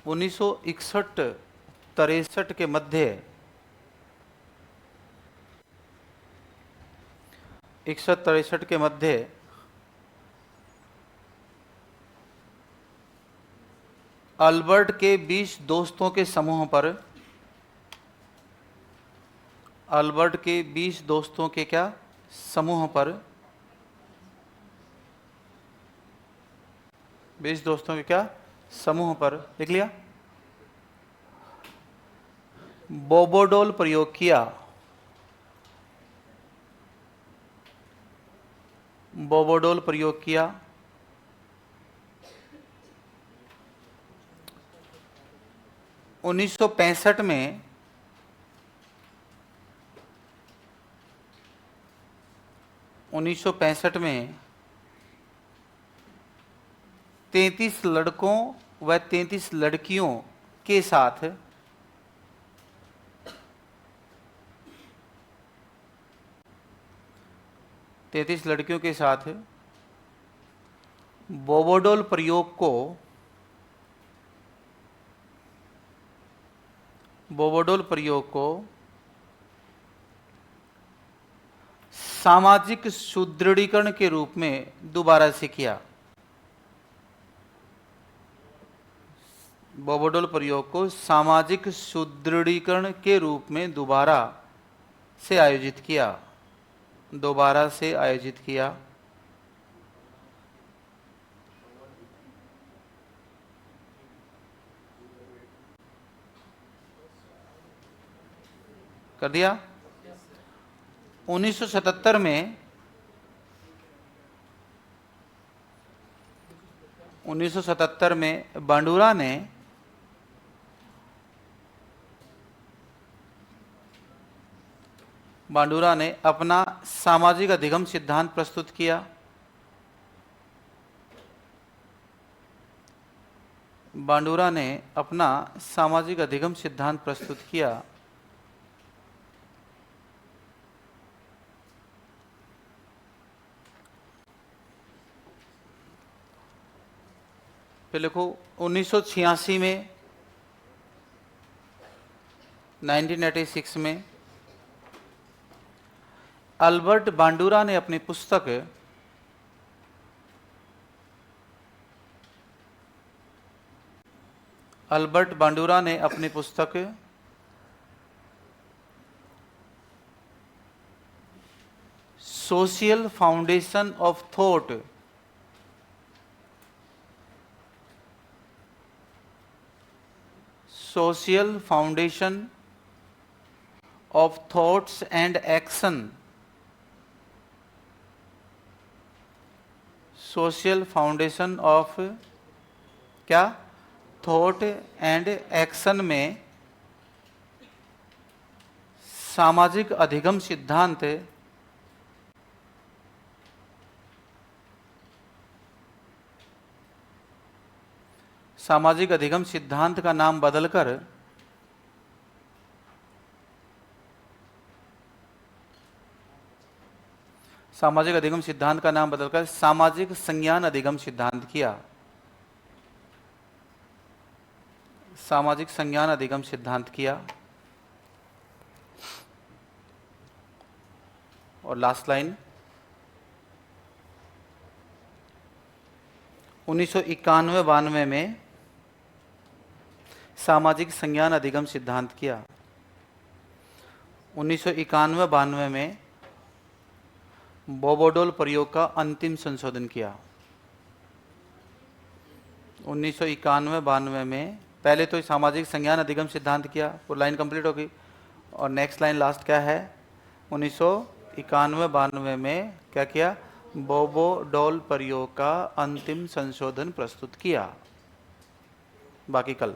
1961-63 के मध्य 61-63 के मध्य अल्बर्ट के 20 दोस्तों के समूह पर, अल्बर्ट के 20 दोस्तों के क्या समूह पर, 20 दोस्तों के क्या समूह पर, लिख लिया, बोबोडोल प्रयोग किया। बोबोडोल प्रयोग किया। 1965 में 1965 में 33 लड़कों व 33 लड़कियों के साथ 33 लड़कियों के साथ बोबोडोल प्रयोग को, बोबोडोल प्रयोग को सामाजिक सुदृढ़ीकरण के रूप में दोबारा से किया। बोबोडोल प्रयोग को सामाजिक सुदृढ़ीकरण के रूप में दोबारा से आयोजित किया, दोबारा से आयोजित किया। कर दिया। 1977 में 1977 में बांडुरा ने अपना सामाजिक अधिगम सिद्धांत प्रस्तुत किया। बांडुरा ने अपना सामाजिक अधिगम सिद्धांत प्रस्तुत किया। फिर लिखो 1986 में, 1986 में अल्बर्ट बांडुरा ने अपनी पुस्तक social foundation of thought, social foundation of thoughts and action, social foundation of क्या थॉट एंड एक्शन में सामाजिक अधिगम सिद्धांत, सामाजिक अधिगम सिद्धांत का नाम बदलकर सामाजिक अधिगम सिद्धांत का नाम बदलकर सामाजिक संज्ञान अधिगम सिद्धांत किया। सामाजिक संज्ञान अधिगम सिद्धांत किया। और लास्ट लाइन 1991-92 में सामाजिक संज्ञान अधिगम सिद्धांत किया। 1991-92 में बोबोडोल प्रयोग का अंतिम संशोधन किया। 1991-92 में पहले तो सामाजिक संज्ञान अधिगम सिद्धांत किया, वो लाइन कंप्लीट हो गई। और नेक्स्ट लाइन लास्ट क्या है, 91-92 में क्या किया? बोबो डॉल प्रयोग का अंतिम संशोधन प्रस्तुत किया। बाकी कल।